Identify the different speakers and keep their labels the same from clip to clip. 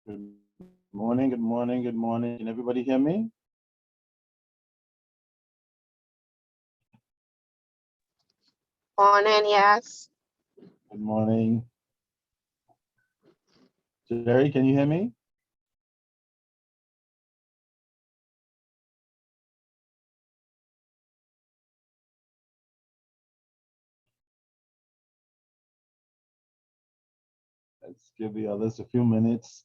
Speaker 1: Good morning, good morning, good morning. Can everybody hear me?
Speaker 2: Morning, yes.
Speaker 1: Good morning. Jerry, can you hear me? Let's give the others a few minutes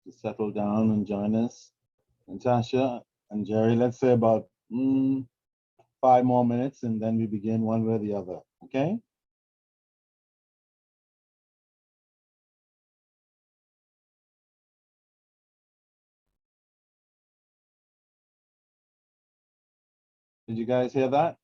Speaker 1: to settle down and join us. Natasha and Jerry, let's say about 5 more minutes and then we begin one way or the other, okay? Did you guys hear that?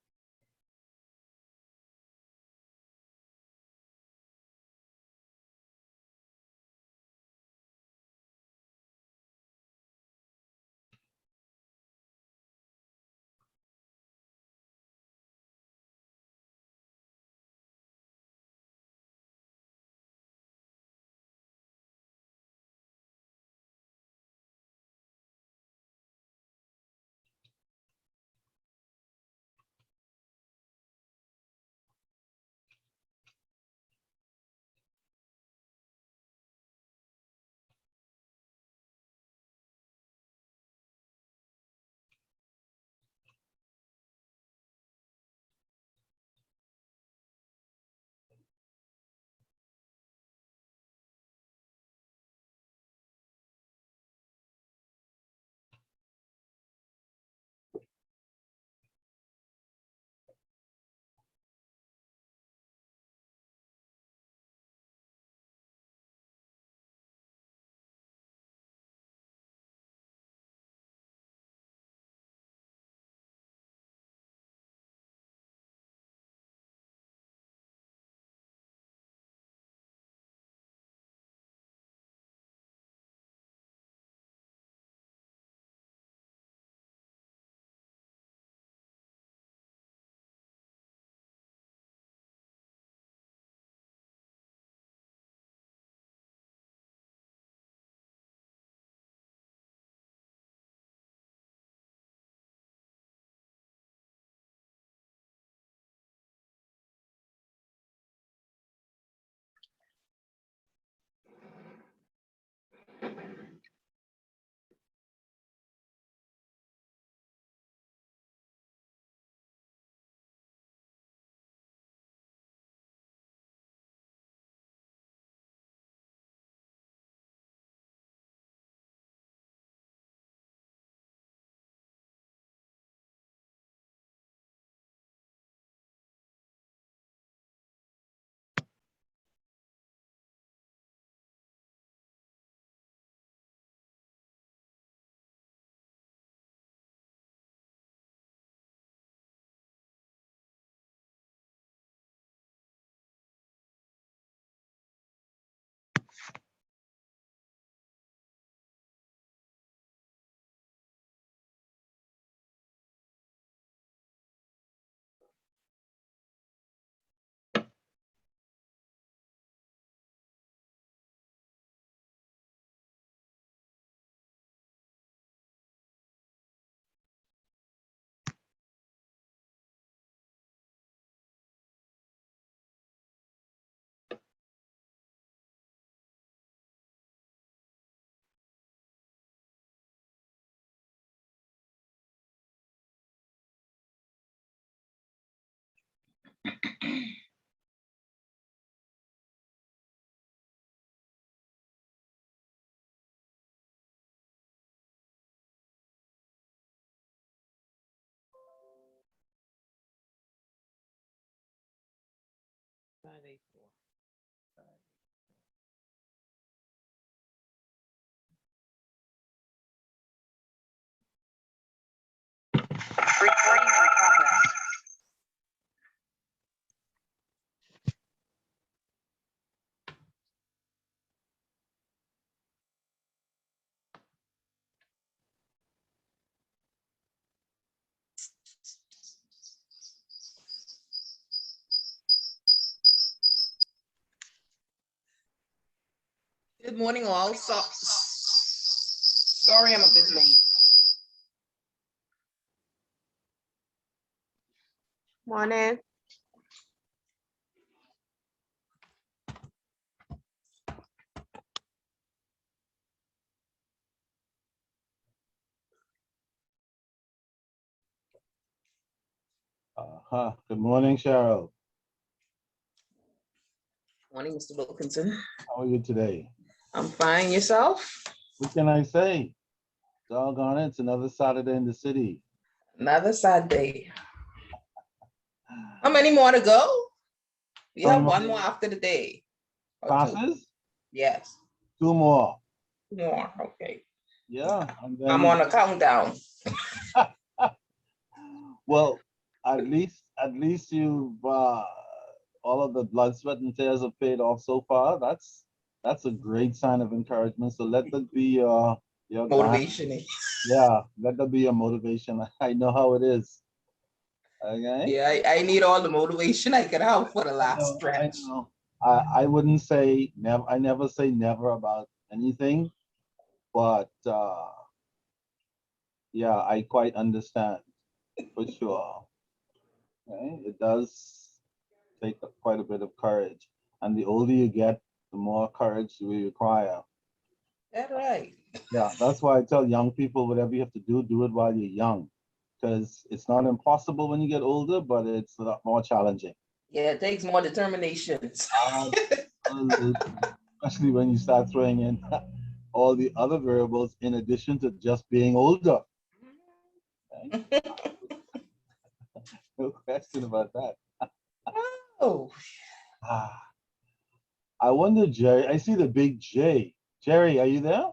Speaker 2: Recording in progress.
Speaker 3: Good morning, all. Sorry, I'm a bit late. Morning.
Speaker 1: Good morning, Cheryl.
Speaker 3: Morning, Mr. Wilkinson.
Speaker 1: How are you today?
Speaker 3: I'm fine. Yourself?
Speaker 1: What can I say? Doggone it, it's another Saturday in the city.
Speaker 3: Another sad day. How many more to go? We
Speaker 1: How
Speaker 3: have
Speaker 1: many
Speaker 3: one
Speaker 1: more?
Speaker 3: more after the day. Or two.
Speaker 1: Classes?
Speaker 3: Yes.
Speaker 1: 2 more.
Speaker 3: More. Okay.
Speaker 1: Yeah, and then
Speaker 3: I'm on a countdown.
Speaker 1: well, at least you've all of the blood, sweat, and tears have paid off so far. That's a great sign of encouragement. So let that be your guide.
Speaker 3: Motivation.
Speaker 1: Yeah, let that be your motivation. I know how it is. Okay.
Speaker 3: Yeah, I need all the motivation I can have for the
Speaker 1: I
Speaker 3: last
Speaker 1: know. I
Speaker 3: stretch.
Speaker 1: know. I wouldn't say never. I never say never about anything, but yeah, I quite understand for sure. Okay? It does take quite a bit of courage, and the older you get, the more courage we require.
Speaker 3: That's right.
Speaker 1: Yeah, that's why I tell young people whatever you have to do it while you're young, because it's not impossible when you get older, but it's a lot more challenging.
Speaker 3: Yeah, it takes more determination.
Speaker 1: Absolutely. Especially when you start throwing in all the other variables in addition to just being older. Okay? No question about that.
Speaker 3: Oh,
Speaker 1: Ah, I wonder, Jerry. I see the big J. Jerry, are you there?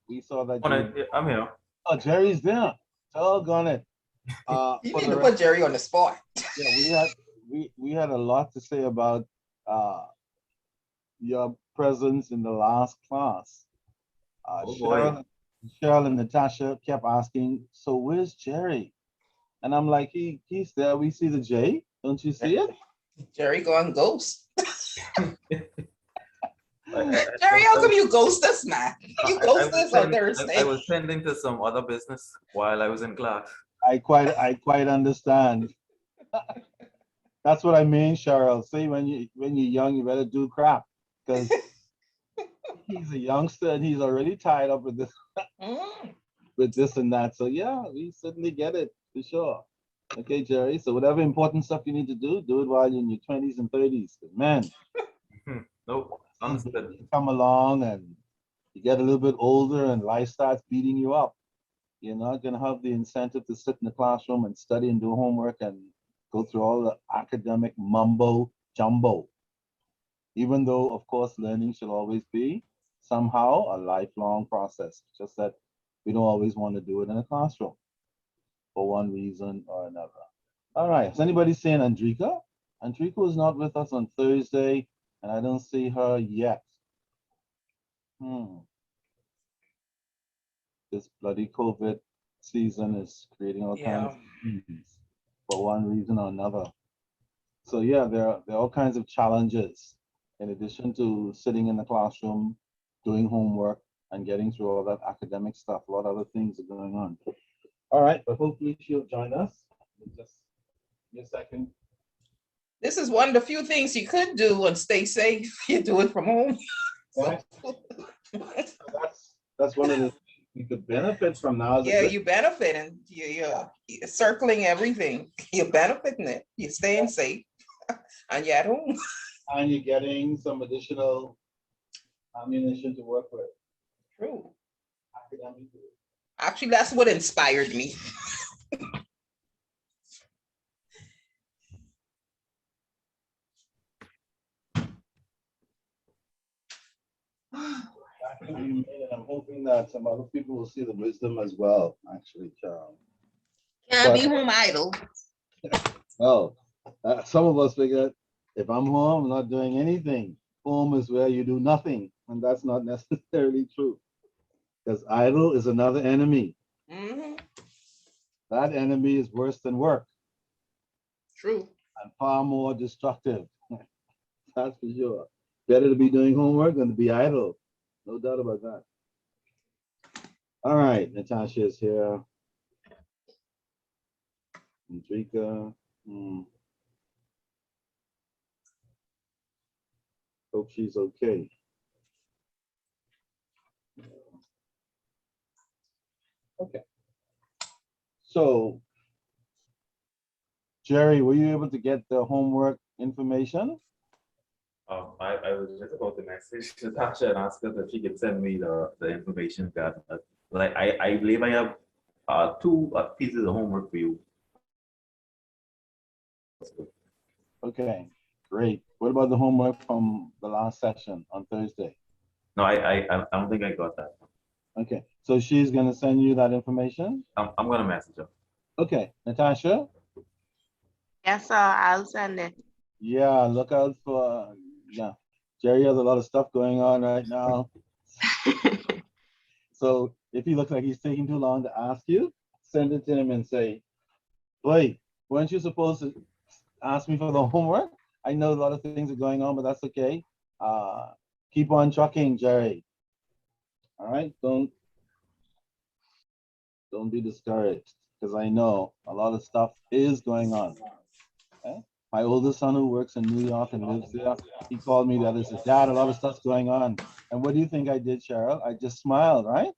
Speaker 1: We saw that.
Speaker 4: Yeah, I'm here.
Speaker 1: Oh, Jerry's there. Doggone it.
Speaker 3: you
Speaker 1: For
Speaker 3: need
Speaker 1: the
Speaker 3: to
Speaker 1: rest,
Speaker 3: put Jerry on the spot.
Speaker 1: yeah, we had a lot to say about your presence in the last class.
Speaker 4: Oh boy.
Speaker 1: Cheryl and Natasha kept asking, so where's Jerry? And I'm like, he's there. We see the J. Don't you see it?
Speaker 3: Jerry going ghost.
Speaker 4: I,
Speaker 3: Jerry, how come you ghost us, man? You
Speaker 4: I
Speaker 3: ghost
Speaker 4: was
Speaker 3: us on
Speaker 4: I
Speaker 3: Thursday.
Speaker 4: was tending to some other business while I was in class.
Speaker 1: I quite understand. That's what I mean, Cheryl. See, when you're young, you better do crap because he's a youngster and he's already tied up with this
Speaker 3: Mm.
Speaker 1: with this and that. So yeah, we certainly get it for sure. Okay, Jerry. So whatever important stuff you need to do it while you're in your 20s and 30s. Man,
Speaker 4: Nope, understood.
Speaker 1: you come along and you get a little bit older and life starts beating you up. You're not gonna have the incentive to sit in the classroom and study and do homework and go through all the academic mumbo jumbo. Even though, of course, learning should always be somehow a lifelong process. Just that we don't always want to do it in a classroom for one reason or another. All right. Has anybody seen Andrika? Andrika was not with us on Thursday, and I don't see her yet. This bloody COVID season is creating all kinds of things for one reason or another. So yeah, there are all kinds of challenges in addition to sitting in the classroom, doing homework, and getting through all that academic stuff. A lot of other things are going on. All right, but hopefully she'll join us. Just give me a second.
Speaker 3: This is one of the few things you could do and stay safe. You do it from home.
Speaker 1: Right. That's one of the things we could benefit from now.
Speaker 3: Yeah, you benefit and you're circling everything. You're benefiting it. You're staying safe and you're at home.
Speaker 1: And you're getting some additional ammunition to work with.
Speaker 3: True.
Speaker 1: Academically.
Speaker 3: Actually, that's what inspired me.
Speaker 1: And I'm hoping that some other people will see the wisdom as well, actually, Charles.
Speaker 3: Can't be home idle.
Speaker 1: Well, some of us figure if I'm home, I'm not doing anything. Home is where you do nothing, and that's not necessarily true. Because idle is another enemy.
Speaker 3: Mm-hmm.
Speaker 1: That enemy is worse than work.
Speaker 3: True.
Speaker 1: And far more destructive. That's for sure. Better to be doing homework than to be idle. No doubt about that. All right, Natasha is here. Andrika. Hope she's okay. Okay. So, Jerry, were you able to get the homework information?
Speaker 4: I was just about to message Natasha and ask her if she could send me the information that like I believe I have two pieces of homework for you.
Speaker 1: Okay, great. What about the homework from the last session on Thursday?
Speaker 4: No, I don't think I got that.
Speaker 1: Okay, so she's gonna send you that information?
Speaker 4: I'm gonna message her.
Speaker 1: Okay, Natasha?
Speaker 5: Yes, sir. I'll send it.
Speaker 1: Yeah, look out for, yeah. Jerry has a lot of stuff going on right now. So if he looks like he's taking too long to ask you, send it to him and say, boy, weren't you supposed to ask me for the homework? I know a lot of things are going on, but that's okay. Keep on trucking, Jerry. All right, don't be discouraged, because I know a lot of stuff is going on. Okay? My oldest son, who works in New York and lives there, he called me the other day, said, Dad, a lot of stuff's going on. And what do you think I did, Cheryl? I just smiled, right?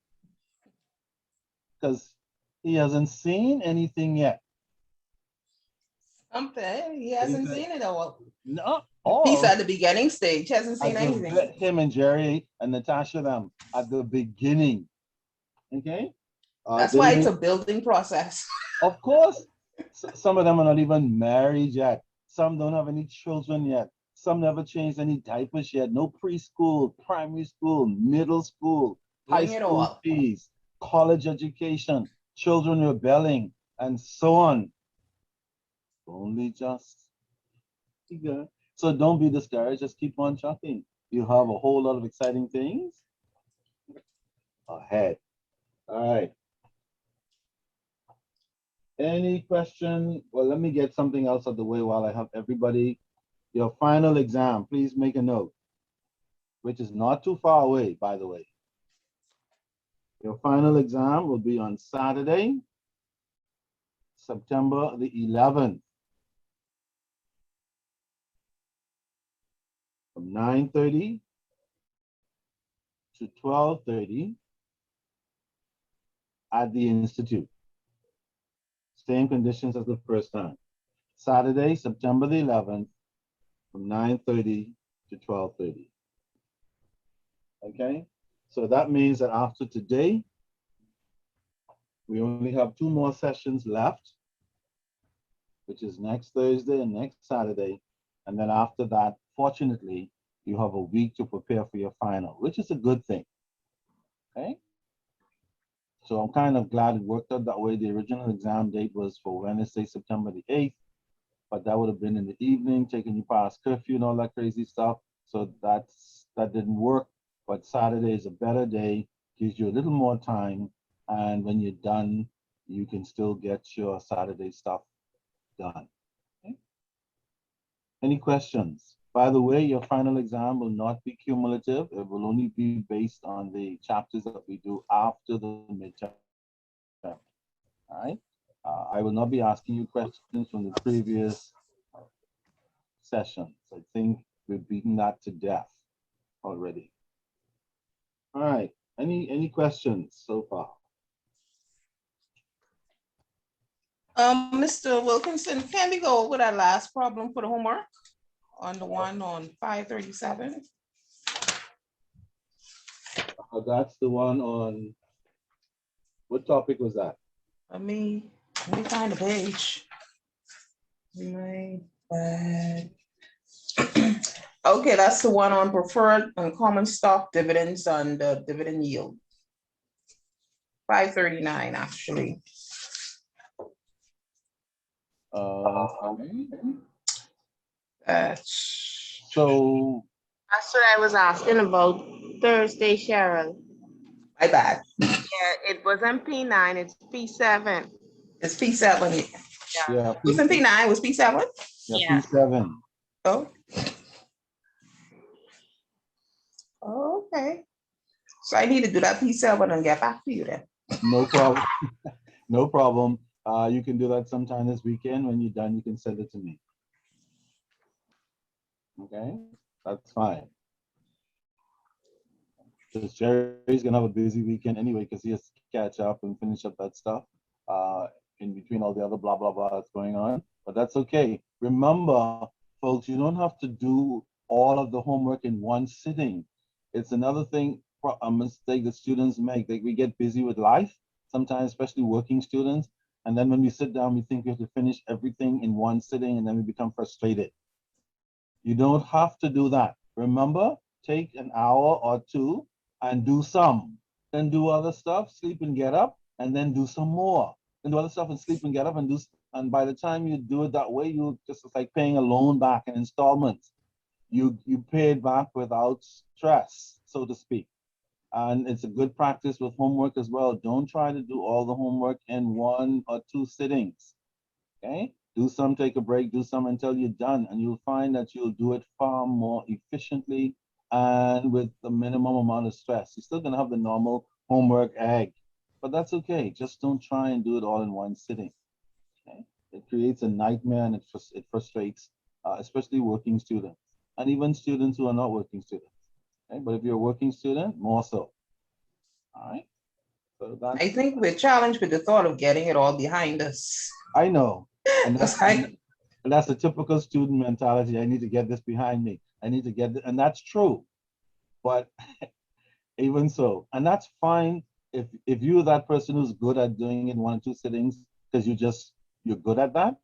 Speaker 1: Because he hasn't seen anything yet.
Speaker 3: Something, he hasn't seen it all.
Speaker 1: No,
Speaker 3: He's
Speaker 1: all.
Speaker 3: at the beginning stage, hasn't seen anything.
Speaker 1: Him and Jerry and Natasha, them at the beginning. Okay?
Speaker 3: That's
Speaker 1: they
Speaker 3: why it's a
Speaker 1: didn't-
Speaker 3: building process.
Speaker 1: Of course, some of them are not even married yet. Some don't have any children yet. Some never changed any diapers yet. No preschool, primary school, middle school, high
Speaker 3: Doing it
Speaker 1: school
Speaker 3: all.
Speaker 1: fees, college education, children rebelling, and so on. Only just begun. So don't be discouraged. Just keep on trucking. You have a whole lot of exciting things ahead. All right. Any question? Well, let me get something else out of the way while I have everybody. Your final exam, please make a note, which is not too far away, by the way. Your final exam will be on Saturday, September the 11th, from 9:30 to 12:30 at the Institute. Same conditions as the first time. Saturday, September the 11th, from 9:30 to 12:30. Okay, so that means that after today, we only have 2 more sessions left, which is next Thursday and next Saturday. And then after that, fortunately, you have a week to prepare for your final, which is a good thing. Okay, so I'm kind of glad it worked out that way. The original exam date was for Wednesday, September the 8th, but that would have been in the evening, taking you past curfew and all that crazy stuff. So that didn't work. But Saturday is a better day, gives you a little more time, and when you're done, you can still get your Saturday stuff done. Okay? Any questions? By the way, your final exam will not be cumulative. It will only be based on the chapters that we do after the midterm. All right. I will not be asking you questions from the previous sessions. I think we've beaten that to death already. All right. Any questions so far?
Speaker 3: Mr. Wilkinson, can we go over that last problem for the homework on the one on 537?
Speaker 1: That's the one on, what topic was that?
Speaker 3: Let me find the page. My bad. Okay, that's the one on preferred and common stock dividends and the dividend yield. 539, actually.
Speaker 1: So
Speaker 5: That's what I was asking about Thursday, Cheryl.
Speaker 3: My bad.
Speaker 5: Yeah, it wasn't P9, it's P7.
Speaker 3: It's P7.
Speaker 1: yeah,
Speaker 3: Wasn't P9, was P7?
Speaker 5: Yeah.
Speaker 1: P7.
Speaker 3: Oh. Okay. So I need to do that P7 and get back to you then.
Speaker 1: No problem. No problem. You can do that sometime this weekend. When you're done, you can send it to me. Okay, that's fine. Because Jerry's gonna have a busy weekend anyway, because he has to catch up and finish up that stuff in between all the other blah blah blah that's going on. But that's okay. Remember, folks, you don't have to do all of the homework in one sitting. It's another thing, a mistake that students make. We get busy with life sometimes, especially working students, and then when we sit down, we think we have to finish everything in one sitting, and then we become frustrated. You don't have to do that. Remember, take an hour or two and do some. Then do other stuff, sleep and get up, and then do some more. Then do other stuff and sleep and get up and do. And by the time you do it that way, you just, it's like paying a loan back in installments. You pay it back without stress, so to speak. And it's a good practice with homework as well. Don't try to do all the homework in 1 or 2 sittings. Okay? Do some, take a break, do some until you're done, and you'll find that you'll do it far more efficiently and with the minimum amount of stress. You're still gonna have the normal homework egg, but that's okay. Just don't try and do it all in one sitting. Okay? It creates a nightmare and it frustrates, especially working students and even students who are not working students. Okay? But if you're a working student, more so. All right. So that's,
Speaker 3: I think we're challenged with the thought of getting it all behind us.
Speaker 1: I know. And that's,
Speaker 3: That's
Speaker 1: and that's the typical student mentality. I need to get this behind me. I need to get this, and that's true. But even so, and that's fine if you're that person who's good at doing it in 1 or 2 sittings because you're good at that.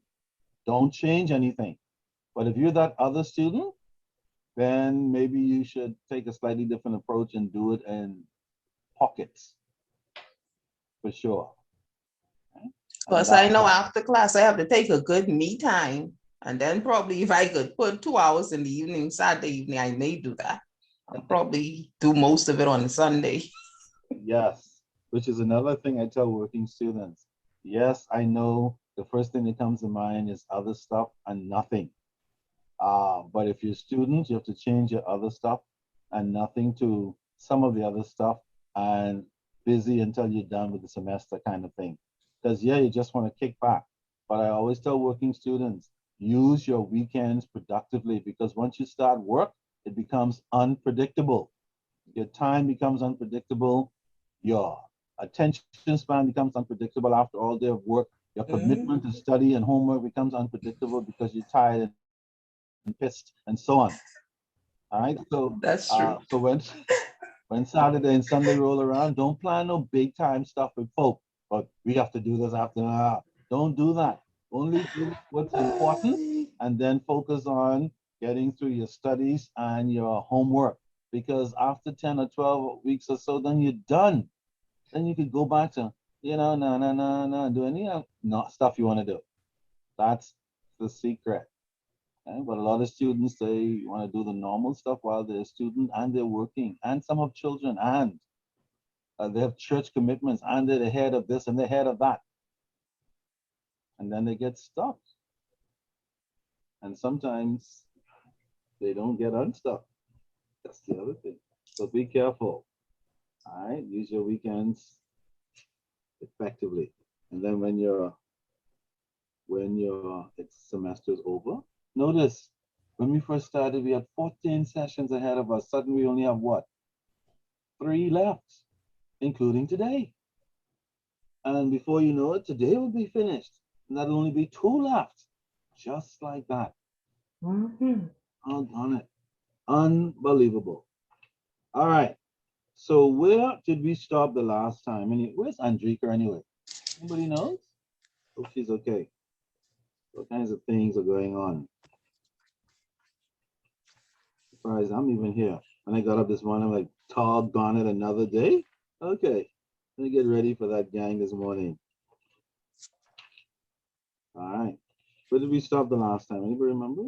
Speaker 1: Don't change anything. But if you're that other student, then maybe you should take a slightly different approach and do it in pockets, for sure. Okay?
Speaker 3: Because I know after class, I have to take a good me time. And then probably if I could put 2 hours in the evening, Saturday evening, I may do that. I'll probably do most of it on Sunday.
Speaker 1: Yes, which is another thing I tell working students. Yes, I know the first thing that comes to mind is other stuff and nothing. But if you're students, you have to change your other stuff and nothing to some of the other stuff and busy until you're done with the semester kind of thing. Because yeah, you just want to kick back. But I always tell working students, use your weekends productively because once you start work, it becomes unpredictable. Your time becomes unpredictable. Your attention span becomes unpredictable after all day of work. Your commitment to study and homework becomes unpredictable because you're tired and pissed and so on. All right. So
Speaker 3: That's true.
Speaker 1: so when Saturday and Sunday roll around, don't plan no big time stuff with folk. But we have to do this after. Don't do that. Only do what's important and then focus on getting through your studies and your homework. Because after 10 or 12 weeks or so, then you're done. Then you could go back to, do any not stuff you want to do. That's the secret. Okay? But a lot of students, they want to do the normal stuff while they're a student and they're working. And some have children and they have church commitments and they're the head of this and the head of that. And then they get stuck. And sometimes they don't get unstuck. That's the other thing. So be careful. All right, use your weekends effectively. And then when your semester is over, notice when we first started, we had 14 sessions ahead of us. Suddenly we only have what? 3 left, including today. And before you know it, today will be finished. And that'll only be 2 left. Just like that. On it. Unbelievable. All right. So where did we stop the last time? Where's Andrika anyway? Anybody knows? Hope she's okay. What kinds of things are going on? Surprised I'm even here. When I got up this morning, I'm like, doggone it, another day? Okay. Let me get ready for that gang this morning. All right. Where did we stop the last time? Anybody remember?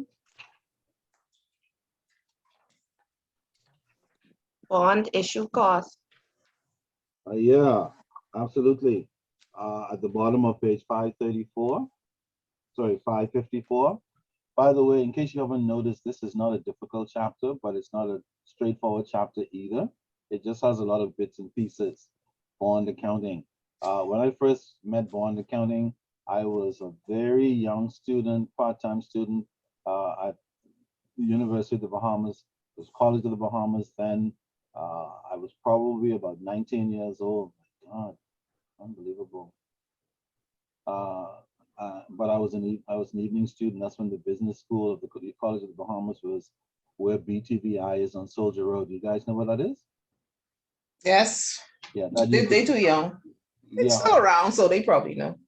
Speaker 5: Bond issue cost.
Speaker 1: Yeah, absolutely. At the bottom of page 534, sorry, 554. By the way, in case you haven't noticed, this is not a difficult chapter, but it's not a straightforward chapter either. It just has a lot of bits and pieces. Bond accounting. When I first met bond accounting, I was a very young student, part-time student at the University of the Bahamas. It was College of the Bahamas then. I was probably about 19 years old. My God, unbelievable. Uh, but I was an evening student. That's when the business school of the College of the Bahamas was where BTVI is on Soldier Road. You guys know what that is?
Speaker 3: Yes,
Speaker 1: Yeah, that used
Speaker 3: they
Speaker 1: to,
Speaker 3: too young. It's
Speaker 1: yeah,
Speaker 3: still around, so they probably know.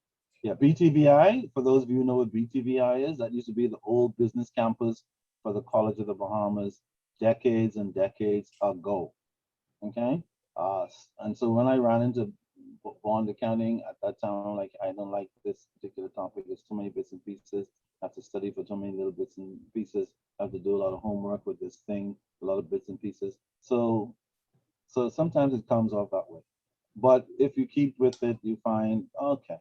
Speaker 1: yeah. BTVI. For those of you who know what BTVI is, that used to be the old business campus for the College of the Bahamas decades and decades ago. Okay. And so when I ran into bond accounting at that time, I'm like, I don't like this particular topic. There's too many bits and pieces. I have to study for too many little bits and pieces. I have to do a lot of homework with this thing, a lot of bits and pieces. So sometimes it comes off that way. But if you keep with it, you find, okay,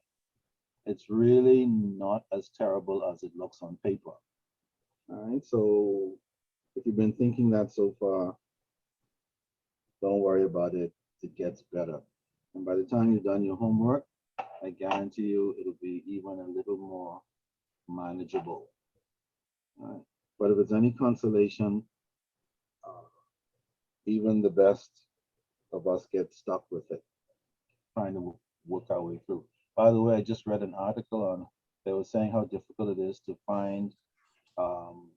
Speaker 1: it's really not as terrible as it looks on paper. All right. So if you've been thinking that so far, don't worry about it. It gets better. And by the time you've done your homework, I guarantee you it'll be even a little more manageable. All right. But if it's any consolation, uh, even the best of us get stuck with it, trying to work our way through. By the way, I just read an article on, they were saying how difficult it is to find, um,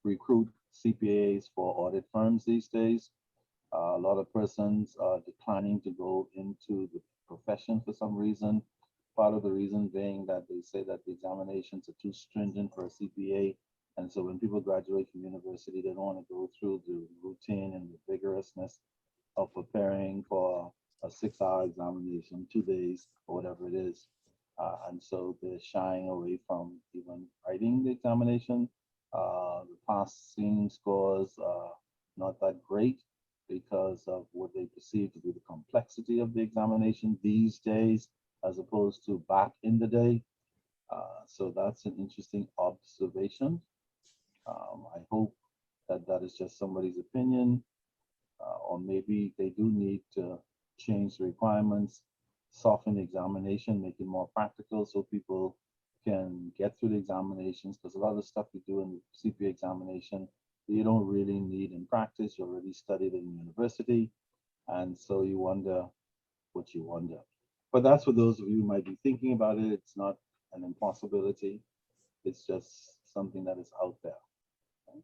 Speaker 1: recruit CPAs for audit firms these days. A lot of persons are declining to go into the profession for some reason. Part of the reason being that they say that the examinations are too stringent for a CPA. And so when people graduate from university, they don't want to go through the routine and the vigorousness of preparing for a 6-hour examination, 2 days, or whatever it is. And so they're shying away from even writing the examination. The passing scores are not that great because of what they perceive to be the complexity of the examination these days, as opposed to back in the day. So that's an interesting observation. I hope that that is just somebody's opinion, or maybe they do need to change the requirements, soften the examination, make it more practical so people can get through the examinations, because a lot of the stuff you do in the CPA examination, you don't really need in practice. You already studied it in university, and so you wonder what you wonder. But that's for those of you who might be thinking about it. It's not an impossibility. It's just something that is out there. Okay?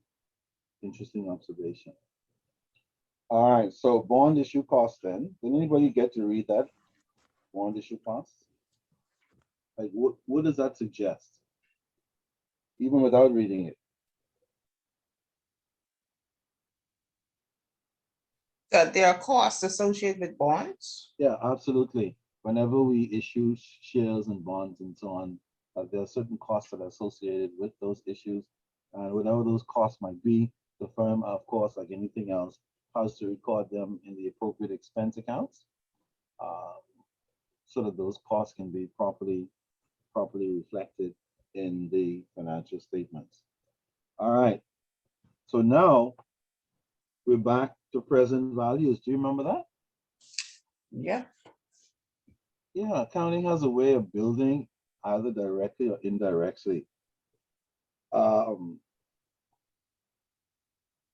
Speaker 1: Interesting observation. All right, so bond issue cost then. Did anybody get to read that? Bond issue cost? Like what does that suggest? Even without reading it.
Speaker 3: That there are costs associated with bonds.
Speaker 1: Yeah, absolutely. Whenever we issue shares and bonds and so on, there are certain costs that are associated with those issues. And whatever those costs might be, the firm, of course, like anything else, has to record them in the appropriate expense accounts, uh, so that those costs can be properly reflected in the financial statements. All right. So now we're back to present values. Do you remember that?
Speaker 3: Yeah.
Speaker 1: Yeah, accounting has a way of building either directly or indirectly. Um,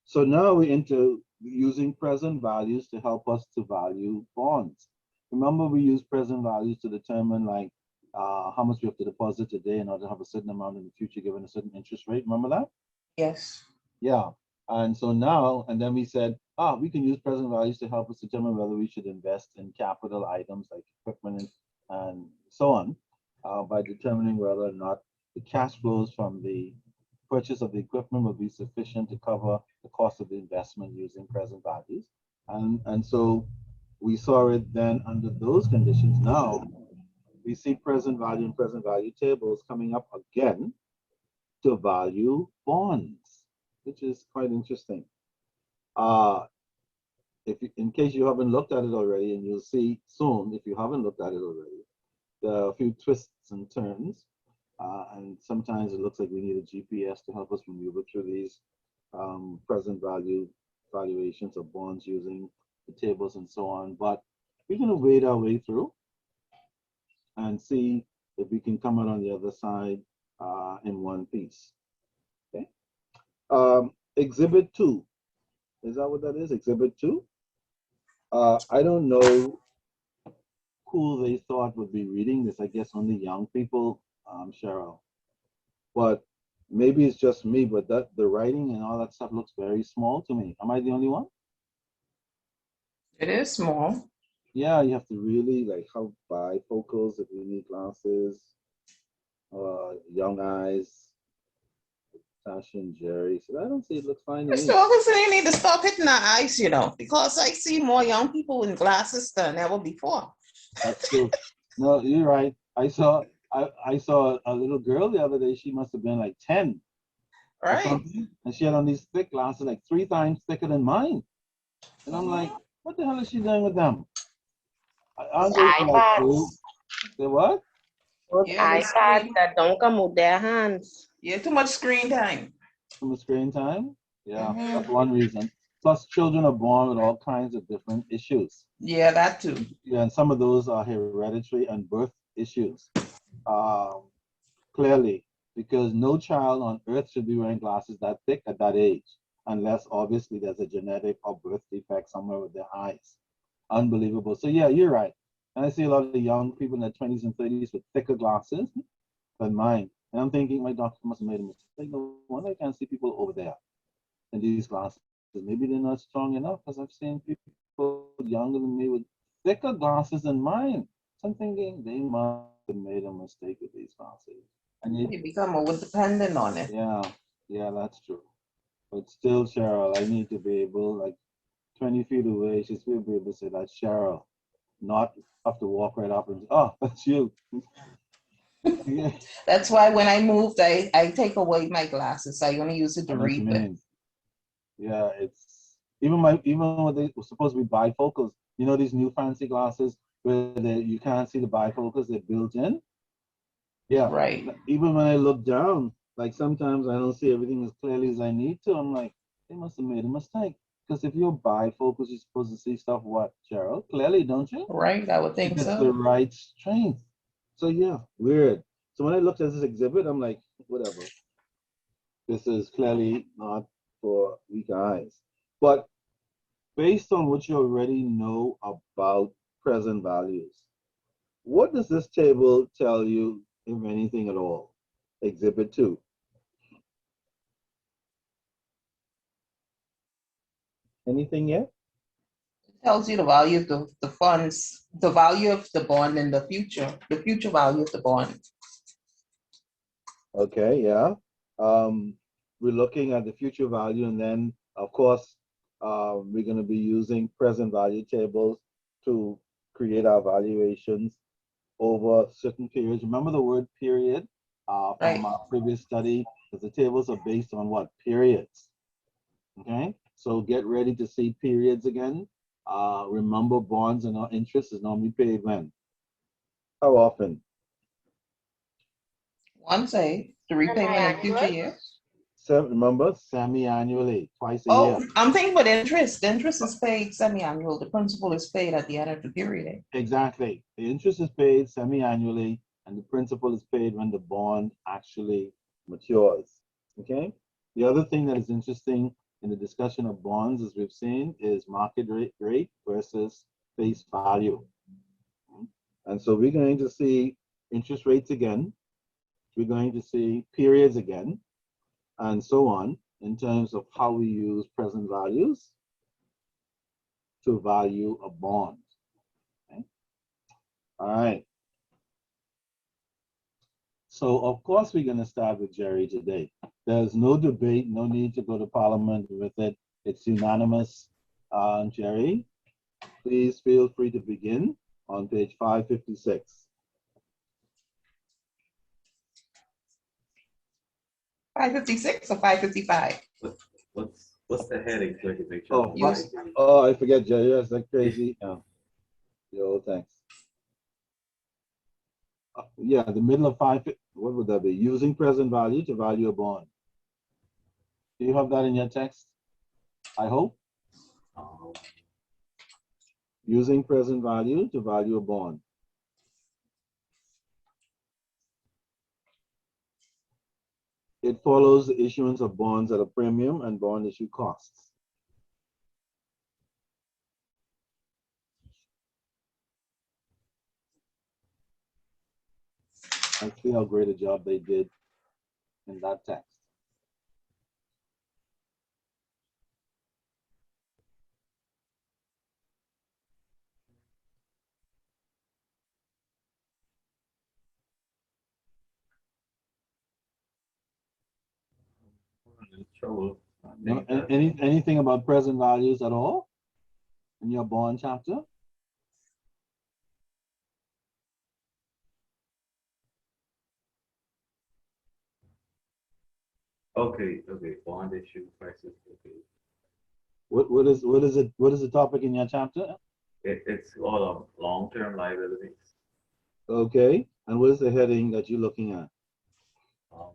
Speaker 1: so now we're into using present values to help us to value bonds. Remember, we use present values to determine like how much we have to deposit today in order to have a certain amount in the future given a certain interest rate. Remember that?
Speaker 3: Yes.
Speaker 1: Yeah. And so now, and then we said, we can use present values to help us determine whether we should invest in capital items like equipment and so on, by determining whether or not the cash flows from the purchase of the equipment will be sufficient to cover the cost of the investment using present values. And so we saw it then under those conditions. Now we see present value and present value tables coming up again to value bonds, which is quite interesting. If you, in case you haven't looked at it already, and you'll see soon if you haven't looked at it already, there are a few twists and turns, and sometimes it looks like we need a GPS to help us maneuver through these present value valuations of bonds using the tables and so on. But we're going to wade our way through and see if we can come out on the other side in one piece. Okay. Exhibit 2. Is that what that is? Exhibit 2? I don't know who they thought would be reading this. I guess only young people, Cheryl. But maybe it's just me, but that the writing and all that stuff looks very small to me. Am I the only one?
Speaker 3: It is small.
Speaker 1: Yeah, you have to really like have bifocals if you need glasses. Young eyes, Tasha and Jerry. So I don't see it looks fine to me.
Speaker 3: Mr. Wilkinson, you need to stop hitting our eyes, you know, because I see more young people in glasses than ever before.
Speaker 1: That's true. No, you're right. I saw a little girl the other day. She must have been like 10 or
Speaker 3: Right.
Speaker 1: something, and she had on these thick glasses, like 3 times thicker than mine. And I'm like, what the hell is she doing with them? Aren't they for like school?
Speaker 5: iPads.
Speaker 1: Say what?
Speaker 3: Yeah, the
Speaker 5: iPads
Speaker 3: screen.
Speaker 5: that don't come with their hands.
Speaker 3: Yeah, too much screen time.
Speaker 1: From the screen time? Yeah,
Speaker 3: Mhm.
Speaker 1: that's one reason. Plus, children are born with all kinds of different issues.
Speaker 3: Yeah, that too.
Speaker 1: Yeah, and some of those are hereditary and birth issues. Clearly, because no child on earth should be wearing glasses that thick at that age, unless obviously there's a genetic or birth defect somewhere with their eyes. Unbelievable. So yeah, you're right. And I see a lot of the young people in their 20s and 30s with thicker glasses than mine. And I'm thinking my doctor must have made a mistake. No wonder I can't see people over there in these glasses. Maybe they're not strong enough, because I've seen people younger than me with thicker glasses than mine. So I'm thinking they must have made a mistake with these glasses. And
Speaker 3: You become over dependent on it.
Speaker 1: yeah, that's true. But still, Cheryl, I need to be able, like 20 feet away, she still be able to say that's Cheryl, not have to walk right up and, oh, that's you. Yeah,
Speaker 3: That's why when I moved, I take away my glasses. I only use it to
Speaker 1: I know what you
Speaker 3: read with.
Speaker 1: mean. Yeah, it's even when they were supposed to be bifocals, you know, these new fancy glasses where you can't see the bifocals, they're built in. Yeah,
Speaker 3: Right.
Speaker 1: even when I look down, like sometimes I don't see everything as clearly as I need to. I'm like, they must have made a mistake. Because if you're bifocals, you're supposed to see stuff what, Cheryl? Clearly, don't you?
Speaker 3: Right. I would think
Speaker 1: It's the
Speaker 3: so.
Speaker 1: right strength. So yeah, weird. So when I looked at this exhibit, I'm like, whatever. This is clearly not for weak eyes. But based on what you already know about present values, what does this table tell you, if anything at all? Exhibit 2. Anything yet?
Speaker 3: Tells you the value of the funds, the value of the bond in the future value of the bond.
Speaker 1: Okay, yeah. We're looking at the future value, and then, of course, we're going to be using present value tables to create our valuations over certain periods. Remember the word period from
Speaker 3: Right.
Speaker 1: our previous study, because the tables are based on what? Periods. Okay, so get ready to see periods again. Remember, bonds and our interest is normally paid when? How often?
Speaker 3: One say the repayment in future years.
Speaker 1: Remember, semi-annually, twice a
Speaker 3: Oh,
Speaker 1: year.
Speaker 3: I'm thinking about interest. The interest is paid semi-annual. The principal is paid at the end of the period.
Speaker 1: Exactly. The interest is paid semi-annually, and the principal is paid when the bond actually matures. Okay. The other thing that is interesting in the discussion of bonds, as we've seen, is market rate versus face value. And so we're going to see interest rates again. We're going to see periods again, and so on, in terms of how we use present values to value a bond. Okay? All right. So of course we're going to start with Jerry today. There's no debate, no need to go to Parliament with it. It's unanimous. Jerry, please feel free to begin on page 556.
Speaker 3: 556 or 555?
Speaker 4: What's the heading so I can make
Speaker 1: Oh,
Speaker 4: sure?
Speaker 1: I forget, Jerry. That's like crazy. Yo, thanks. Yeah, the middle of what would that be? Using present value to value a bond. Do you have that in your text? I hope.
Speaker 4: Um,
Speaker 1: Using present value to value a bond. It follows the issuance of bonds at a premium and bond issue costs. Let's see how great a job they did in that text.
Speaker 4: I'm in trouble. I
Speaker 1: No,
Speaker 4: think that-
Speaker 1: anything about present values at all in your bond chapter?
Speaker 4: Okay, bond issue prices, okay.
Speaker 1: What is the topic in your chapter?
Speaker 4: It's all of long-term liabilities.
Speaker 1: Okay, and what is the heading that you're looking at?
Speaker 4: Um,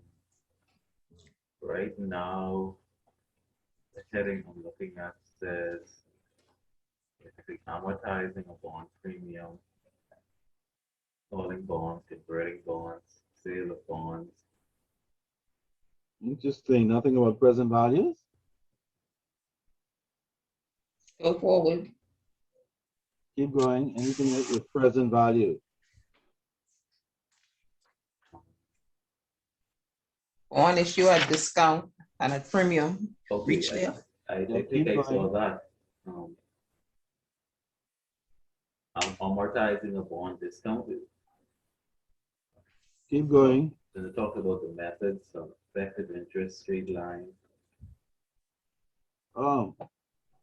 Speaker 4: right now, the heading I'm looking at says basically amortizing a bond premium, calling bonds, converting bonds, sale of bonds.
Speaker 1: Interesting. Nothing about present values?
Speaker 3: Go forward.
Speaker 1: Keep going. Anything with present value?
Speaker 3: On issue at discount and at premium.
Speaker 4: Okay,
Speaker 3: Reach there.
Speaker 4: I
Speaker 1: Yeah,
Speaker 4: think
Speaker 1: keep
Speaker 4: I saw
Speaker 1: going.
Speaker 4: that. I'm amortizing a bond discount.
Speaker 1: Keep going.
Speaker 4: Then it talks about the methods of effective interest rate line.
Speaker 1: Oh,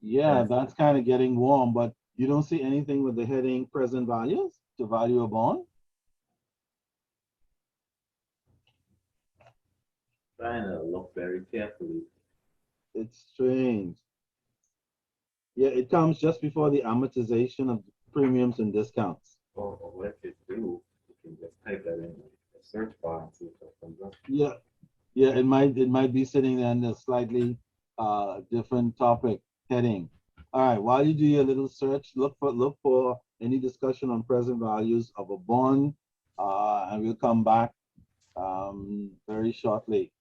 Speaker 1: yeah, that's kind of getting warm, but you don't see anything with the heading present values to value a bond?
Speaker 4: Trying to look very carefully.
Speaker 1: It's strange. Yeah, it comes just before the amortization of premiums and discounts.
Speaker 4: Or what you do, you can just type that in the search bar and see if that comes up.
Speaker 1: Yeah, yeah, it might be sitting there in a slightly different topic heading. All right, while you do your little search, look for any discussion on present values of a bond, and we'll come back very shortly.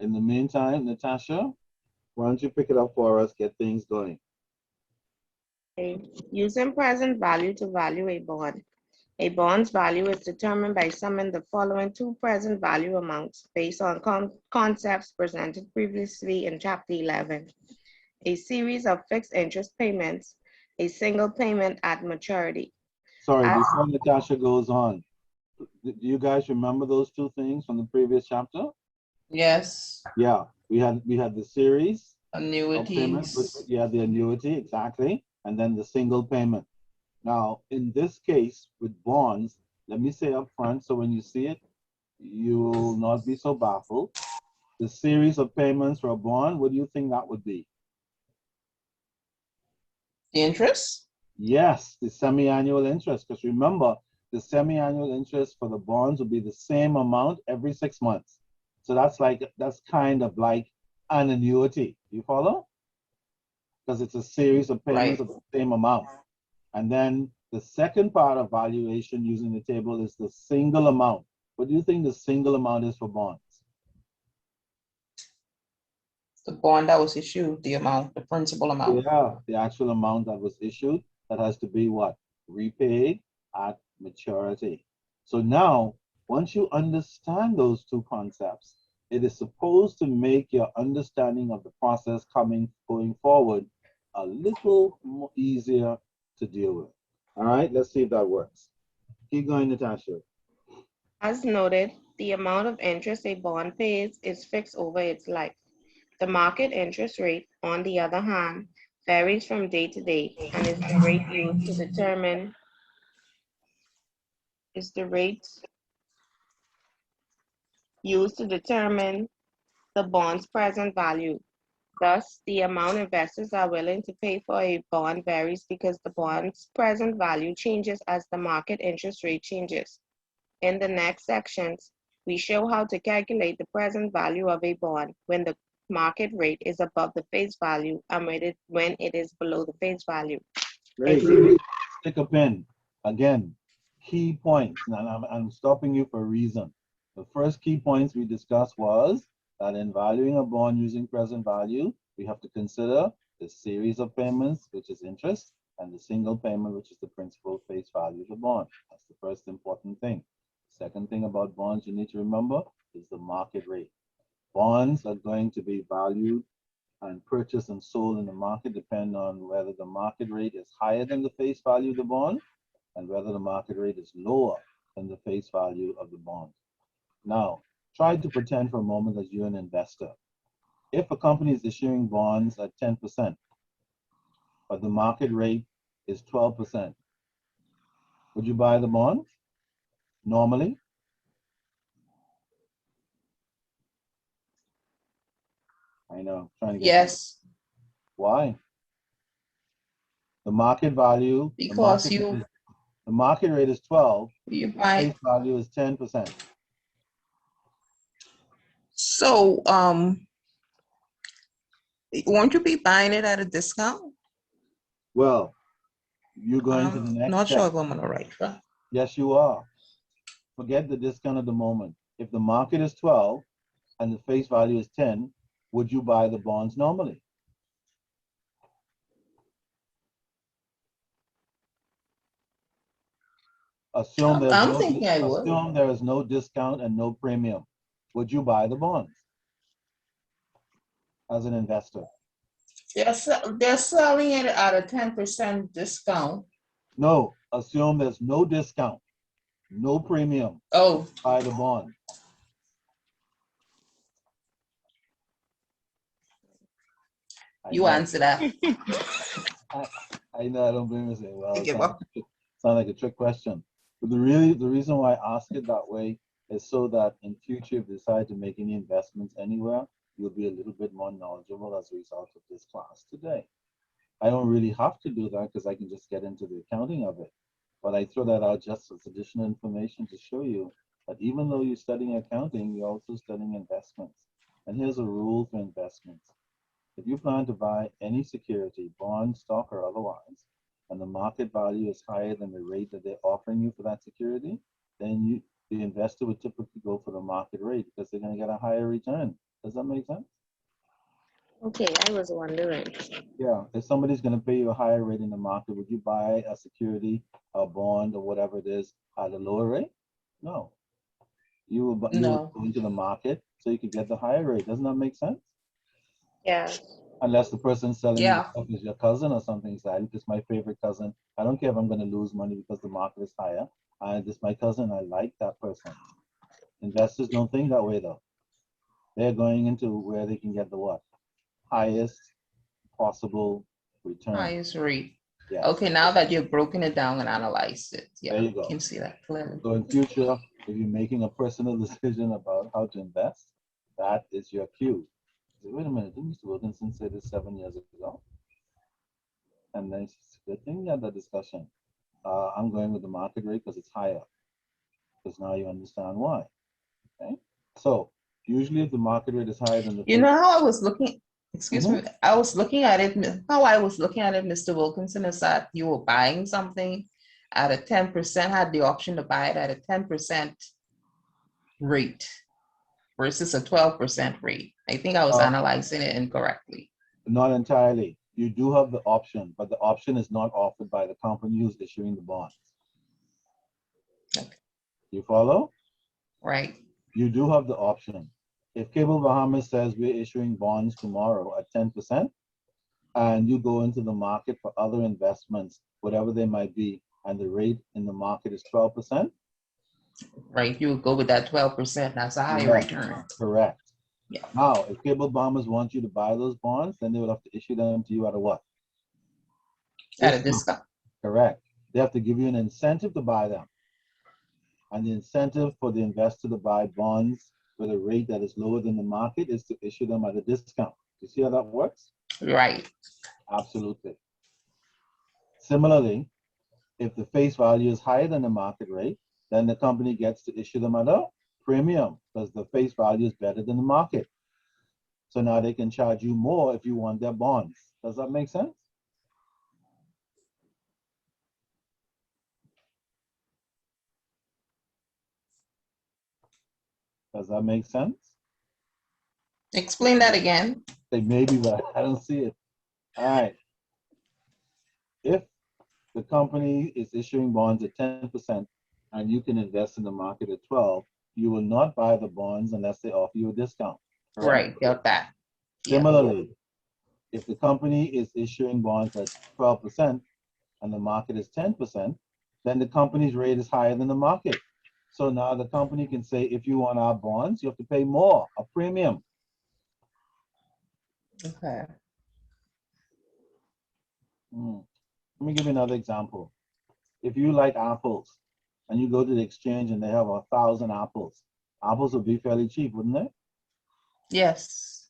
Speaker 1: In the meantime, Natasha, why don't you pick it up for us, get things going.
Speaker 5: Okay. Using present value to value a bond. A bond's value is determined by summing the following two present value amounts based on concepts presented previously in Chapter 11. A series of fixed interest payments, a single payment at maturity.
Speaker 1: Sorry,
Speaker 5: As-
Speaker 1: before Natasha goes on, do you guys remember those two things from the previous chapter?
Speaker 3: Yes,
Speaker 1: Yeah, we had the series of payments,
Speaker 3: annuities.
Speaker 1: yeah, the annuity, exactly, and then the single payment. Now, in this case with bonds, let me say up front, so when you see it, you will not be so baffled. The series of payments for a bond, what do you think that would be?
Speaker 3: The interest?
Speaker 1: Yes, the semi-annual interest, because remember, the semi-annual interest for the bonds will be the same amount every 6 months. So that's kind of like an annuity. You follow? Because it's a series of payments
Speaker 3: Right.
Speaker 1: of the same amount. And then the second part of valuation using the table is the single amount. What do you think the single amount is for bonds?
Speaker 3: The bond that was issued, the amount, the principal amount.
Speaker 1: Yeah, the actual amount that was issued, that has to be what? Repaid at maturity. So now, once you understand those two concepts, it is supposed to make your understanding of the process going forward a little more easier to deal with. All right, let's see if that works. Keep going, Natasha.
Speaker 5: As noted, the amount of interest a bond pays is fixed over its life. The market interest rate, on the other hand, varies from day to day and is the rate used to determine the bond's present value. Thus, the amount investors are willing to pay for a bond varies because the bond's present value changes as the market interest rate changes. In the next sections, we show how to calculate the present value of a bond when the market rate is above the face value and when it is below the face value.
Speaker 1: Great. stick a pin. Again, key points, and I'm stopping you for a reason. The first key points we discussed was that in valuing a bond using present value, we have to consider the series of payments, which is interest, and the single payment, which is the principal face value of the bond. That's the first important thing. Second thing about bonds you need to remember is the market rate. Bonds are going to be valued and purchased and sold in the market depending on whether the market rate is higher than the face value of the bond and whether the market rate is lower than the face value of the bond. Now, try to pretend for a moment that you're an investor. If a company is issuing bonds at 10%, but the market rate is 12%, would you buy the bonds normally? I know, trying to get
Speaker 3: Yes,
Speaker 1: why? The market value,
Speaker 3: because
Speaker 1: the market rate is 12,
Speaker 3: you
Speaker 1: the
Speaker 3: buy.
Speaker 1: face value is 10%.
Speaker 3: So, won't you be buying it at a discount?
Speaker 1: Well, you're going to the next
Speaker 3: Not
Speaker 1: step.
Speaker 3: sure if I'm on the right track.
Speaker 1: Yes, you are. Forget the discount at the moment. If the market is 12 and the face value is 10, would you buy the bonds normally? Assume there's
Speaker 3: I'm
Speaker 1: no,
Speaker 3: thinking I would.
Speaker 1: assume there is no discount and no premium. Would you buy the bonds as an investor?
Speaker 3: They're selling it at a 10% discount.
Speaker 1: No, assume there's no discount, no premium.
Speaker 3: Oh,
Speaker 1: Buy the bond.
Speaker 3: you answer that.
Speaker 1: I know I don't blame you. Say, well,
Speaker 3: Give
Speaker 1: sound like a trick question. But the reason why I ask it that way is so that in future, if you decide to make any investments anywhere, you'll be a little bit more knowledgeable as a result of this class today. I don't really have to do that because I can just get into the accounting of it. But I throw that out just as additional information to show you that even though you're studying accounting, you're also studying investments. And here's a rule for investments. If you plan to buy any security, bond, stock, or otherwise, and the market value is higher than the rate that they're offering you for that security, then the investor would typically go for the market rate because they're going to get a higher return. Does that make sense?
Speaker 5: Okay, I was wondering.
Speaker 1: Yeah, if somebody's going to pay you a higher rate in the market, would you buy a security, a bond, or whatever it is at a lower rate? No. You will
Speaker 3: No.
Speaker 1: go into the market so you could get the higher rate. Doesn't that make sense?
Speaker 5: Yeah.
Speaker 1: Unless the person selling
Speaker 3: Yeah.
Speaker 1: the stuff is your cousin or something like that. It's my favorite cousin. I don't care if I'm going to lose money because the market is higher. This is my cousin. I like that person. Investors don't think that way though. They're going into where they can get the what? Highest possible return.
Speaker 3: Highest rate.
Speaker 1: Yes.
Speaker 3: Okay, now that you've broken it down and analyzed it, yeah,
Speaker 1: There you go.
Speaker 3: can see that clearly.
Speaker 1: So in future, if you're making a personal decision about how to invest, that is your cue. Say, wait a minute, didn't Mr. Wilkinson say this 7 years ago? And then it's a good thing we had that discussion. I'm going with the market rate because it's higher. Because now you understand why. Okay. So usually if the market rate is higher than the
Speaker 3: You know how I was looking, excuse me,
Speaker 1: Mhm.
Speaker 3: I was looking at it, how I was looking at it, Mr. Wilkinson, is that you were buying something at a 10%, had the option to buy it at a 10% rate versus a 12% rate. I think I was analyzing it incorrectly.
Speaker 1: Not entirely. You do have the option, but the option is not offered by the company who's issuing the bonds.
Speaker 3: Okay.
Speaker 1: You follow?
Speaker 3: Right.
Speaker 1: You do have the option. If Cable Bahamas says we're issuing bonds tomorrow at 10%, and you go into the market for other investments, whatever they might be, and the rate in the market is 12%,
Speaker 3: Right. You would go with that 12%. That's a higher
Speaker 1: correct.
Speaker 3: return.
Speaker 1: Correct.
Speaker 3: Yeah.
Speaker 1: Now, if Cable Bahamas want you to buy those bonds, then they would have to issue them to you at a what?
Speaker 3: At a discount.
Speaker 1: Correct. They have to give you an incentive to buy them. And the incentive for the investor to buy bonds with a rate that is lower than the market is to issue them at a discount. You see how that works?
Speaker 3: Right.
Speaker 1: Absolutely. Similarly, if the face value is higher than the market rate, then the company gets to issue them at a premium because the face value is better than the market. So now they can charge you more if you want their bonds. Does that make sense? Does that make sense?
Speaker 3: Explain that again.
Speaker 1: Say maybe, but I don't see it. All right. If the company is issuing bonds at 10% and you can invest in the market at 12, you will not buy the bonds unless they offer you a discount. Correct?
Speaker 3: Right, got that. Yeah.
Speaker 1: Similarly, if the company is issuing bonds at 12% and the market is 10%, then the company's rate is higher than the market. So now the company can say, if you want our bonds, you have to pay more, a premium.
Speaker 3: Okay.
Speaker 1: Let me give you another example. If you like apples and you go to the exchange and they have 1,000 apples, apples would be fairly cheap, wouldn't they?
Speaker 3: Yes.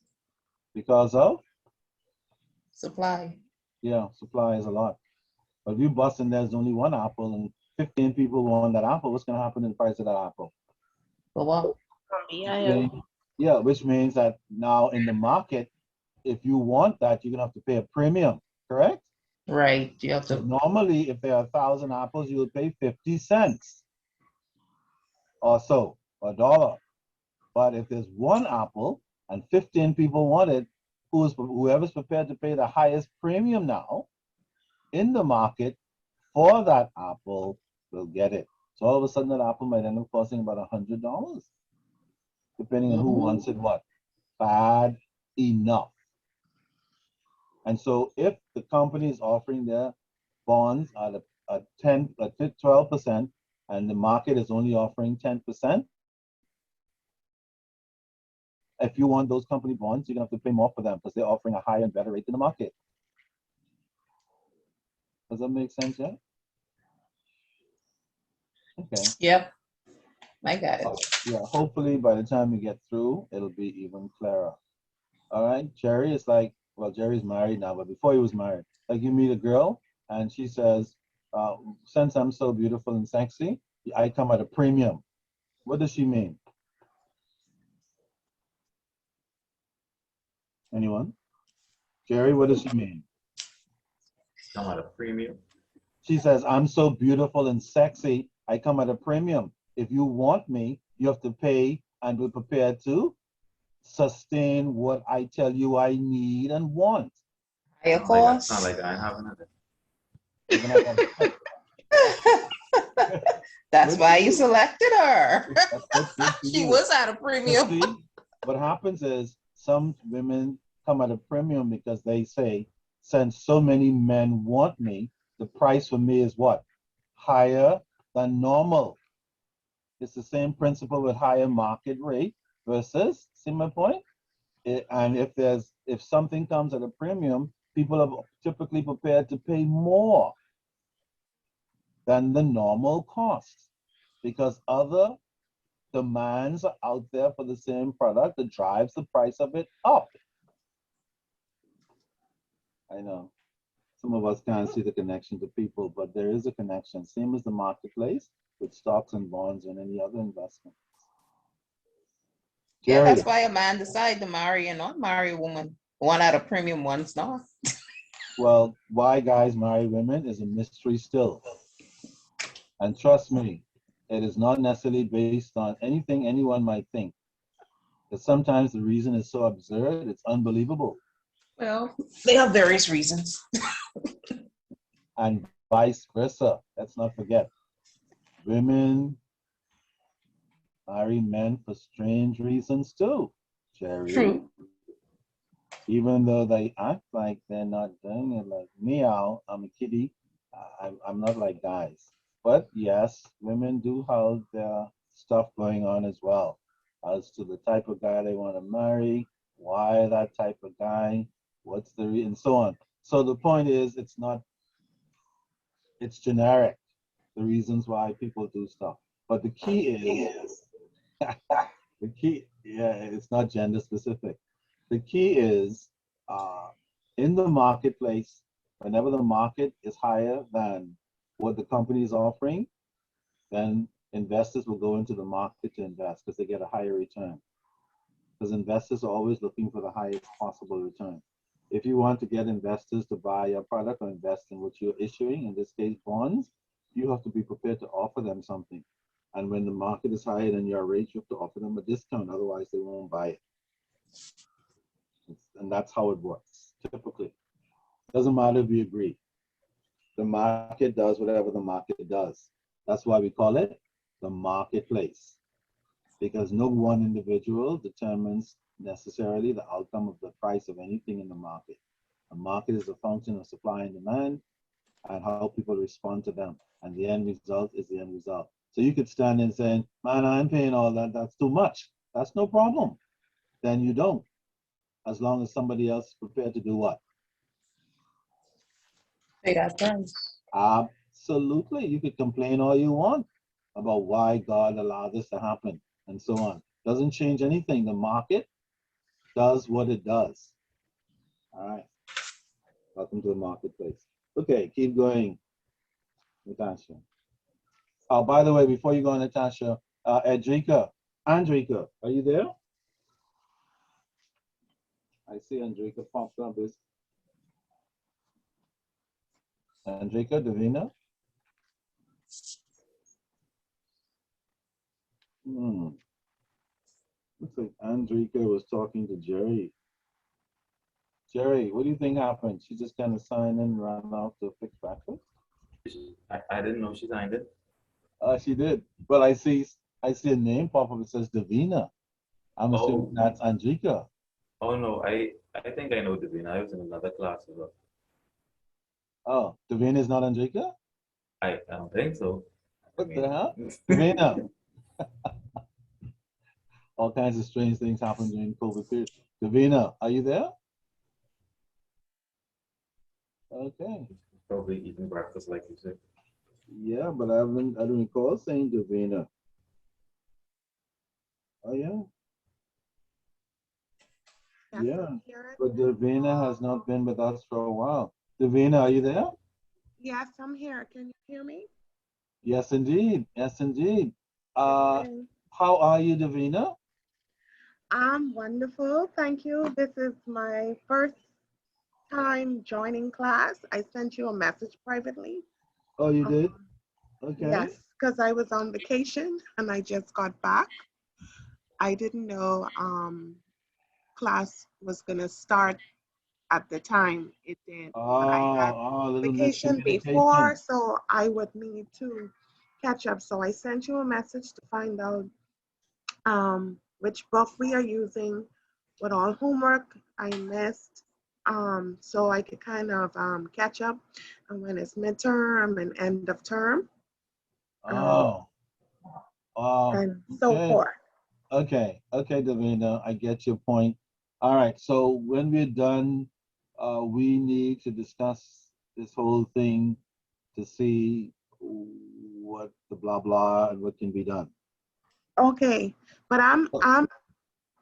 Speaker 1: Because of,
Speaker 3: Supply.
Speaker 1: yeah, supply is a lot. But if you bust and there's only one apple and 15 people want that apple, what's going to happen to the price of that apple?
Speaker 3: But what?
Speaker 1: Yeah, which means that now in the market, if you want that, you're going to have to pay a premium, correct?
Speaker 3: Right. You have
Speaker 1: So
Speaker 3: to.
Speaker 1: normally, if there are 1,000 apples, you will pay 50 cents or so, a dollar. But if there's one apple and 15 people want it, whoever's prepared to pay the highest premium now in the market for that apple will get it. So all of a sudden, that apple might end up costing about $100, depending on who wants it what. Bad enough. And so if the company is offering their bonds at a 12%, and the market is only offering 10%, if you want those company bonds, you're gonna have to pay more for them because they're offering a higher and better rate in the market. Does that make sense yet? Okay.
Speaker 3: Yep. I got it.
Speaker 1: Yeah, hopefully by the time we get through, it'll be even clearer. All right, Jerry is like, well, Jerry's married now, but before he was married, like you meet a girl and she says, since I'm so beautiful and sexy, I come at a premium. What does she mean? Anyone? Jerry, what does she mean?
Speaker 4: Come at a premium.
Speaker 1: She says, I'm so beautiful and sexy, I come at a premium. If you want me, you have to pay and be prepared to sustain what I tell you I need and want.
Speaker 3: Higher
Speaker 4: Not like that.
Speaker 3: cost.
Speaker 4: Not like that. I haven't had it.
Speaker 1: Even like
Speaker 3: That's
Speaker 1: Good
Speaker 3: why
Speaker 1: for
Speaker 3: you
Speaker 1: you.
Speaker 3: selected her.
Speaker 1: That's good for
Speaker 3: She
Speaker 1: you.
Speaker 3: was at a
Speaker 1: But
Speaker 3: premium.
Speaker 1: see, what happens is some women come at a premium because they say, since so many men want me, the price for me is what? Higher than normal. It's the same principle with higher market rate versus, see my point? And if something comes at a premium, people are typically prepared to pay more than the normal cost because other demands are out there for the same product that drives the price of it up. I know some of us can't see the connection to people, but there is a connection, same as the marketplace with stocks and bonds and any other investment.
Speaker 3: Yeah,
Speaker 1: Jerry,
Speaker 3: that's why a man decide to marry and not marry a woman. One at a premium, one's not.
Speaker 1: well, why guys marry women is a mystery still. And trust me, it is not necessarily based on anything anyone might think. Because sometimes the reason is so absurd, it's unbelievable.
Speaker 3: Well, they have various reasons.
Speaker 1: And vice versa. Let's not forget. Women marry men for strange reasons too, Jerry.
Speaker 3: True.
Speaker 1: Even though they act like they're not doing it, like meow, I'm a kitty. I'm not like guys. But yes, women do have their stuff going on as well, as to the type of guy they want to marry, why that type of guy, what's the reason, and so on. So the point is, it's generic, the reasons why people do stuff. But the key is, the key, yeah, it's not gender specific. The key is in the marketplace, whenever the market is higher than what the company is offering, then investors will go into the market to invest because they get a higher return. Because investors are always looking for the highest possible return. If you want to get investors to buy your product or invest in what you're issuing, in this case bonds, you have to be prepared to offer them something. And when the market is higher than your rate, you have to offer them a discount. Otherwise, they won't buy it. And that's how it works, typically. Doesn't matter if we agree. The market does whatever the market does. That's why we call it the marketplace. Because no one individual determines necessarily the outcome of the price of anything in the market. A market is a function of supply and demand and how people respond to them. And the end result is the end result. So you could stand and say, man, I'm paying all that. That's too much. That's no problem. Then you don't. As long as somebody else is prepared to do what?
Speaker 3: Pay that price.
Speaker 1: Absolutely. You could complain all you want about why God allowed this to happen and so on. Doesn't change anything. The market does what it does. All right. Welcome to the marketplace. Okay, keep going, Natasha. Oh, by the way, before you go, Natasha, Andrika, are you there? I see Andrika popped up. Is Andrika, Davina? Looks like Andrika was talking to Jerry. Jerry, what do you think happened? She just kind of signed in and ran off to fix breakfast?
Speaker 4: I didn't know she signed it.
Speaker 1: She did. Well, I see a name pop up. It says Davina. I'm assuming
Speaker 4: Oh.
Speaker 1: that's Andrika.
Speaker 4: Oh no, I think I know Davina. I was in another class as well.
Speaker 1: Oh, Davina is not Andrika?
Speaker 4: I don't think so.
Speaker 1: What the hell? Davina. All kinds of strange things happen during COVID period. Davina, are you there? Okay.
Speaker 4: Probably eating breakfast like you said.
Speaker 1: Yeah, but I don't recall saying Davina. Oh yeah. Yeah. But Davina has not been with us for a while. Davina, are you there?
Speaker 5: Yes, I'm here. Can you hear me?
Speaker 1: Yes, indeed. Yes, indeed.
Speaker 5: Okay.
Speaker 1: How are you, Davina?
Speaker 5: I'm wonderful. Thank you. This is my first time joining class. I sent you a message privately.
Speaker 1: Oh, you did? Okay.
Speaker 5: Yes, because I was on vacation and I just got back. I didn't know class was going to start at the time it did. But I had
Speaker 1: Oh, a little
Speaker 5: vacation before, so I would need to catch up. So I sent you a message to find out which book we are using, what all homework I missed, so I could kind of catch up and when it's midterm and end of term. And so forth.
Speaker 1: Okay, Davina, I get your point. All right, so when we're done, we need to discuss this whole thing to see what the blah blah and what can be done.
Speaker 5: Okay, but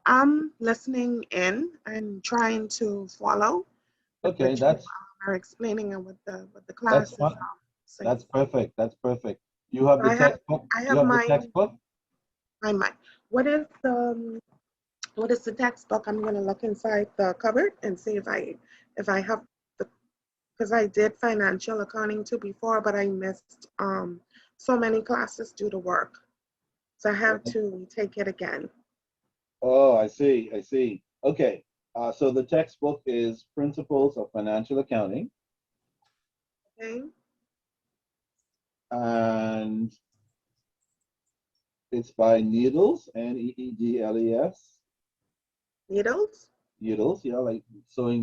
Speaker 5: I'm listening in and trying to follow.
Speaker 1: Okay, that's
Speaker 5: are explaining and what the class is saying.
Speaker 1: That's perfect. That's perfect. You have the textbook.
Speaker 5: I have
Speaker 1: the textbook.
Speaker 5: What is the textbook? I'm gonna look inside the cupboard and see if I have the, because I did financial accounting too before, but I missed so many classes due to work, so I have to take it again.
Speaker 1: Oh, I see. I see. Okay. So the textbook is Principles of Financial Accounting.
Speaker 5: Okay.
Speaker 1: And it's by Needles, Needles.
Speaker 5: Needles?
Speaker 1: Needles, yeah, like sewing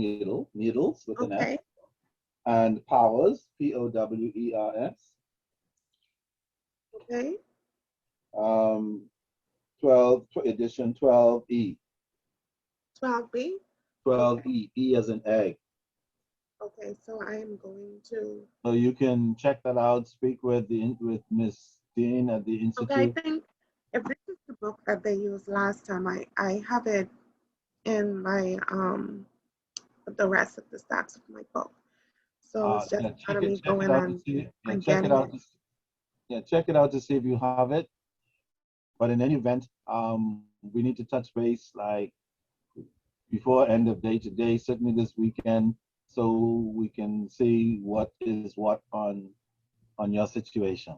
Speaker 1: needles with an
Speaker 5: Okay.
Speaker 1: S. And Powers, Powers.
Speaker 5: Okay.
Speaker 1: 12, edition 12E.
Speaker 5: 12B?
Speaker 1: 12E, E as an egg.
Speaker 5: Okay, so I am going to.
Speaker 1: So you can check that out, speak with Miss Dean at the Institute.
Speaker 5: Okay, I think if this is the book that they used last time, I have it in my the rest of the stacks of my book. So it's just
Speaker 1: check
Speaker 5: me
Speaker 1: it
Speaker 5: going
Speaker 1: out
Speaker 5: and,
Speaker 1: to see,
Speaker 5: and
Speaker 1: check it out.
Speaker 5: it.
Speaker 1: Check it out to see if you have it. But in any event, we need to touch base like before end of day today, certainly this weekend, so we can see what is what on your situation.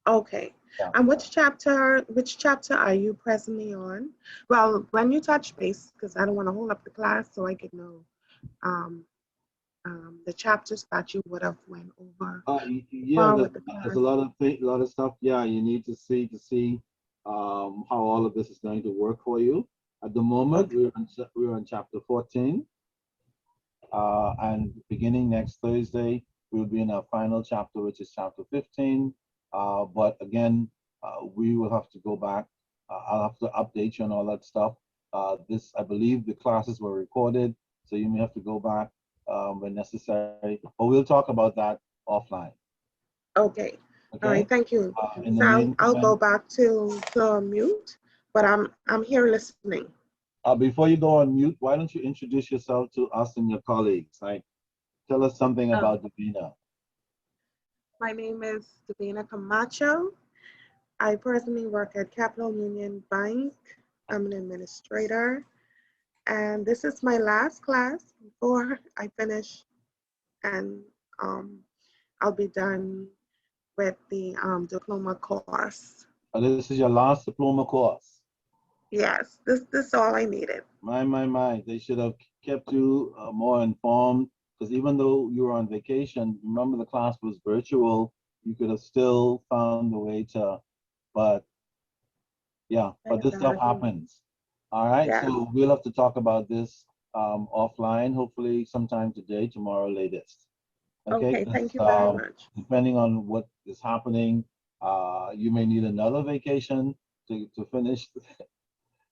Speaker 6: Okay.
Speaker 1: Yeah.
Speaker 6: And which chapter are you presently on? Well, when you touch base, because I don't want to hold up the class, so I can know um, the chapters that you would have went over
Speaker 1: Yeah,
Speaker 6: while with the
Speaker 1: there's
Speaker 6: class.
Speaker 1: a lot of stuff. Yeah, you need to see how all of this is going to work for you. At the moment, we're on chapter 14, and beginning next Thursday, we'll be in our final chapter, which is chapter 15. But again, we will have to go back. I'll have to update you on all that stuff. I believe the classes were recorded, so you may have to go back when necessary. But we'll talk about that offline.
Speaker 6: Okay. All
Speaker 1: Okay.
Speaker 6: right. Thank you.
Speaker 1: In the
Speaker 6: So I'll go
Speaker 1: meantime,
Speaker 6: back to mute, but I'm here listening.
Speaker 1: before you go on mute, why don't you introduce yourself to us and your colleagues? Like, tell us something
Speaker 6: Oh,
Speaker 1: about Davina.
Speaker 6: my name is Davina Camacho. I personally work at Capital Union Bank. I'm an administrator, and this is my last class before I finish, and um, I'll be done with the diploma course.
Speaker 1: This is your last diploma course.
Speaker 6: Yes, this is all I needed.
Speaker 1: My. They should have kept you more informed because even though you were on vacation, remember the class was virtual. You could have still found a way to, but yeah, but this stuff
Speaker 6: Exactly.
Speaker 1: happens. All right,
Speaker 6: Yes.
Speaker 1: so we'll have to talk about this offline, hopefully sometime today, tomorrow latest. Okay,
Speaker 6: Okay,
Speaker 1: 'cause,
Speaker 6: thank you very much.
Speaker 1: depending on what is happening, you may need another vacation to finish,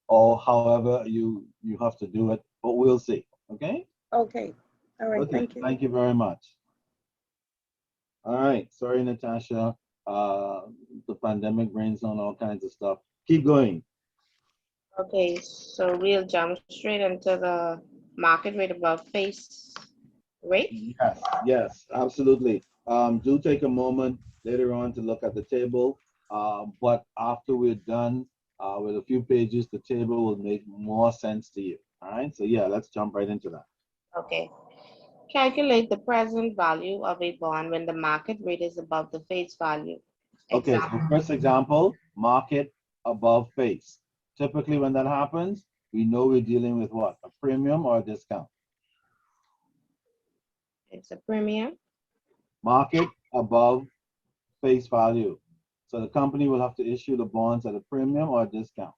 Speaker 1: or however you have to do it, but we'll see. Okay?
Speaker 6: Okay. All right,
Speaker 1: Okay,
Speaker 6: thank you.
Speaker 1: thank you very much. All right, sorry, Natasha. Uh, the pandemic brings on all kinds of stuff. Keep going.
Speaker 5: Okay, so we'll jump straight into the market rate above face rate.
Speaker 1: Yes, absolutely. Do take a moment later on to look at the table, but after we're done with a few pages, the table will make more sense to you. All right, so yeah, let's jump right into that.
Speaker 5: Okay. Calculate the present value of a bond when the market rate is above the face value.
Speaker 1: Okay, so
Speaker 5: Example.
Speaker 1: first example, market above face. Typically when that happens, we know we're dealing with what? A premium or a discount?
Speaker 5: It's a premium.
Speaker 1: Market above face value. So the company will have to issue the bonds at a premium or a discount.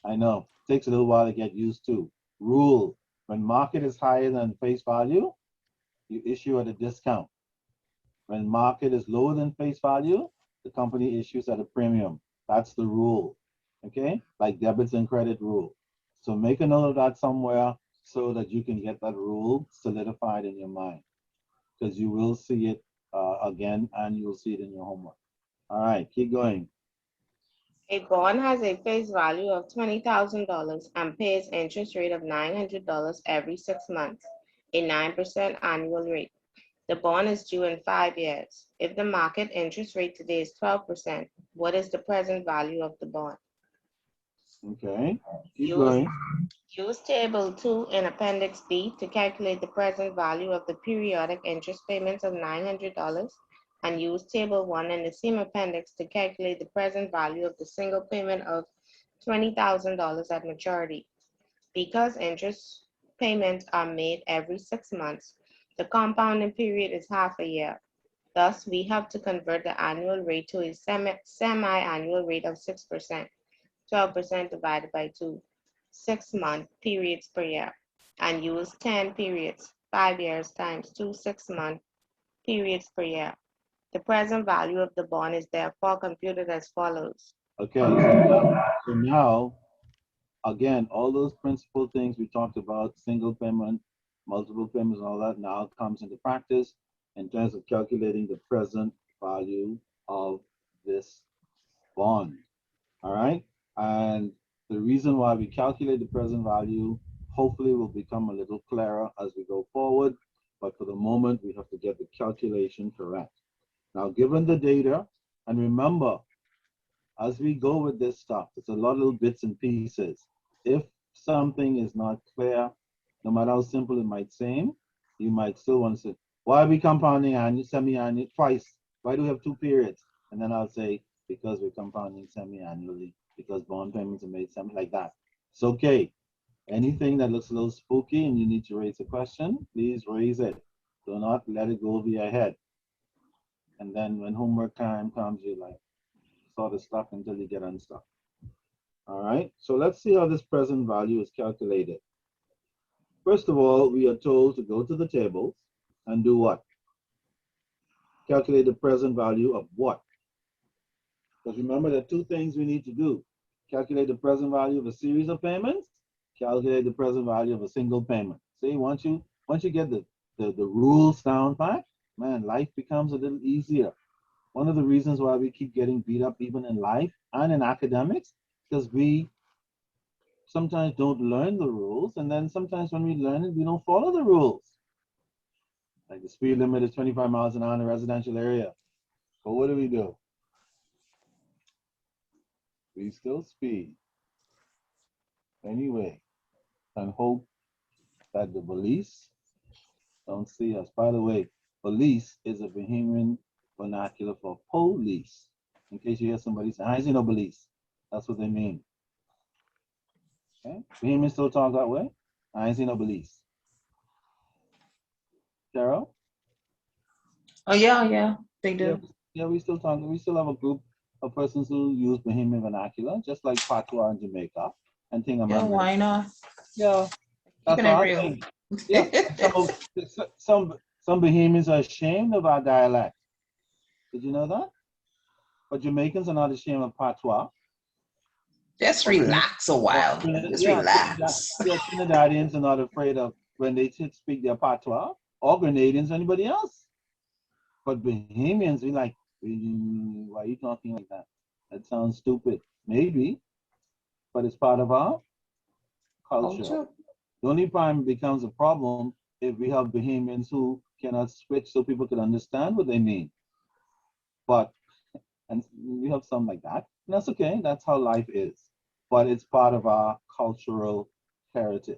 Speaker 1: I know, takes a little while to get used to. Rule, when market is higher than face value, you issue at a discount. When market is lower than face value, the company issues at a premium. That's the rule, okay? Like debits and credit rule. So make a note of that somewhere so that you can get that rule solidified in your mind, because you will see it again and you will see it in your homework. All right, keep going.
Speaker 5: A bond has a face value of $20,000 and pays interest rate of $900 every 6 months, a 9% annual rate. The bond is due in 5 years. If the market interest rate today is 12%, what is the present value of the bond?
Speaker 1: Okay, keep
Speaker 5: Use,
Speaker 1: going.
Speaker 5: use Table 2 in Appendix B to calculate the present value of the periodic interest payments of $900 and use Table 1 in the same appendix to calculate the present value of the single payment of $20,000 at maturity. Because interest payments are made every 6 months, the compounding period is half a year. Thus, we have to convert the annual rate to a semi-annual rate of 6%, 12% divided by 2, 6-month periods per year, and use 10 periods, 5 years times 2 6-month periods per year. The present value of the bond is therefore computed as follows.
Speaker 1: Okay, so now again, all those principal things we talked about, single payment, multiple payments, and all that now comes into practice in terms of calculating the present value of this bond. All right. And the reason why we calculate the present value hopefully will become a little clearer as we go forward. But for the moment, we have to get the calculation correct. Now, given the data, and remember, as we go with this stuff, it's a lot of little bits and pieces. If something is not clear, no matter how simple it might seem, You might still want to say, why are we compounding annual, semi-annual twice? Why do we have 2 periods? And then I'll say, because we're compounding semi-annually, because bond payments are made something like that. It's okay. Anything that looks a little spooky and you need to raise a question, please raise it. Do not let it go over your head. And then when homework time comes, you're like sort of stuck until you get unstuck. All right, so let's see how this present value is calculated. First of all, we are told to go to the tables and do what? Calculate the present value of what? Because remember, there are 2 things we need to do. Calculate the present value of a series of payments, calculate the present value of a single payment. See, once you get the rules down pat, man, life becomes a little easier. One of the reasons why we keep getting beat up even in life and in academics, because we sometimes don't learn the rules, and then sometimes when we learn it, we don't follow the rules. Like the speed limit is 25 miles an hour in a residential area. But what do? We still speed anyway and hope that the police don't see us. By the way, police is a Bahamian vernacular for police. In case you hear somebody say, I ain't seen no police. That's what they mean. Okay? Bahamians still talk that way. I ain't seen no police. Carol?
Speaker 3: Oh, yeah, they do.
Speaker 1: Yeah, we still talk. We still have a group of persons who use Bahamian vernacular, just like Patois in Jamaica and
Speaker 3: Yeah,
Speaker 1: Tingaman.
Speaker 3: why not?
Speaker 1: Yeah, that's
Speaker 3: Keeping it
Speaker 1: our
Speaker 3: real.
Speaker 1: thing. Yeah, some Bahamians are ashamed of our dialect. Did you know that? But Jamaicans are not ashamed of Patois.
Speaker 3: Just relax a while. Just relax.
Speaker 1: Trinidadians are not afraid of when they speak their Patois, or Grenadians, or anybody else. But Bahamians, we like, why are you talking like that? That sounds stupid. Maybe, but it's part of our culture. The only time it becomes a problem if we have Bahamians who cannot switch so people can understand what they mean. And we have some like that. And that's okay. That's how life is. But it's part of our cultural heritage.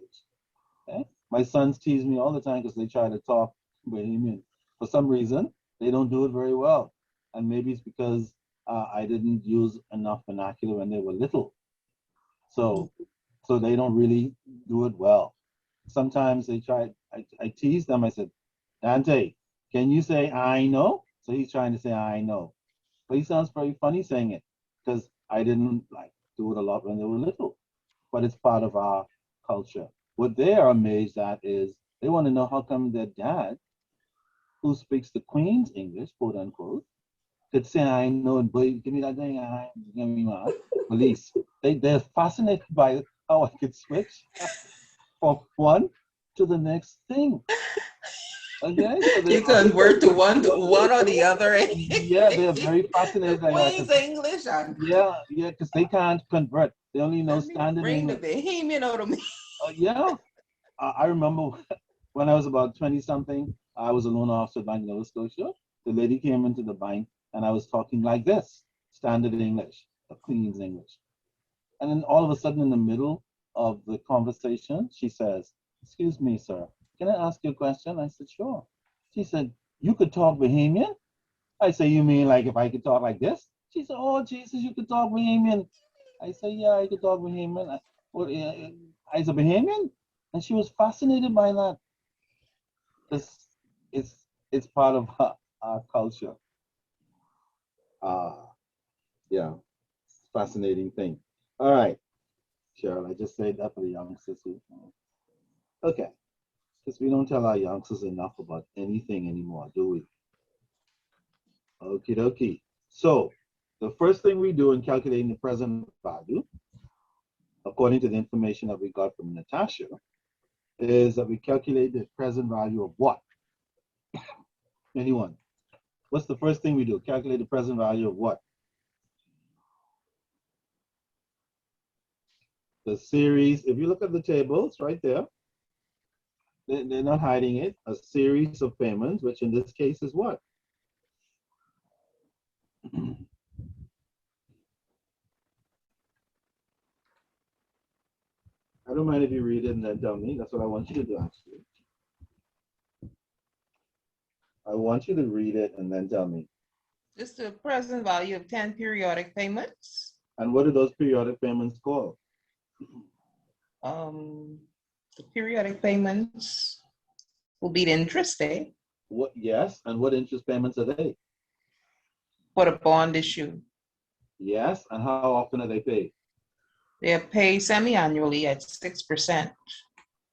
Speaker 1: Okay? My sons tease me all the time because they try to talk Bahamian. For some reason, they don't do it very well. And maybe it's because I didn't use enough vernacular when they were little. So they don't really do it well. Sometimes they try, I tease them, I said, Dante, can you say I know? So he's trying to say I know. But he sounds very funny saying it because I didn't like do it a lot when they were little. But it's part of our culture. What they are amazed at is they want to know how come their dad, who speaks the Queen's English, quote unquote, could say I know and boy, give me that thing, give me my police. They're fascinated by how I could switch from one to the next thing. Okay, so
Speaker 3: you convert to one or the other.
Speaker 1: Yeah, they're very fascinated by that.
Speaker 3: Queen's English.
Speaker 1: Yeah, because they can't convert. They only know standard
Speaker 3: bring
Speaker 1: English.
Speaker 3: the Bahamian out of me.
Speaker 1: Yeah, I remember when I was about 20 something, I was a loan officer at Bank of Nova Scotia. The lady came into the bank and I was talking like this, standard English, the Queen's English. And then all of a sudden in the middle of the conversation, she says, excuse me, sir, can I ask you a question? I said, sure. She said, you could talk Bahamian? I say, you mean like if I could talk like this? She said, oh, Jesus, you could talk Bahamian. I say, yeah, I could talk Bahamian. I said, Bahamian? And she was fascinated by that. Because it's part of our culture. Yeah, fascinating thing. All right, Cheryl, I just said that for the youngsters. Okay, because we don't tell our youngsters enough about anything anymore, do we? Okie dokie. So the first thing we do in calculating the present value, according to the information that we got from Natasha, is that we calculate the present value of what? Anyone? What's the first thing we do? Calculate the present value of what? The series, if you look at the tables right there, they're not hiding it, a series of payments, which in this case is what? I don't mind if you read it and then tell me. That's what I want you to do, actually. I want you to read it and then tell me.
Speaker 3: This is the present value of 10 periodic payments.
Speaker 1: And what are those periodic payments called?
Speaker 3: The periodic payments will be the interest, eh?
Speaker 1: What, yes, and what interest payments are they?
Speaker 3: For the bond issue.
Speaker 1: Yes, and how often are they paid?
Speaker 3: They are paid semi-annually at 6%.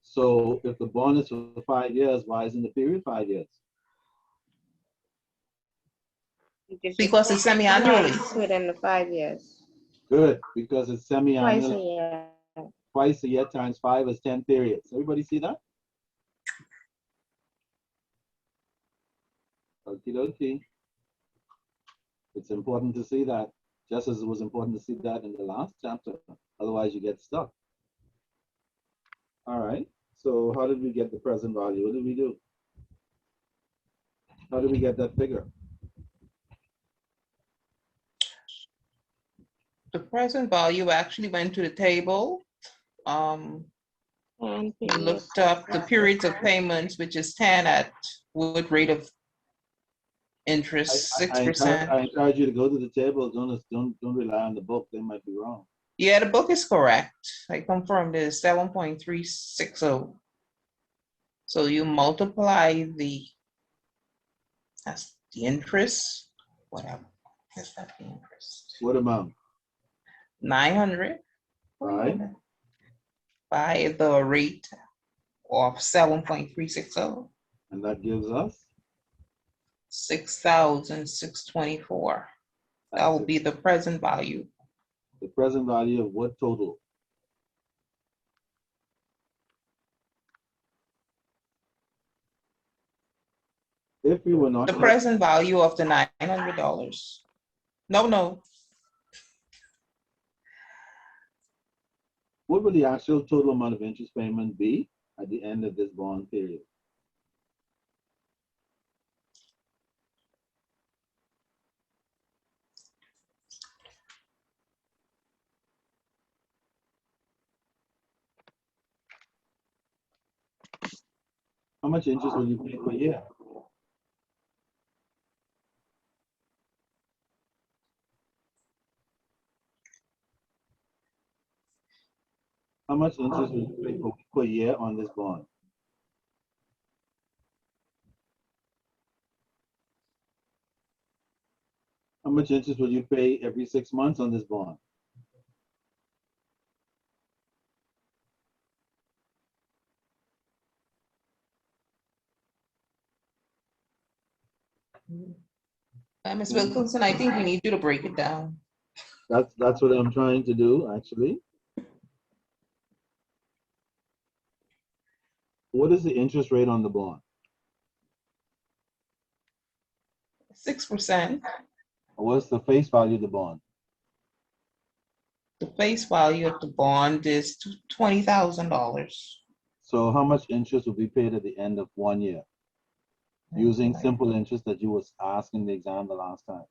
Speaker 1: So if the bond is for 5 years, why isn't the period 5 years?
Speaker 3: Because it's semi-annually.
Speaker 5: Twice within the 5 years.
Speaker 1: Good, because it's
Speaker 5: Twice a
Speaker 1: semi-annual.
Speaker 5: year.
Speaker 1: Twice a year times 5 is 10 periods. Everybody see that? Okie dokie. It's important to see that, just as it was important to see that in the last chapter. Otherwise, you get stuck. All right. So how did we get the present value? What did we do? How did we get that figure?
Speaker 3: The present value actually went to the table.
Speaker 5: And
Speaker 3: We
Speaker 5: period.
Speaker 3: looked up the periods of payments, which is 10 at what rate of interest,
Speaker 1: I
Speaker 3: 6%.
Speaker 1: encourage you to go to the table. Don't rely on the book. They might be wrong.
Speaker 3: Yeah, the book is correct. I confirmed it is 7.360. So you multiply that's the interest, whatever. Is that the interest?
Speaker 1: What amount?
Speaker 3: 900
Speaker 1: Right.
Speaker 3: by the rate of 7.360,
Speaker 1: And that gives us
Speaker 3: 6,624. That will be the present value.
Speaker 1: the present value of what total? If we were not
Speaker 3: The present value of the $900. No.
Speaker 1: what would the actual total amount of interest payment be at the end of this bond period? How much interest will you pay per year? How much interest will you pay per year on this bond? How much interest will you pay every 6 months on this bond?
Speaker 3: Ms. Wilkinson, I think we need you to break it down.
Speaker 1: That's what I'm trying to do, actually. What is the interest rate on the bond?
Speaker 3: 6%.
Speaker 1: What's the face value of the bond?
Speaker 3: The face value of the bond is $20,000.
Speaker 1: So how much interest will be paid at the end of 1 year? Using simple interest that you was asked in the exam the last time.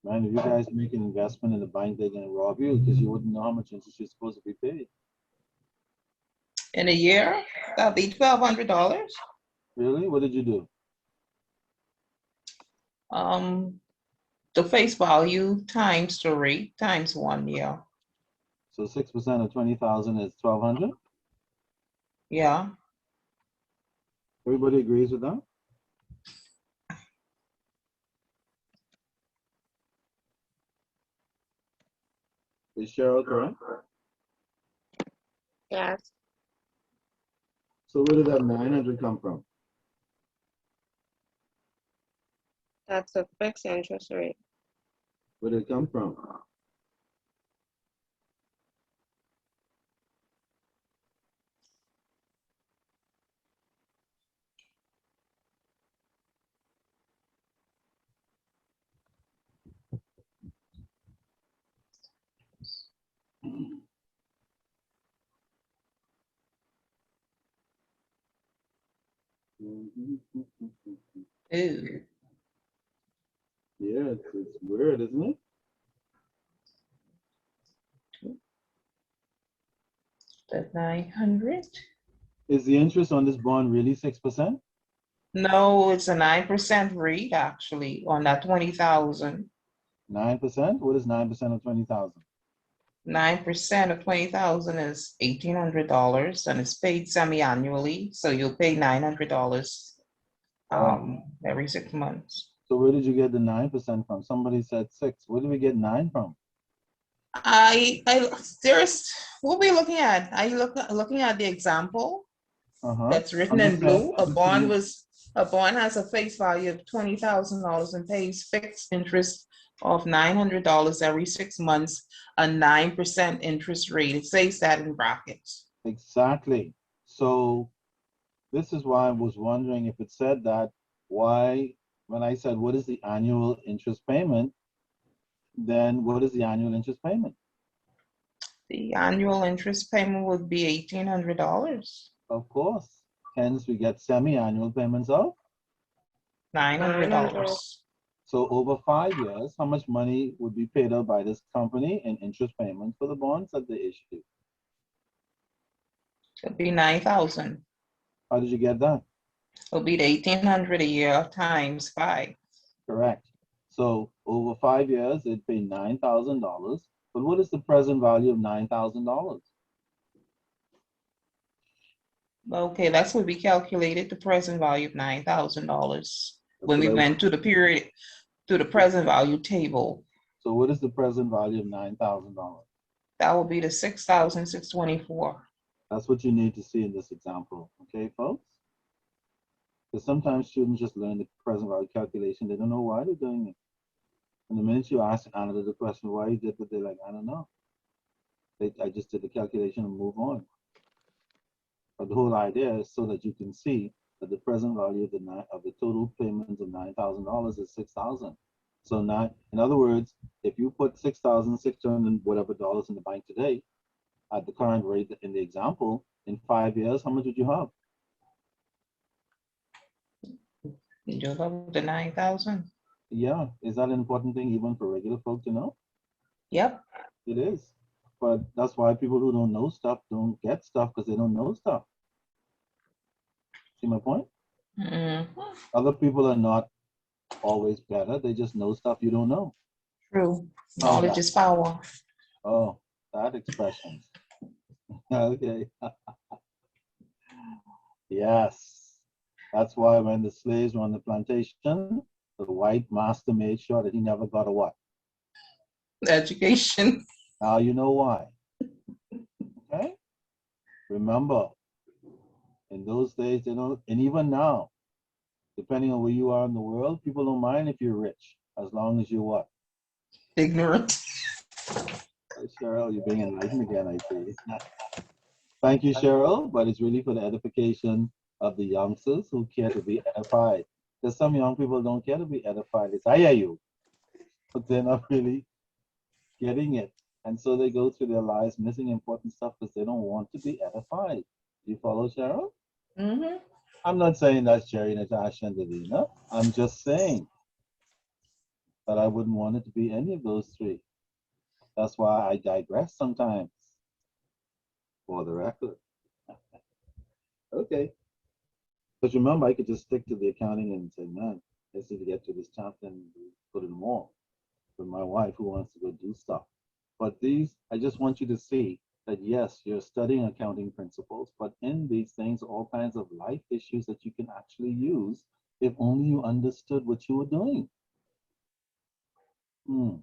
Speaker 1: Man, if you guys make an investment in the bank, they're gonna rob you because you wouldn't know how much interest you're supposed to be paid.
Speaker 3: In a year, that'll be $1,200.
Speaker 1: Really? What did you do?
Speaker 3: The face value times the rate times 1 year.
Speaker 1: So 6% of 20,000 is 1,200.
Speaker 3: Yeah.
Speaker 1: Everybody agrees with that? Is Cheryl correct?
Speaker 5: Yes.
Speaker 1: So where did that 900 come from?
Speaker 5: That's a fixed interest rate.
Speaker 1: Where did it come from?
Speaker 3: Ooh,
Speaker 1: Yeah, it's weird, isn't it?
Speaker 3: the 900.
Speaker 1: Is the interest on this bond really 6%?
Speaker 3: No, it's a 9% rate actually on that 20,000.
Speaker 1: 9%? What is 9% of 20,000?
Speaker 3: 9% of 20,000 is $1,800 and it's paid semi-annually. So you'll pay $900 every 6 months.
Speaker 1: So where did you get the 9% from? Somebody said 6. Where did we get 9 from?
Speaker 3: There's what we're looking at. Are you looking at the example that's written in blue? A bond has a face value of $20,000 and pays fixed interest of $900 every 6 months, a 9% interest rate. It says that in brackets.
Speaker 1: Exactly. So this is why I was wondering if it said that, why, when I said, what is the annual interest payment? Then what is the annual interest payment?
Speaker 3: The annual interest payment would be $1,800,
Speaker 1: Of course. Hence, we get semi-annual payments of.
Speaker 3: $900.
Speaker 1: So over 5 years, how much money would be paid out by this company in interest payments for the bonds that they issue?
Speaker 3: It'd be 9,000.
Speaker 1: How did you get that?
Speaker 3: It'll be the 1,800 a year times 5.
Speaker 1: Correct. So over 5 years, they'd pay $9,000. But what is the present value of $9,000?
Speaker 3: Okay, that's what we calculated the present value of $9,000 when we
Speaker 1: what I-
Speaker 3: went to the present value table.
Speaker 1: So what is the present value of $9,000?
Speaker 3: That will be the 6,624.
Speaker 1: That's what you need to see in this example. Okay, folks? Because sometimes students just learn the present value calculation. They don't know why they're doing it. And the minute you ask another the question why you did it, they're like, I don't know. I just did the calculation and move on. But the whole idea is so that you can see that the present value of the total payments of $9,000 is $6,000. So now, in other words, if you put $6,600 whatever dollars in the bank today, at the current rate in the example, in 5 years, how much would you have?
Speaker 3: You do about the 9,000.
Speaker 1: Yeah, is that an important thing even for regular folk to know?
Speaker 3: Yep.
Speaker 1: It is. But that's why people who don't know stuff don't get stuff because they don't know stuff. See my point?
Speaker 3: Mhm.
Speaker 1: Other people are not always better. They just know stuff you don't know.
Speaker 3: True. Knowledge is power.
Speaker 1: Oh, that expression. Okay. Yes. That's why when the slaves were on the plantation, the white master made sure that he never got a what?
Speaker 3: Education.
Speaker 1: Now you know why. Okay? Remember, in those days, they don't, and even now, depending on where you are in the world, people don't mind if you're rich, as long as you're what?
Speaker 3: Ignorant.
Speaker 1: Cheryl, you're being enlightened again, I see. Thank you, Cheryl, but it's really for the edification of the youngsters who care to be edified. Because some young people don't care to be edified. It's, I hear you, but they're not really getting it. And so they go through their lives missing important stuff because they don't want to be edified. Do you follow, Cheryl?
Speaker 3: Mm-hmm.
Speaker 1: I'm not saying that's Jerry, Natasha, and Davina. I'm just saying that I wouldn't want it to be any of those three. That's why I digress sometimes, for the record. Okay. Because remember, I could just stick to the accounting and say, man, let's see to get to this chapter and put it more with my wife who wants to go do stuff. But these, I just want you to see that yes, you're studying accounting principles, but in these things, all kinds of life issues that you can actually use if only you understood what you were doing. All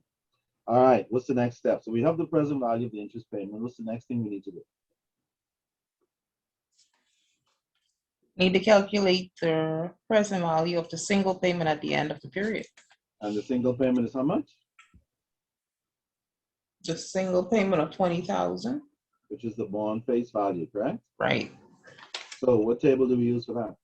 Speaker 1: right, what's the next step? So we have the present value of the interest payment. What's the next thing we need to do?
Speaker 3: Need to calculate the present value of the single payment at the end of the period.
Speaker 1: And the single payment is how much?
Speaker 3: The single payment of 20,000.
Speaker 1: Which is the bond face value, correct?
Speaker 3: Right.
Speaker 1: So what table do we use for that?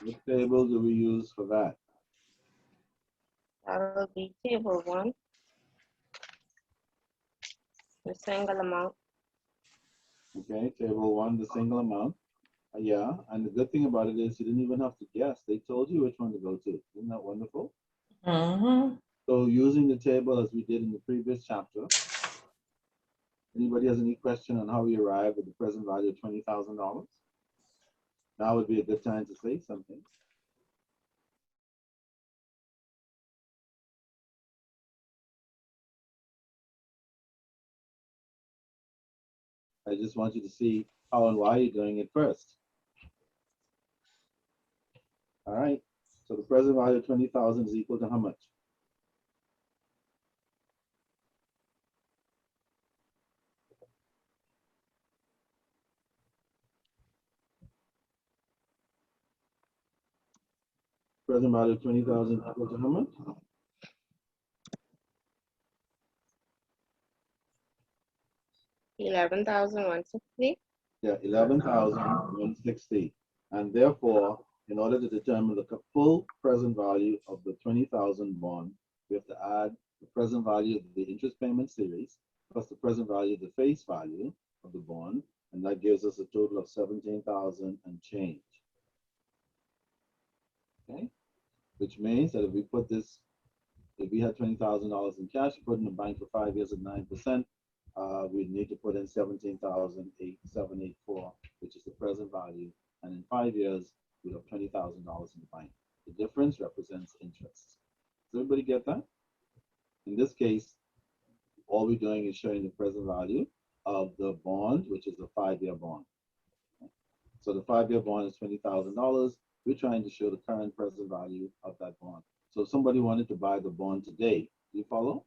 Speaker 1: What table do we use for that?
Speaker 5: That will be table 1, the single amount.
Speaker 1: Okay, table 1, the single amount. Yeah, and the good thing about it is you didn't even have to guess. They told you which one to go to. Isn't that wonderful?
Speaker 3: Mm-hmm.
Speaker 1: So using the table as we did in the previous chapter, anybody has any question on how we arrived at the present value of $20,000? Now would be a good time to say something. I just want you to see how and why you're doing it first. All right. So the present value of 20,000 is equal to how much? Present value of 20,000 equal to how much?
Speaker 5: $11,160.
Speaker 1: Yeah, 11,160. And therefore, in order to determine the full present value of the 20,000 bond, we have to add the present value of the interest payment series plus the present value of the face value of the bond, and that gives us a total of 17,000 and change. Okay, which means that if we put this, if we had $20,000 in cash, put in the bank for 5 years at 9%, we'd need to put in 17,784, which is the present value, and in 5 years, we'd have $20,000 in the bank. The difference represents interest. Does everybody get that? In this case, all we're doing is showing the present value of the bond, which is a 5-year bond. So the 5-year bond is $20,000. We're trying to show the current present value of that bond. So if somebody wanted to buy the bond today, do you follow?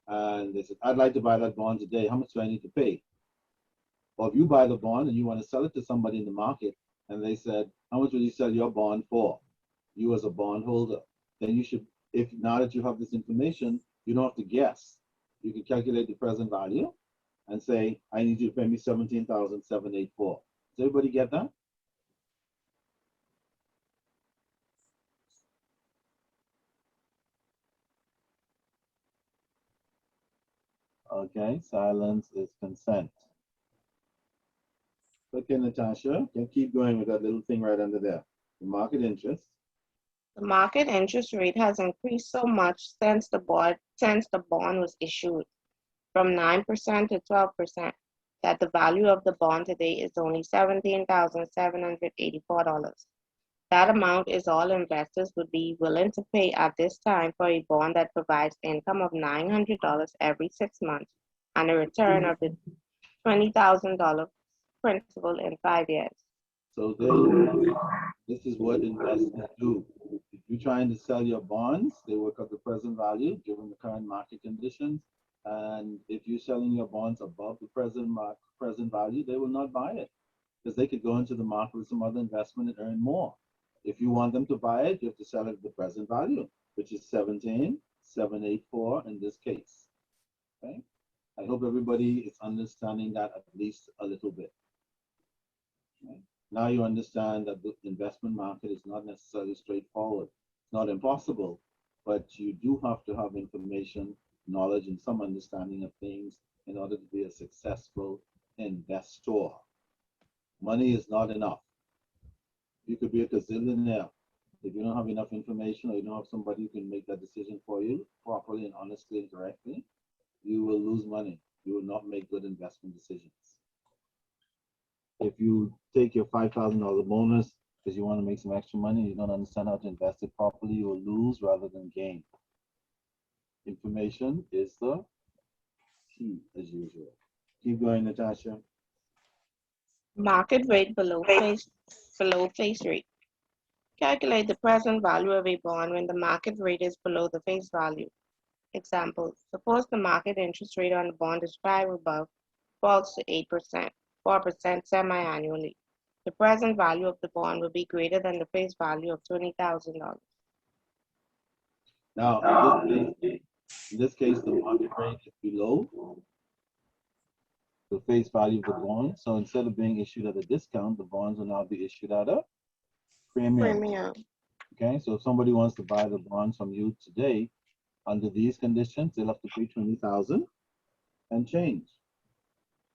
Speaker 1: And they said, I'd like to buy that bond today. How much do I need to pay? Or if you buy the bond and you want to sell it to somebody in the market, and they said, how much will you sell your bond for? You as a bond holder. Then you should, if now that you have this information, you don't have to guess. You can calculate the present value and say, I need you to pay me 17,784. Does everybody get that? Okay, silence is consent. Okay, Natasha, can keep going with that little thing right under there. The market interest.
Speaker 5: The market interest rate has increased so much since the bond was issued, from 9% to 12%, that the value of the bond today is only $17,784. That amount is all investors would be willing to pay at this time for a bond that provides income of $900 every 6 months and a return of the $20,000 principal in 5 years.
Speaker 1: So there you go. This is what investors do. If you're trying to sell your bonds, they work out the present value given the current market conditions. And if you're selling your bonds above the present value, they will not buy it because they could go into the market with some other investment and earn more. If you want them to buy it, you have to sell it at the present value, which is 17,784 in this case. Okay. I hope everybody is understanding that at least a little bit. Okay. Now you understand that the investment market is not necessarily straightforward. It's not impossible, but you do have to have information, knowledge, and some understanding of things in order to be a successful investor. Money is not enough. You could be a gazillionaire. If you don't have enough information or you don't have somebody who can make that decision for you properly and honestly and correctly, you will lose money. You will not make good investment decisions. If you take your $5,000 bonus because you want to make some extra money and you don't understand how to invest it properly, you will lose rather than gain. Information is the key as usual. Keep going, Natasha.
Speaker 5: Market rate below face rate. Calculate the present value of a bond when the market rate is below the face value. Example, suppose the market interest rate on the bond is 5 above, falls to 8%, 4% semi-annually. The present value of the bond will be greater than the face value of $20,000.
Speaker 1: Now, in this case, the market rate is below the face value of the bond. So instead of being issued at a discount, the bonds will now be issued at a premium.
Speaker 5: Premium.
Speaker 1: Okay, so if somebody wants to buy the bonds from you today, under these conditions, they'll have to pay 20,000 and change.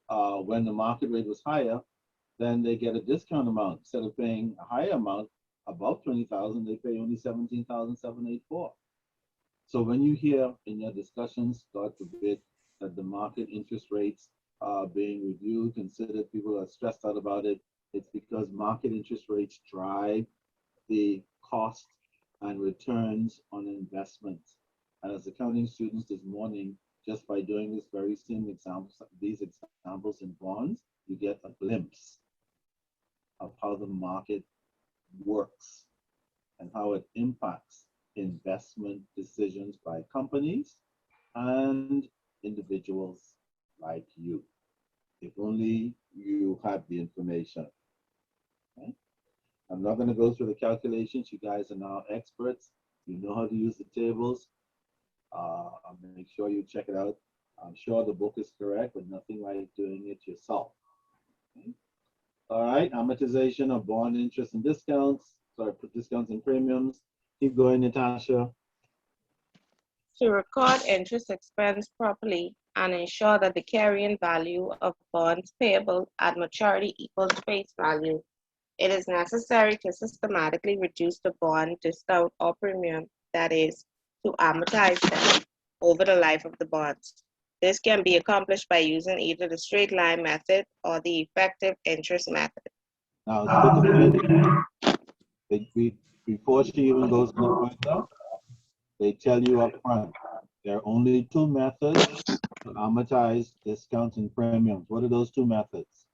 Speaker 1: When the market rate was higher, then they get a discount amount. Instead of paying a higher amount above 20,000, they pay only 17,784. So when you hear in your discussions, God forbid, that the market interest rates are being reviewed, considered, people are stressed out about it, it's because market interest rates drive the cost and returns on investments. And as accounting students this morning, just by doing this very same examples, these examples in bonds, you get a glimpse of how the market works and how it impacts investment decisions by companies and individuals like you. If only you had the information. Okay? I'm not going to go through the calculations. You guys are now experts. You know how to use the tables. Make sure you check it out. I'm sure the book is correct, but nothing like doing it yourself. Okay? All right, amortization of bond interest and discounts. Sorry, discounts and premiums. Keep going, Natasha.
Speaker 5: To record interest expense properly and ensure that the carrying value of bonds payable at maturity equals face value, it is necessary to systematically reduce the bond discount or premium, that is, to amortize them over the life of the bonds. This can be accomplished by using either the straight line method or the effective interest method.
Speaker 1: Now, it's good to say, before she even goes any further, they tell you up front, there are only two methods to amortize discounts and premiums. What are those two methods?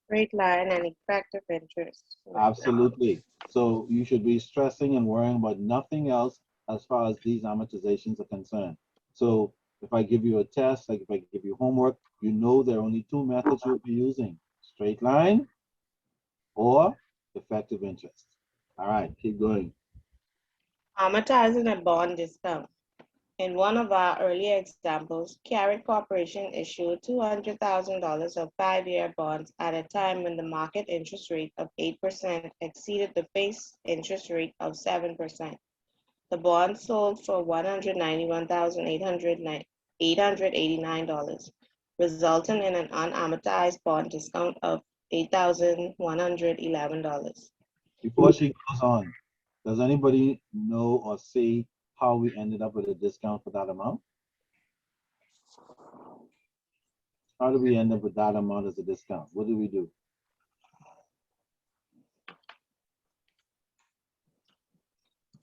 Speaker 5: Straight line and effective interest.
Speaker 1: Absolutely. So you should be stressing and worrying about nothing else as far as these amortizations are concerned. So if I give you a test, like if I give you homework, you know there are only two methods you'll be using, straight line or effective interest. All right, keep going.
Speaker 5: Amortizing a bond discount. In one of our earlier examples, Carrot Corporation issued $200,000 of 5-year bonds at a time when the market interest rate of 8% exceeded the face interest rate of 7%. The bond sold for $191,889, resulting in an unamortized bond discount of $8,111.
Speaker 1: Before she goes on, does anybody know or see how we ended up with a discount for that amount? How did we end up with that amount as a discount? What did we do?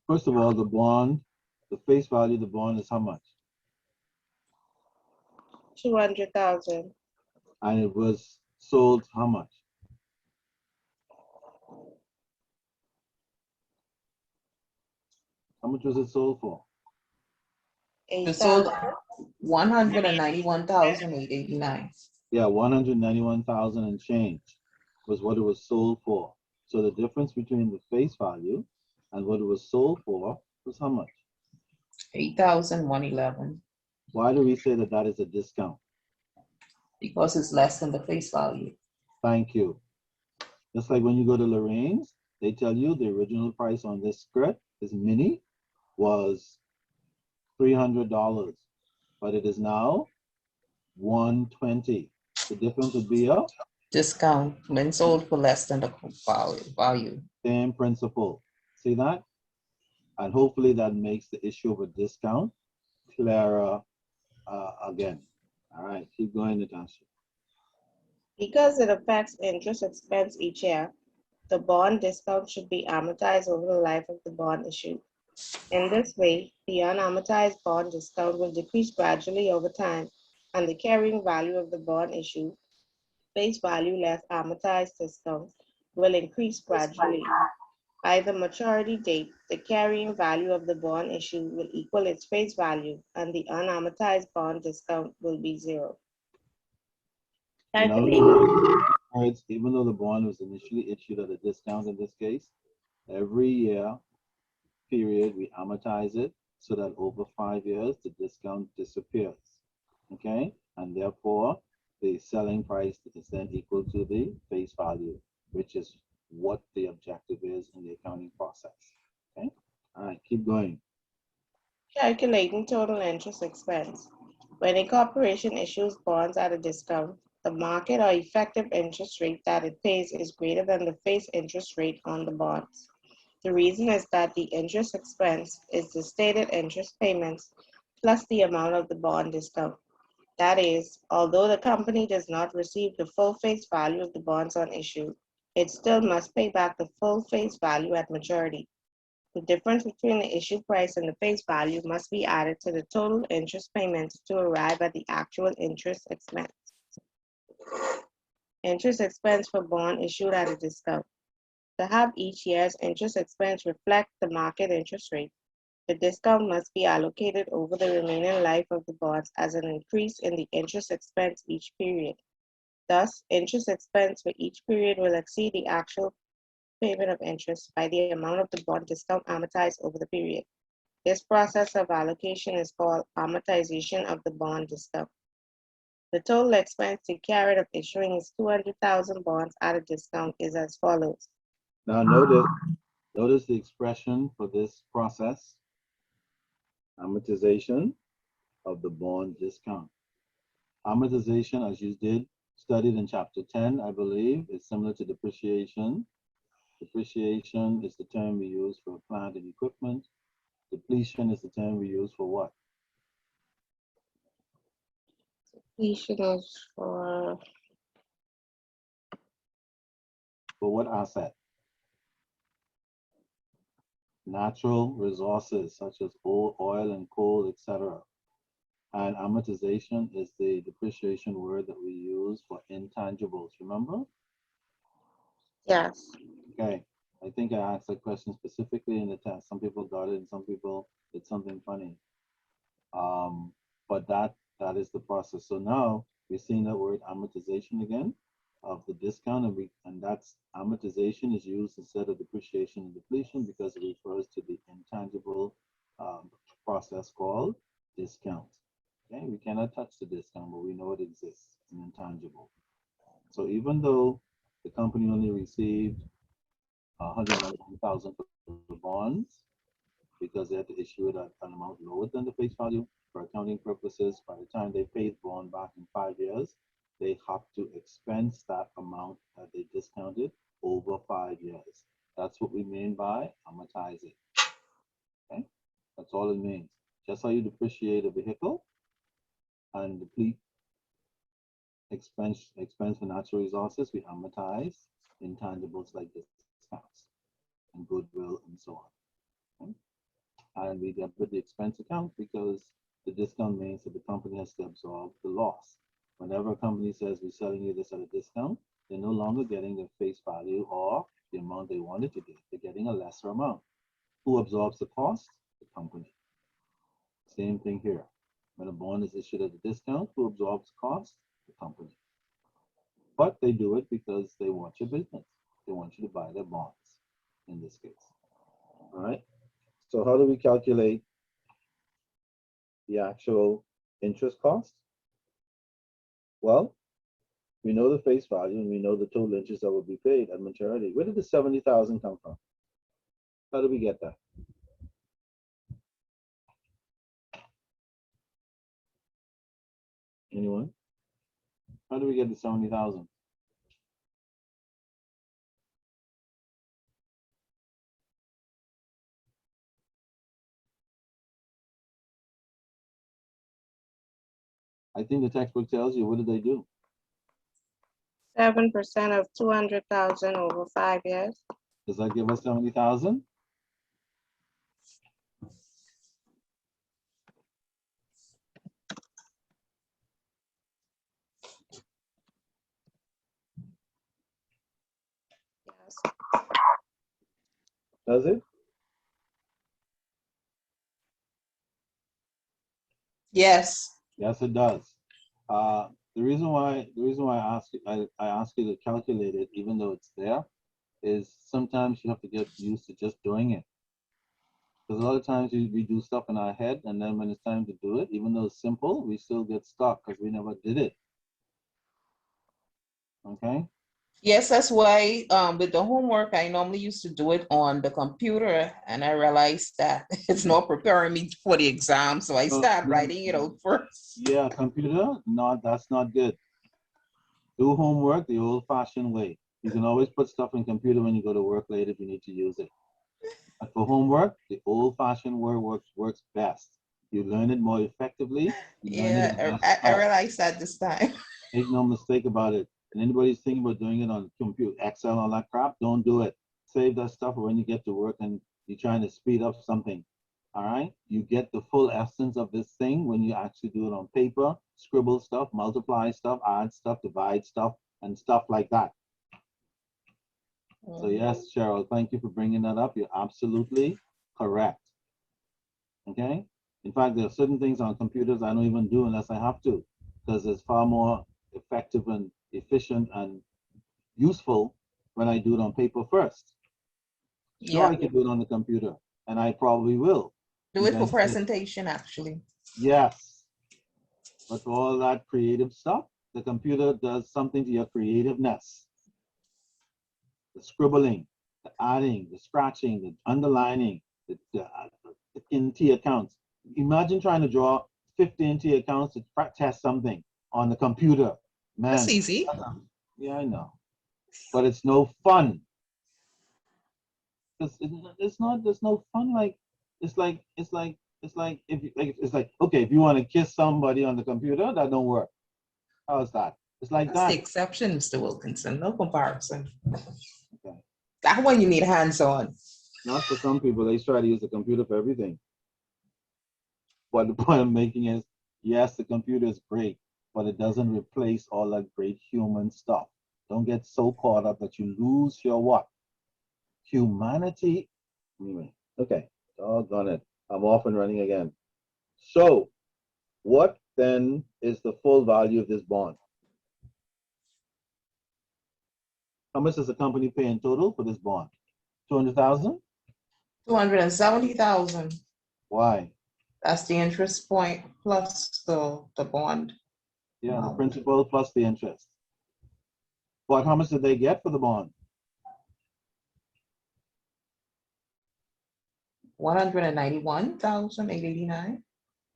Speaker 1: First of all, the bond, the face value of the bond is how much?
Speaker 5: 200,000.
Speaker 1: And it was sold how much? How much was it sold for?
Speaker 3: It sold 191,889.
Speaker 1: Yeah, 191,000 and change was what it was sold for. So the difference between the face value and what it was sold for was how much?
Speaker 3: 8,111,
Speaker 1: Why do we say that that is a discount?
Speaker 3: because it's less than the face value.
Speaker 1: Thank you. Just like when you go to Lorraine's, they tell you the original price on this skirt, this mini, was $300, but it is now $120. The difference would be a
Speaker 3: Discount when sold for less than the value.
Speaker 1: same principle. See that? And hopefully that makes the issue of a discount clearer again. All right, keep going, Natasha.
Speaker 5: Because it affects interest expense each year, the bond discount should be amortized over the life of the bond issue. In this way, the unamortized bond discount will decrease gradually over time, and the carrying value of the bond issue, face value less amortized discount, will increase gradually. By the maturity date, the carrying value of the bond issue will equal its face value, and the unamortized bond discount will be zero.
Speaker 1: In other words, even though the bond was initially issued at a discount in this case, every year period we amortize it so that over 5 years the discount disappears. Okay, and therefore the selling price is then equal to the face value, which is what the objective is in the accounting process. Okay, all right, keep going.
Speaker 5: Calculating total interest expense. When a corporation issues bonds at a discount, the market or effective interest rate that it pays is greater than the face interest rate on the bonds. The reason is that the interest expense is the stated interest payments plus the amount of the bond discount. That is, although the company does not receive the full face value of the bonds on issue, it still must pay back the full face value at maturity. The difference between the issue price and the face value must be added to the total interest payments to arrive at the actual interest expense. Interest expense for bond issued at a discount. To have each year's interest expense reflect the market interest rate, the discount must be allocated over the remaining life of the bonds as an increase in the interest expense each period. Thus, interest expense for each period will exceed the actual payment of interest by the amount of the bond discount amortized over the period. This process of allocation is called amortization of the bond discount. The total expense to carry of issuing 200,000 bonds at a discount is as follows.
Speaker 1: Now notice the expression for this process: amortization of the bond discount. Amortization, as you studied in chapter 10, I believe, is similar to depreciation. Depreciation is the term we use for plant and equipment. Depletion is the term we use for what?
Speaker 5: Depletion is for
Speaker 1: what asset? Natural resources such as oil and coal, etc. And amortization is the depreciation word that we use for intangibles, remember?
Speaker 5: yes.
Speaker 1: Okay, I think I asked that question specifically in the test. Some people got it and some people did something funny. But that is the process. So now we're seeing that word amortization again of the discount, and that's amortization is used instead of depreciation and depletion because it refers to the intangible process called discount. Okay, we cannot touch the discount, but we know it exists, an intangible. So even though the company only received 190,000 for the bonds because they had to issue it at an amount lower than the face value, for accounting purposes, by the time they pay the bond back in 5 years, they have to expense that amount that they discounted over 5 years. That's what we mean by amortizing. Okay, that's all it means. Just how you depreciate a vehicle and deplete expense for natural resources, we amortize intangibles like discounts and goodwill and so on. Okay? And we debit the expense account because the discount means that the company has to absorb the loss. Whenever a company says we're selling you this at a discount, they're no longer getting the face value or the amount they wanted to get. They're getting a lesser amount. Who absorbs the cost? The company. Same thing here. When a bond is issued at a discount, who absorbs cost? The company. But they do it because they want your business. They want you to buy their bonds, in this case. All right. So how do we calculate the actual interest cost? Well, we know the face value and we know the total interest that will be paid at maturity. Where did the 70,000 come from? How do we get that? Anyone? How do we get the 70,000? I think the textbook tells you, what did they do?
Speaker 5: 7% of 200,000 over 5 years.
Speaker 1: Does that give us 70,000?
Speaker 5: Yes.
Speaker 1: Does it?
Speaker 3: Yes.
Speaker 1: Yes, it does. The reason why I ask you to calculate it, even though it's there, is sometimes you have to get used to just doing it. Because a lot of times we do stuff in our head, and then when it's time to do it, even though it's simple, we still get stuck because we never did it. Okay?
Speaker 3: Yes, that's why with the homework, I normally used to do it on the computer, and I realized that it's not preparing me for the exam, so I start writing it out first.
Speaker 1: Yeah, computer, no, that's not good. Do homework the old-fashioned way. You can always put stuff in computer when you go to work later if you need to use it. But for homework, the old-fashioned way works best. You learn it more effectively. You learn it in
Speaker 3: Yeah,
Speaker 1: less
Speaker 3: I
Speaker 1: stress.
Speaker 3: realized that this time.
Speaker 1: Make no mistake about it. And anybody's thinking about doing it on computer, Excel, all that crap, don't do it. Save that stuff for when you get to work and you're trying to speed up something. All right? You get the full essence of this thing when you actually do it on paper, scribble stuff, multiply stuff, add stuff, divide stuff, and stuff like that. So yes, Cheryl, thank you for bringing that up. You're absolutely correct. Okay? In fact, there are certain things on computers I don't even do unless I have to, because it's far more effective and efficient and useful when I do it on paper first. Sure,
Speaker 3: Yeah,
Speaker 1: I can do it on the computer, and I probably will.
Speaker 3: do it for
Speaker 1: eventually.
Speaker 3: presentation, actually.
Speaker 1: Yes, but for all that creative stuff, the computer does something to your creativeness. The scribbling, the adding, the scratching, the underlining, the NT accounts. Imagine trying to draw 50 NT accounts to test something on the computer.
Speaker 3: That's
Speaker 1: Man,
Speaker 3: easy.
Speaker 1: yeah, I know. But it's no fun. It's not, there's no fun. Like, it's like, okay, if you want to kiss somebody on the computer, that don't work. How's that? It's like
Speaker 3: That's the
Speaker 1: that.
Speaker 3: exception, Mr. Wilkinson. No comparison.
Speaker 1: Okay.
Speaker 3: That one you need hands on.
Speaker 1: Not for some people, they try to use the computer for everything. But the point I'm making is, yes, the computer is great, but it doesn't replace all that great human stuff. Don't get so caught up that you lose your what? Humanity. Anyway, okay, doggone it. I'm off and running again. So, what then is the full value of this bond? How much does the company pay in total for this bond? 200,000?
Speaker 3: 270,000.
Speaker 1: Why?
Speaker 3: That's the interest point plus the bond.
Speaker 1: Yeah, the
Speaker 3: Wow.
Speaker 1: principal plus the interest. But how much did they get for the bond?
Speaker 3: 191,889.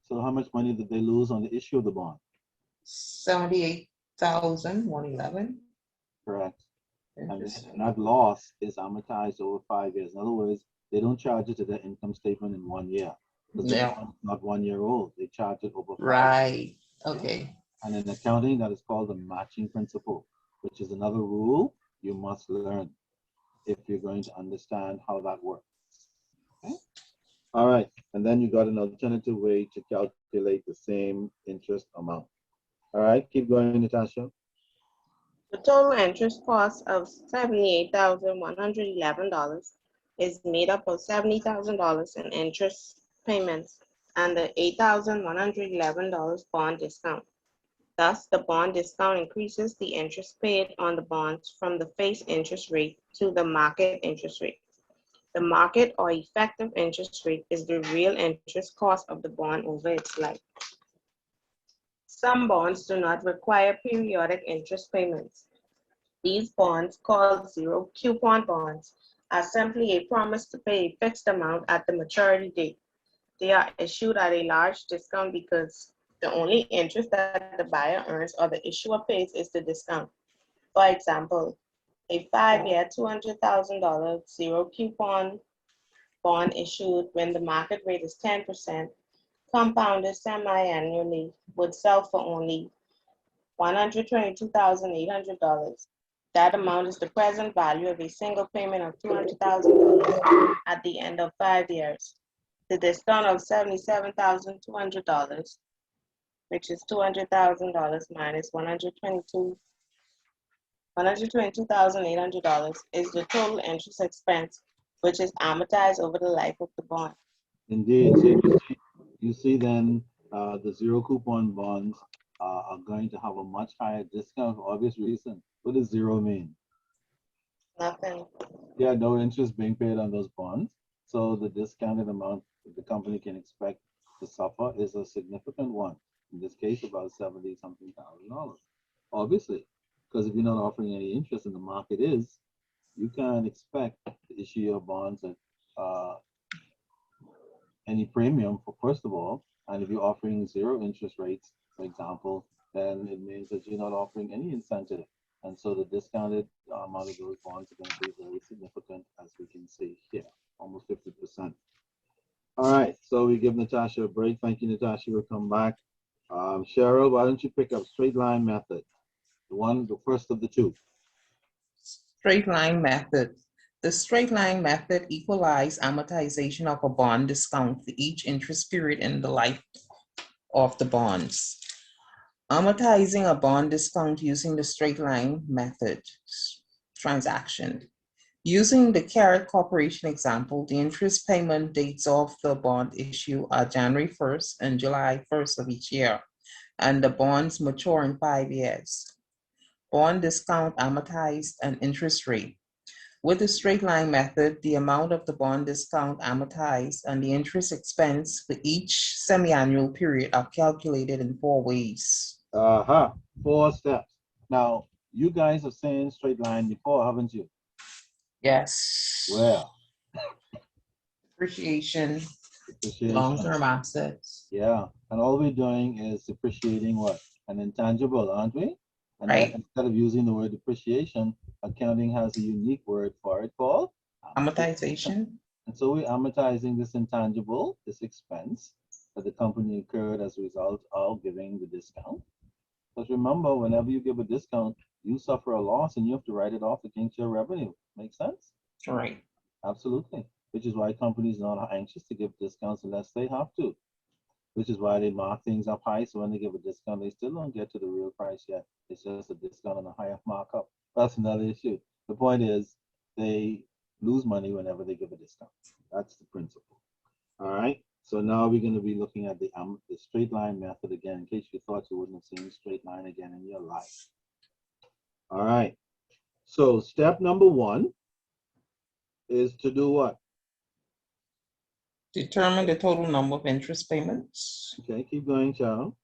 Speaker 1: So how much money did they lose on the issue of the bond?
Speaker 3: 78,111.
Speaker 1: Correct. And
Speaker 3: Interesting.
Speaker 1: that loss is amortized over 5 years. In other words, they don't charge it to their income statement in 1 year. Because
Speaker 3: Yeah.
Speaker 1: it's not 1 year old. They charge it over 5 years.
Speaker 3: Right. Okay.
Speaker 1: And in accounting, that is called the matching principle, which is another rule you must learn if you're going to understand how that works. Okay? All right. And then you got an alternative way to calculate the same interest amount. All right. Keep going, Natasha.
Speaker 5: The total interest cost of $78,111 is made up of $70,000 in interest payments and the $8,111 bond discount. Thus, the bond discount increases the interest paid on the bonds from the face interest rate to the market interest rate. The market or effective interest rate is the real interest cost of the bond over its life. Some bonds do not require periodic interest payments. These bonds, called zero coupon bonds, are simply a promise to pay a fixed amount at the maturity date. They are issued at a large discount because the only interest that the buyer earns or the issuer pays is the discount. For example, a 5-year, $200,000 zero coupon bond issued when the market rate is 10%, compounded semi-annually, would sell for only $122,800. That amount is the present value of a single payment of $200,000 at the end of 5 years. The discount of $77,200, which is $200,000 minus $122,800, is the total interest expense, which is amortized over the life of the bond.
Speaker 1: Indeed. So you see then the zero coupon bonds are going to have a much higher discount for obvious reason. What does zero mean?
Speaker 5: Nothing.
Speaker 1: Yeah, no interest being paid on those bonds. So the discounted amount that the company can expect to suffer is a significant one. In this case, about 70-something thousand dollars. Obviously. Because if you're not offering any interest and the market is, you can't expect to issue your bonds at any premium for first of all. And if you're offering zero interest rates, for example, then it means that you're not offering any incentive. And so the discounted amount of those bonds are going to be very significant, as we can see here, almost 50%. All right, so we give Natasha a break. Thank you, Natasha. We'll come back. Cheryl, why don't you pick up straight line method? The first of the two.
Speaker 3: Straight line method. The straight line method equalizes amortization of a bond discount for each interest period in the life of the bonds. Amortizing a bond discount using the straight line method transaction. Using the Carrot Corporation example, the interest payment dates of the bond issue are January 1st and July 1st of each year, and the bonds mature in 5 years. Bond discount amortized and interest rate. With the straight line method, the amount of the bond discount amortized and the interest expense for each semi-annual period are calculated in 4 ways.
Speaker 1: 4 steps. Now, you guys have seen straight line before, haven't you?
Speaker 3: Yes.
Speaker 1: Well,
Speaker 3: Depreciation,
Speaker 1: depreciation.
Speaker 3: long-term assets.
Speaker 1: Yeah, and all we're doing is depreciating what? An intangible, aren't we? And
Speaker 3: Right.
Speaker 1: instead of using the word depreciation, accounting has a unique word for it called
Speaker 3: Amortization.
Speaker 1: And so we're amortizing this intangible, this expense that the company incurred as a result of giving the discount. Because remember, whenever you give a discount, you suffer a loss and you have to write it off against your revenue. Make sense?
Speaker 3: Right.
Speaker 1: Absolutely. Which is why companies are not anxious to give discounts unless they have to. Which is why they mark things up high. So when they give a discount, they still don't get to the real price yet. It's just a discount and a higher markup. That's another issue. The point is they lose money whenever they give a discount. That's the principle. All right. So now we're going to be looking at the straight line method again, in case you thought you wouldn't have seen straight line again in your life. All right. So step number 1 is to do what?
Speaker 3: Determine the total number of interest payments.
Speaker 1: Okay, keep going, child.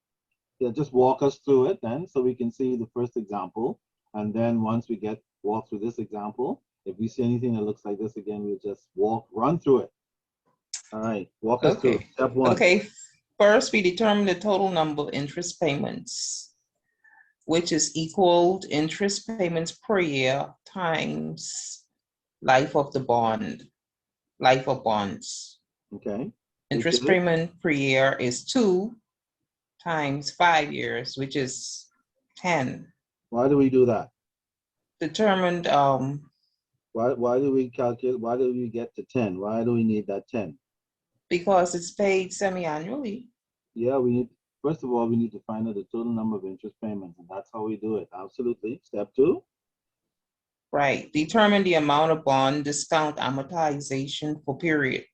Speaker 1: Yeah, just walk us through it then so we can see the first example. And then once we walk through this example, if we see anything that looks like this again, we'll just run through it. All right, walk us through step 1.
Speaker 3: Okay, first we determine the total number of interest payments, which is equal to interest payments per year times life of the bond, life of bonds.
Speaker 1: Okay.
Speaker 3: Interest payment per year is 2 times 5 years, which is 10.
Speaker 1: Why do we do that?
Speaker 3: Determined,
Speaker 1: why do we calculate, why do we get to 10? Why do we need that 10?
Speaker 3: because it's paid semi-annually.
Speaker 1: Yeah, first of all, we need to find out the total number of interest payments, and that's how we do it. Absolutely. Step 2.
Speaker 3: Right. Determine the amount of bond discount amortization per period.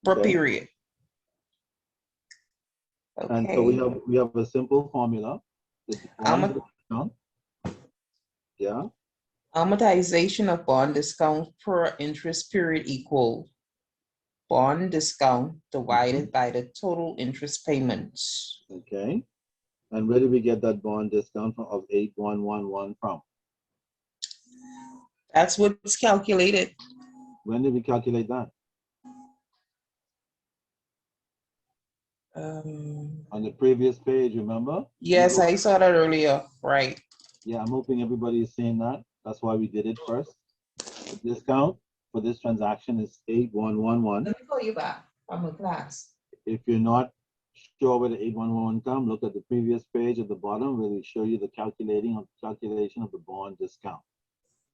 Speaker 3: Okay.
Speaker 1: And so we have a simple formula. Yeah.
Speaker 3: Amortization of bond discount per interest period equal bond discount divided by the total interest payments.
Speaker 1: Okay. And where did we get that bond discount of 8111 from?
Speaker 3: That's what's calculated.
Speaker 1: When did we calculate that? On the previous page, remember?
Speaker 3: Yes, I saw that earlier. Right.
Speaker 1: Yeah, I'm hoping everybody is seeing that. That's why we did it first. The discount for this transaction is 8111.
Speaker 3: Let me call you back from the class.
Speaker 1: If you're not sure where the 8111 comes, look at the previous page at the bottom where we show you the calculation of the bond discount.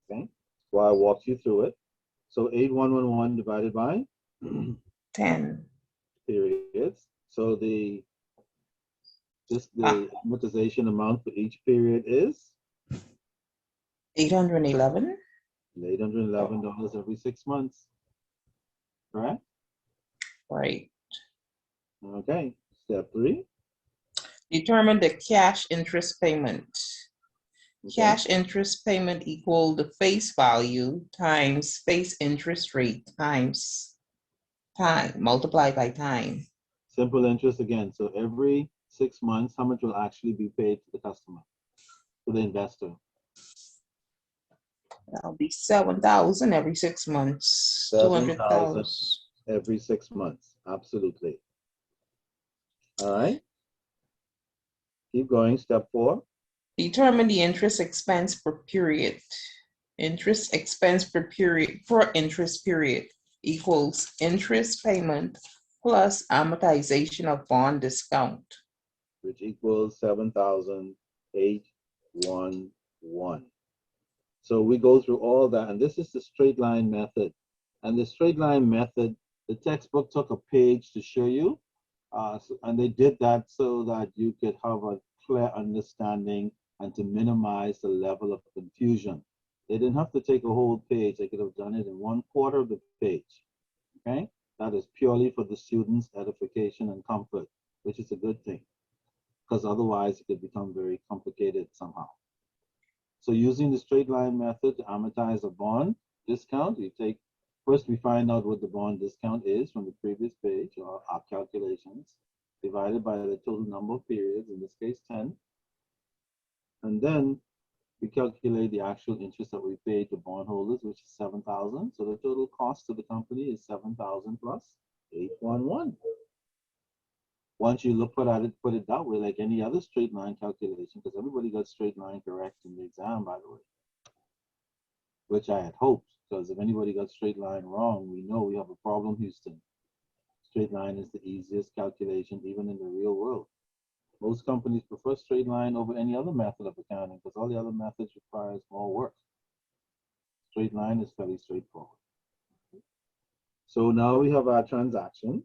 Speaker 1: Okay, so I walked you through it. So 8111 divided by
Speaker 3: 10
Speaker 1: periods. So the amortization amount for each period is
Speaker 3: $811.
Speaker 1: $811 every 6 months. Correct?
Speaker 3: Right.
Speaker 1: Okay. Step 3.
Speaker 3: Determine the cash interest payment.
Speaker 1: Okay.
Speaker 3: Cash interest payment equal the face value times face interest rate times time multiplied by time.
Speaker 1: Simple interest again. So every 6 months, how much will actually be paid to the customer, to the investor?
Speaker 3: That'll be 7,000 every 6 months.
Speaker 1: 7,000
Speaker 3: 200,000.
Speaker 1: every 6 months. Absolutely. All right. Keep going. Step 4.
Speaker 3: Determine the interest expense per period. Interest expense per period for interest period equals interest payment plus amortization of bond discount.
Speaker 1: Which equals 7,811. So we go through all that, and this is the straight line method. And the straight line method, the textbook took a page to show you, and they did that so that you could have a clear understanding and to minimize the level of confusion. They didn't have to take a whole page. They could have done it in 1/4 of the page. Okay, that is purely for the students' edification and comfort, which is a good thing, because otherwise it could become very complicated somehow. So using the straight line method to amortize a bond discount, first we find out what the bond discount is from the previous page, or our calculations, divided by the total number of periods, in this case 10. And then we calculate the actual interest that we paid to bondholders, which is 7,000. So the total cost to the company is 7,000 plus 811. Once you put it that way, like any other straight line calculation, because everybody got straight line correct in the exam, by the way, which I had hoped, because if anybody got straight line wrong, we know we have a problem, Houston. Straight line is the easiest calculation, even in the real world. Most companies prefer straight line over any other method of accounting, because all the other methods requires more work. Straight line is fairly straightforward. So now we have our transaction.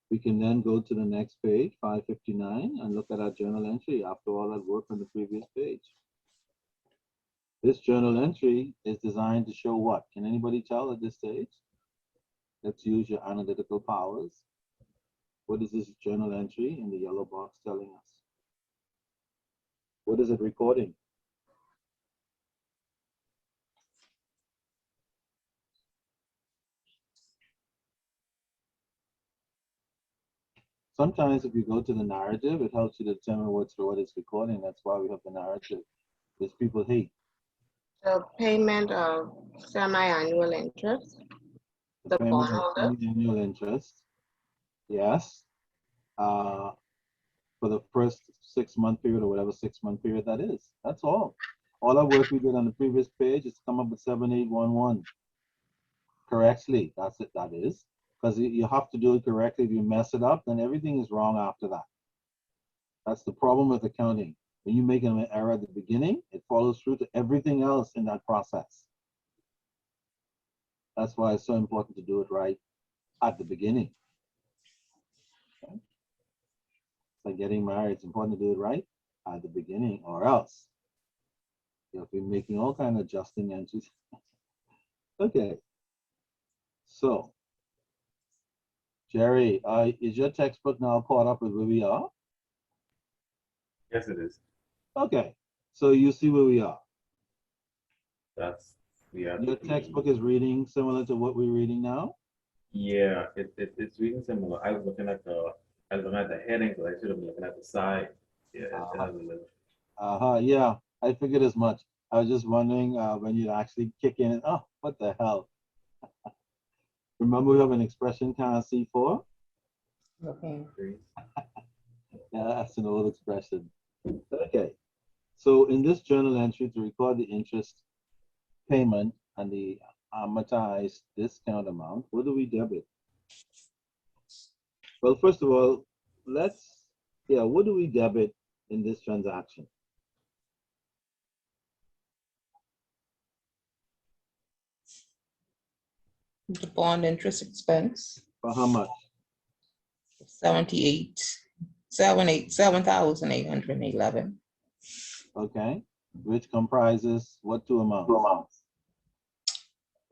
Speaker 1: We can then go to the next page, 559, and look at our journal entry after all that work on the previous page. This journal entry is designed to show what? Can anybody tell at this stage? Let's use your analytical powers. What is this journal entry in the yellow box telling us? What is it recording? Sometimes if you go to the narrative, it helps you determine what it's recording. That's why we have the narrative, because people hate.
Speaker 5: The payment of semi-annual interest, the
Speaker 1: Payment of
Speaker 5: bondholder.
Speaker 1: semi-annual interest. Yes. For the first 6-month period, or whatever 6-month period that is. That's all. All that work we did on the previous page is to come up with 7,811 correctly. That's it. That is, because you have to do it correctly. If you mess it up, then everything is wrong after that. That's the problem with accounting. When you make an error at the beginning, it follows through to everything else in that process. That's why it's so important to do it right at the beginning. Okay? It's like getting married. It's important to do it right at the beginning, or else you'll be making all kind of adjusting entries. Okay. So, Jerry, is your textbook now caught up with where we are?
Speaker 4: Yes, it is.
Speaker 1: Okay. So you see where we are.
Speaker 4: Your
Speaker 1: textbook is reading similar to what we're reading now?
Speaker 4: Yeah, it's reading similar. I was looking at the heading, but I should have been looking at the side. Yeah,
Speaker 1: Yeah, I figured as much. I was just wondering when you'd actually kick in and, oh, what the hell? Remember we have an expression kind of C4?
Speaker 3: Okay.
Speaker 1: Yeah, that's an old expression. Okay. So in this journal entry, to record the interest payment and the amortized discount amount, what do we debit? Well, first of all, what do we debit in this transaction?
Speaker 3: The bond interest expense,
Speaker 1: For how much?
Speaker 3: 7,811.
Speaker 1: Okay, which comprises what two amounts?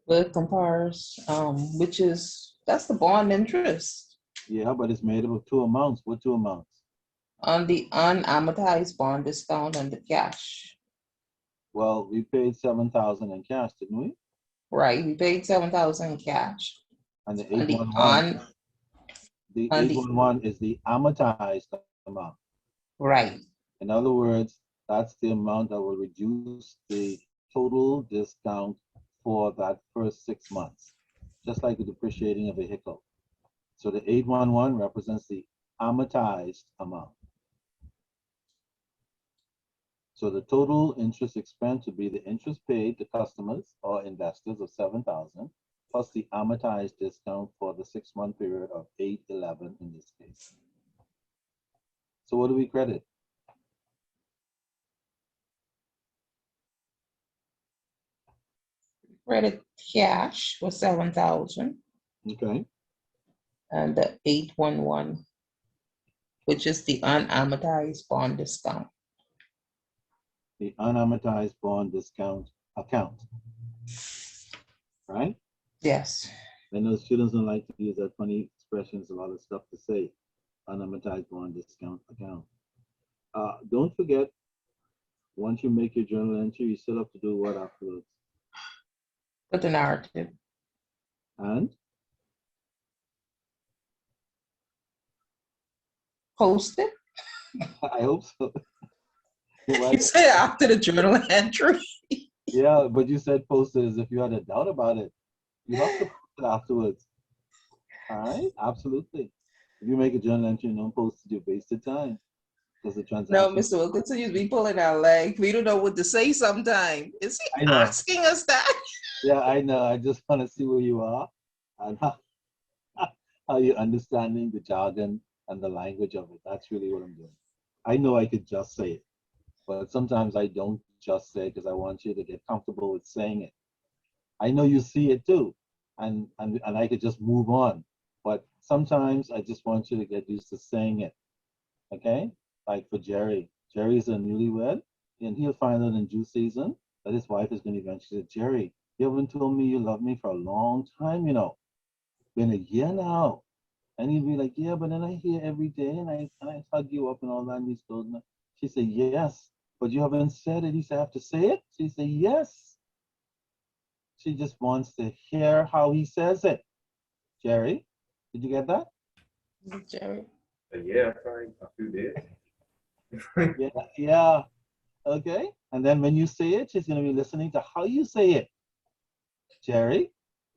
Speaker 3: Well, it compares, that's the bond interest
Speaker 1: Yeah, but it's made up of two amounts. What two amounts?
Speaker 3: on the unamortized bond discount and the cash.
Speaker 1: Well, we paid 7,000 in cash, didn't we?
Speaker 3: Right, we paid 7,000 in cash.
Speaker 1: And the
Speaker 3: And
Speaker 1: 811, the 811 is the amortized amount.
Speaker 3: right.
Speaker 1: In other words, that's the amount that will reduce the total discount for that first 6 months, just like the depreciating a vehicle. So the 811 represents the amortized amount. So the total interest expense would be the interest paid to customers or investors of 7,000 plus the amortized discount for the 6-month period of 811 in this case. So what do we credit?
Speaker 3: Credit cash was 7,000
Speaker 1: Okay.
Speaker 3: and the 811, which is the unamortized bond discount.
Speaker 1: The unamortized bond discount account, right?
Speaker 3: Yes.
Speaker 1: I know students don't like to use that funny expressions, a lot of stuff to say. Unamortized bond discount account. Don't forget, once you make your journal entry, you still have to do what afterwards?
Speaker 3: Put the narrative.
Speaker 1: And
Speaker 3: Post it.
Speaker 1: I hope so.
Speaker 3: You say after the journal entry.
Speaker 1: Yeah, but you said post it as if you had a doubt about it. You have to post it afterwards. All right, absolutely. If you make a journal entry and don't post it, you wasted time. Because the
Speaker 3: No,
Speaker 1: transaction.
Speaker 3: Mr. Wilkinson, you be pulling our leg. We don't know what to say sometimes. Is
Speaker 1: I
Speaker 3: he
Speaker 1: know.
Speaker 3: asking us that?
Speaker 1: Yeah, I know. I just want to see where you are and how you're understanding the jargon and the language of it. That's really what I'm doing. I know I could just say it, but sometimes I don't just say it because I want you to get comfortable with saying it. I know you see it too, and I could just move on. But sometimes I just want you to get used to saying it. Okay? Like for Jerry. Jerry's a newlywed, and he'll find out in due season that his wife is going to eventually say, Jerry, you haven't told me you love me for a long time, you know. Been a year now. And he'd be like, yeah, but then I hear every day and I hug you up and all that and these clothes. She said, yes, but you haven't said it. He said, I have to say it? She said, yes. She just wants to hear how he says it. Jerry, did you get that?
Speaker 3: Jerry.
Speaker 4: Yeah, sorry, a few days.
Speaker 1: Yeah, yeah. Okay. And then when you say it, she's going to be listening to how you say it. Jerry?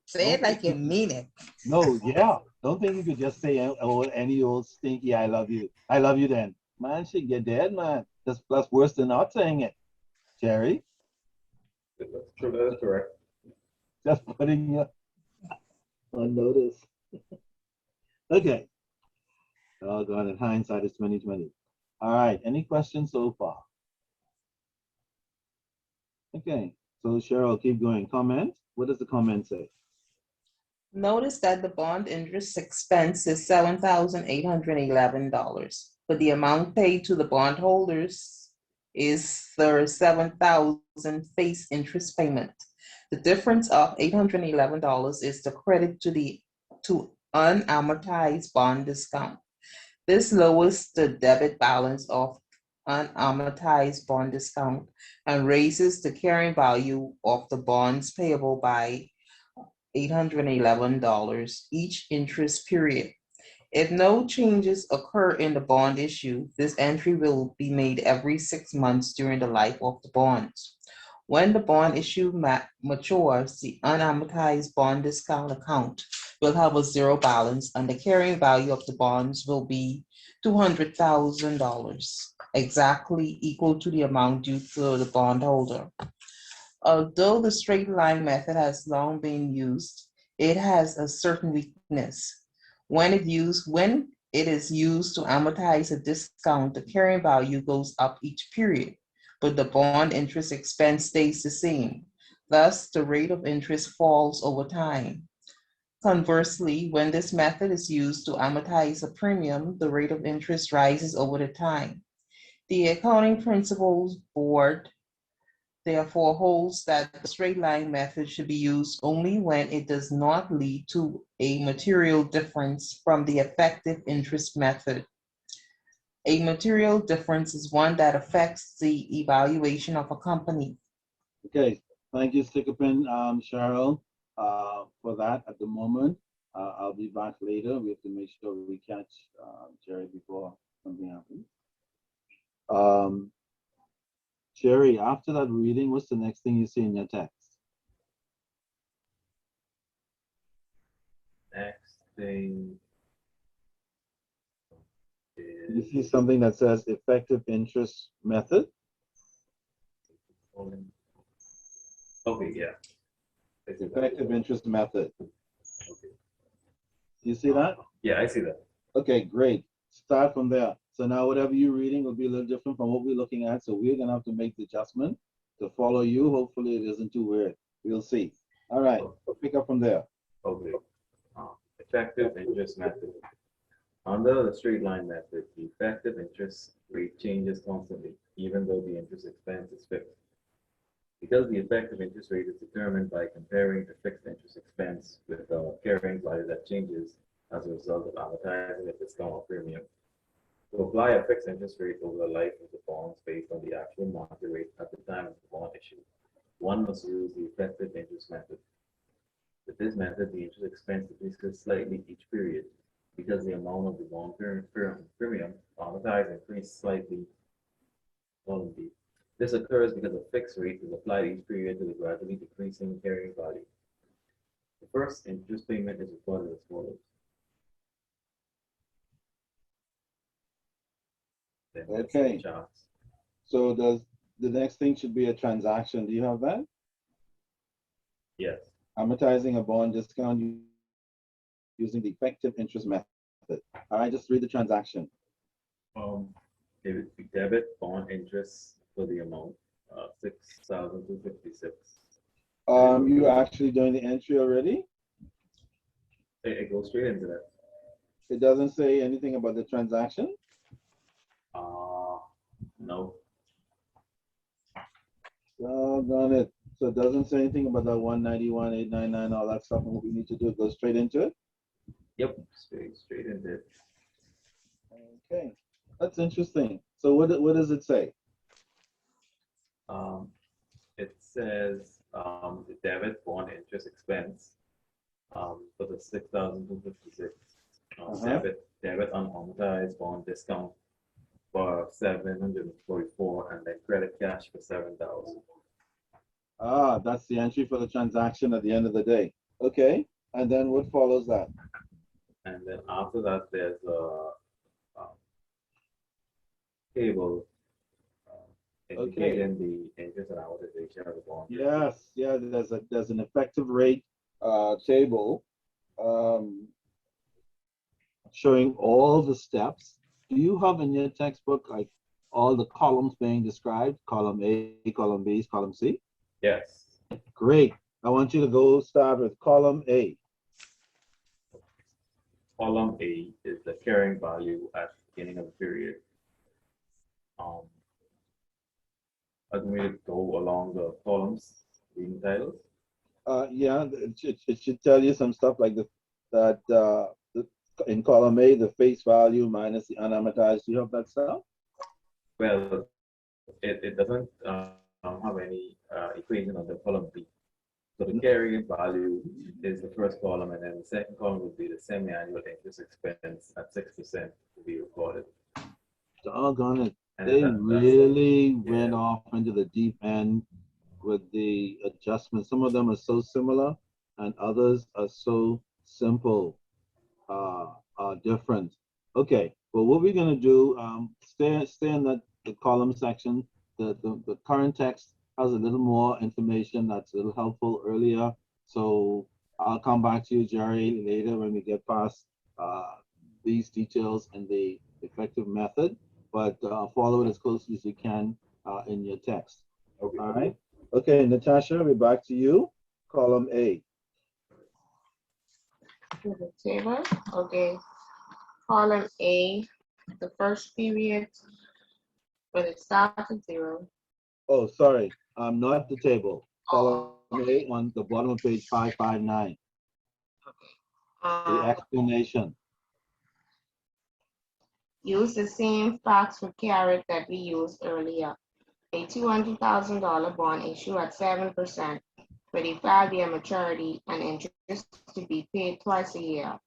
Speaker 3: Say it like you mean it.
Speaker 1: No, yeah. Don't think you could just say any old stinky I love you. I love you then. Man, shit, you're dead, man. That's worse than not saying it. Jerry?
Speaker 4: That's true, that's correct.
Speaker 1: Just putting you on notice. Okay. Oh God, in hindsight, it's 2020. All right. Any questions so far? Okay. So Cheryl, keep going. Comment. What does the comment say?
Speaker 3: Notice that the bond interest expense is $7,811, but the amount paid to the bondholders is the 7,000 face interest payment. The difference of $811 is the credit to unamortized bond discount. This lowers the debit balance of unamortized bond discount and raises the carrying value of the bonds payable by $811 each interest period. If no changes occur in the bond issue, this entry will be made every 6 months during the life of the bonds. When the bond issue matures, the unamortized bond discount account will have a zero balance and the carrying value of the bonds will be $200,000, exactly equal to the amount due to the bondholder. Although the straight line method has long been used, it has a certain weakness. When it is used to amortize a discount, the carrying value goes up each period, but the bond interest expense stays the same. Thus, the rate of interest falls over time. Conversely, when this method is used to amortize a premium, the rate of interest rises over the time. The Accounting Principles Board therefore holds that the straight line method should be used only when it does not lead to a material difference from the effective interest method. A material difference is one that affects the evaluation of a company.
Speaker 1: Okay. Thank you, Stickapin, Cheryl, for that at the moment. I'll be back later. We have to make sure we catch, Jerry, before something happens. Jerry, after that reading, what's the next thing you see in your text?
Speaker 4: Next thing
Speaker 1: You
Speaker 4: is
Speaker 1: see something that says effective interest method?
Speaker 4: okay, yeah. I see that.
Speaker 1: Effective interest method.
Speaker 4: Okay.
Speaker 1: You see that?
Speaker 4: Yeah, I see that.
Speaker 1: Okay, great. Start from there. So now whatever you're reading will be a little different from what we're looking at. So we're gonna have to make the adjustment to follow you. Hopefully it isn't too weird. We'll see. All right, we'll pick up from there.
Speaker 4: Okay. Effective interest method. Under the straight line method, the effective interest rate changes constantly, even though the interest expense is fixed. Because the effective interest rate is determined by comparing the fixed interest expense with the carrying value that changes as a result of amortizing a discount or premium. To apply a fixed interest rate over the life of the bonds based on the actual market rate at the time of the bond issue, one must use the effective interest method. With this method, the interest expense decreases slightly each period because the amount of the bond premium amortized increases slightly. Column B. This occurs because a fixed rate is applied each period to the gradually decreasing carrying value. The first interest payment is recorded as follows. Then that's the
Speaker 1: Okay.
Speaker 4: charts.
Speaker 1: So does the next thing should be a transaction? Do you have that?
Speaker 4: Yes.
Speaker 1: Amortizing a bond discount using the effective interest method. All right, just read the transaction.
Speaker 4: Debit bond interest for the amount $6,256.
Speaker 1: You actually doing the entry already?
Speaker 4: It goes straight into that.
Speaker 1: It doesn't say anything about the transaction?
Speaker 4: No.
Speaker 1: Doggone it. So it doesn't say anything about that 191,899, all that stuff, and what we need to do, go straight into it?
Speaker 4: Yep. Straight into it.
Speaker 1: Okay, that's interesting. So what does it say?
Speaker 4: It says the debit bond interest expense for the 6,256. Debit unamortized bond discount for 744, and then credit cash for 7,000.
Speaker 1: Ah, that's the entry for the transaction at the end of the day. Okay, and then what follows that?
Speaker 4: And then after that, there's a table indicating the interest and amortization of the bond.
Speaker 1: Yes, yeah, there's an effective rate table showing all the steps. Do you have in your textbook like all the columns being described? Column A, column B, column C?
Speaker 4: Yes.
Speaker 1: Great. I want you to go start with column A.
Speaker 4: Column A is the carrying value at the beginning of the period. I'm going to go along the columns, reading titles.
Speaker 1: Yeah, it should tell you some stuff like in column A, the face value minus the unamortized. Do you have that stuff?
Speaker 4: Well, it doesn't have any equation on the column B. So the carrying value is the first column, and then the second column would be the semi-annual interest expense at 6% to be recorded.
Speaker 1: Doggone it.
Speaker 4: And
Speaker 1: They really
Speaker 4: yeah.
Speaker 1: went off into the deep end with the adjustments. Some of them are so similar and others are so simple, different. Okay, well, what we're gonna do, stay in the column section. The current text has a little more information that's a little helpful earlier. So I'll come back to you, Jerry, later when we get past these details and the effective method, but follow it as closely as you can in your text.
Speaker 4: Okay.
Speaker 1: All right. Okay, Natasha, we're back to you. Column A.
Speaker 5: The table, okay. Column A, the first period, when it starts at 0.
Speaker 1: Oh, sorry, not the table. Column A on the bottom of page 559. The explanation.
Speaker 5: Use the same facts for carrot that we used earlier. A $200,000 bond issue at 7% with a 5-year maturity and interest to be paid twice a year.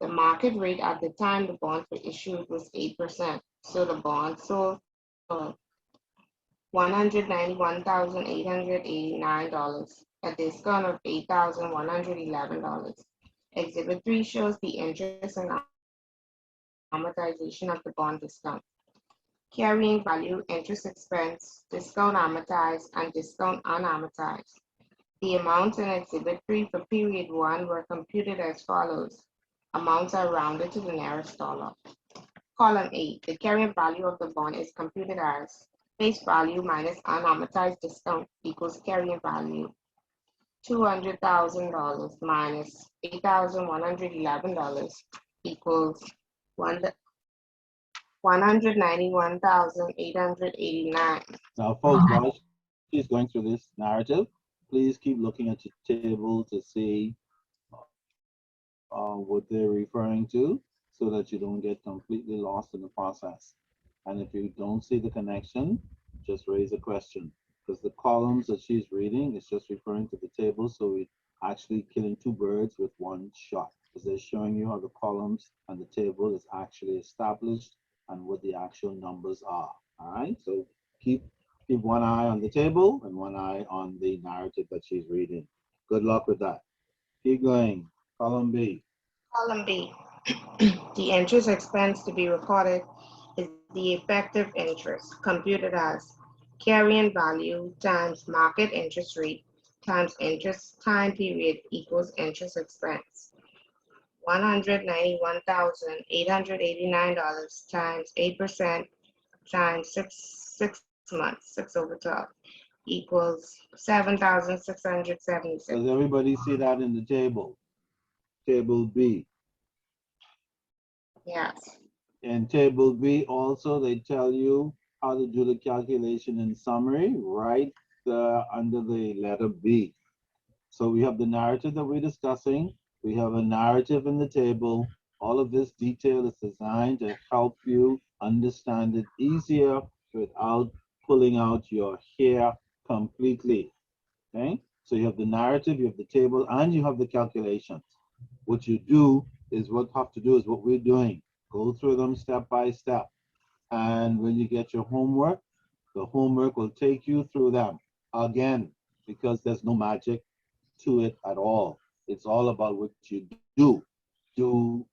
Speaker 5: The market rate at the time the bonds were issued was 8%, so the bond sold $191,889, a discount of $8,111. Exhibit 3 shows the interest and amortization of the bond discount. Carrying value, interest expense, discount amortized, and discount unamortized. The amounts in Exhibit 3 for period 1 were computed as follows. Amounts are rounded to the nearest dollar. Column 8, the carrying value of the bond is computed as face value minus unamortized discount equals carrying value. $200,000 minus $8,111 equals $191,889.
Speaker 1: Now, folks, while she's going through this narrative, please keep looking at your table to see what they're referring to so that you don't get completely lost in the process. And if you don't see the connection, just raise a question, because the columns that she's reading is just referring to the table, so we're actually killing two birds with one shot, because they're showing you how the columns and the table is actually established and what the actual numbers are. All right, so keep one eye on the table and one eye on the narrative that she's reading. Good luck with that. Keep going. Column B.
Speaker 5: Column B, the interest expense to be recorded is the effective interest computed as carrying value times market interest rate times interest time period equals interest expense. $191,889 times 8% times six months, 6/12 equals $7,676.
Speaker 1: Does everybody see that in the table? Table B.
Speaker 5: Yes.
Speaker 1: In table B also, they tell you how to do the calculation in summary right under the letter B. So we have the narrative that we're discussing. We have a narrative in the table. All of this detail is designed to help you understand it easier without pulling out your hair completely. Okay? So you have the narrative, you have the table, and you have the calculations. What you do is what we're doing. Go through them step by step. And when you get your homework, the homework will take you through them again, because there's no magic to it at all. It's all about what you do. Do.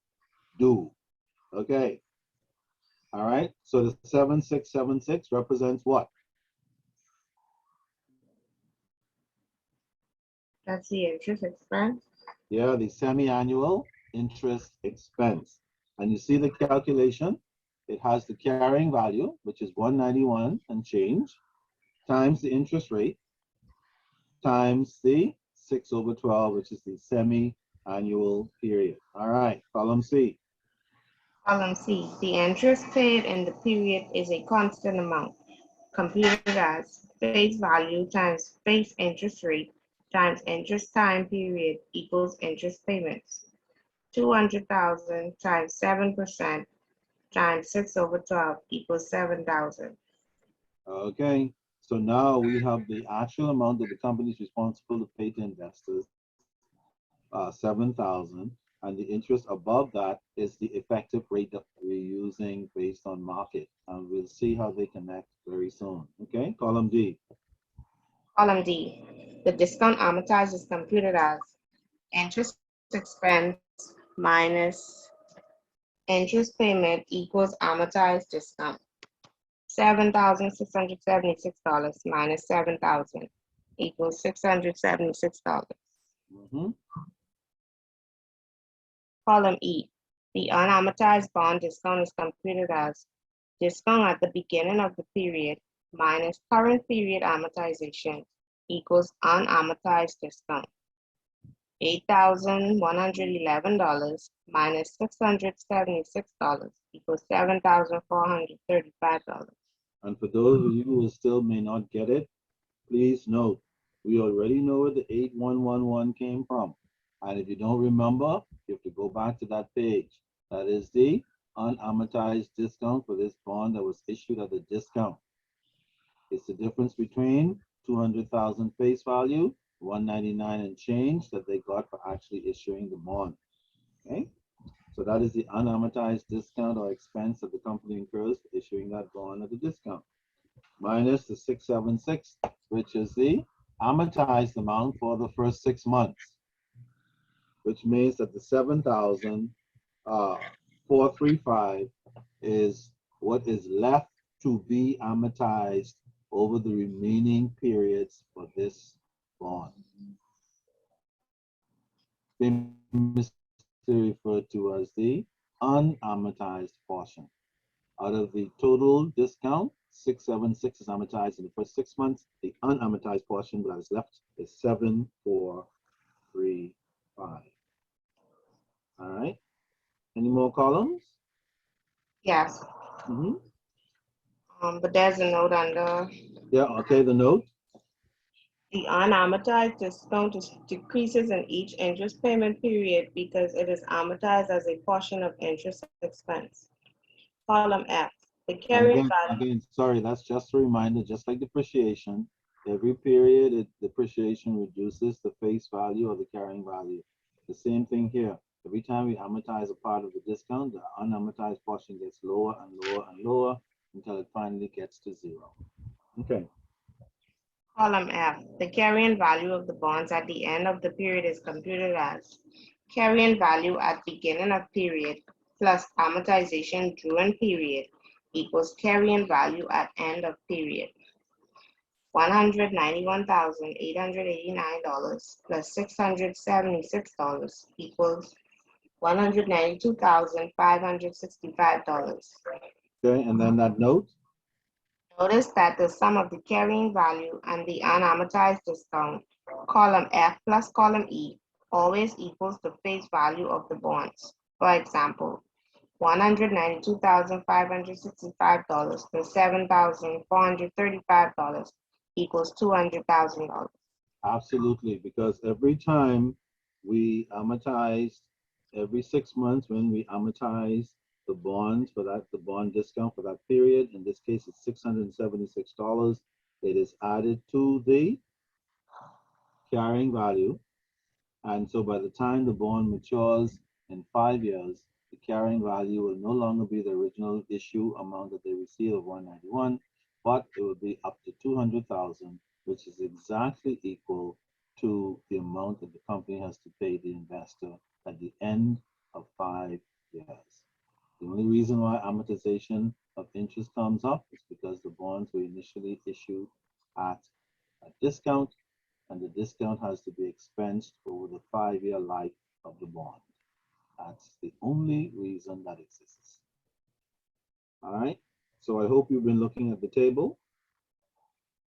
Speaker 1: Okay. All right. So the 7676 represents what?
Speaker 5: That's the interest expense.
Speaker 1: Yeah, the semi-annual interest expense. And you see the calculation. It has the carrying value, which is 191 and change, times the interest rate, times the 6/12, which is the semi-annual period. All right, column C.
Speaker 5: Column C, the interest paid in the period is a constant amount, computed as face value times face interest rate times interest time period equals interest payments. 200,000 times 7% times 6/12 equals 7,000.
Speaker 1: Okay, so now we have the actual amount that the company is responsible to pay to investors, 7,000, and the interest above that is the effective rate that we're using based on market, and we'll see how they connect very soon. Okay, column D.
Speaker 5: Column D, the discount amortized is computed as interest expense minus interest payment equals amortized discount. $7,676 minus 7,000 equals $676. Column E, the unamortized bond discount is computed as discount at the beginning of the period minus current period amortization equals unamortized discount. $8,111 minus $676 equals $7,435.
Speaker 1: And for those of you who still may not get it, please note, we already know where the 8111 came from. And if you don't remember, you have to go back to that page. That is the unamortized discount for this bond that was issued at a discount. It's the difference between 200,000 face value, 199 and change that they got for actually issuing the bond. Okay, so that is the unamortized discount or expense that the company incurs for issuing that bond at a discount. minus the 676, which is the amortized amount for the first 6 months, which means that the 7,435 is what is left to be amortized over the remaining periods for this bond. Been referred to as the unamortized portion. Out of the total discount, 676 is amortized in the first 6 months. The unamortized portion that is left is 7,435. All right. Any more columns?
Speaker 5: Yes,
Speaker 1: Mhm.
Speaker 5: but there's a note under
Speaker 1: Yeah, okay, the note.
Speaker 5: the unamortized discount decreases in each interest payment period because it is amortized as a portion of interest expense. Column F, the
Speaker 1: And
Speaker 5: carrying value.
Speaker 1: again, sorry, that's just a reminder, just like depreciation, every period, depreciation reduces the face value or the carrying value. The same thing here. Every time we amortize a part of the discount, the unamortized portion gets lower and lower and lower until it finally gets to 0. Okay.
Speaker 5: Column F, the carrying value of the bonds at the end of the period is computed as carrying value at beginning of period plus amortization during period equals carrying value at end of period. $191,889 plus $676 equals $192,565.
Speaker 1: Okay, and then that note.
Speaker 5: Notice that the sum of the carrying value and the unamortized discount, column F plus column E, always equals the face value of the bonds. For example, $192,565 plus $7,435 equals $200,000.
Speaker 1: Absolutely, because every time we amortize, every 6 months when we amortize the bonds for that, the bond discount for that period, in this case it's $676, it is added to the carrying value. And so by the time the bond matures in 5 years, the carrying value will no longer be the original issue amount that they receive of 191, but it will be up to 200,000, which is exactly equal to the amount that the company has to pay the investor at the end of 5 years. The only reason why amortization of interest comes up is because the bonds were initially issued at a discount, and the discount has to be expensed over the 5-year life of the bond. That's the only reason that exists. All right, so I hope you've been looking at the table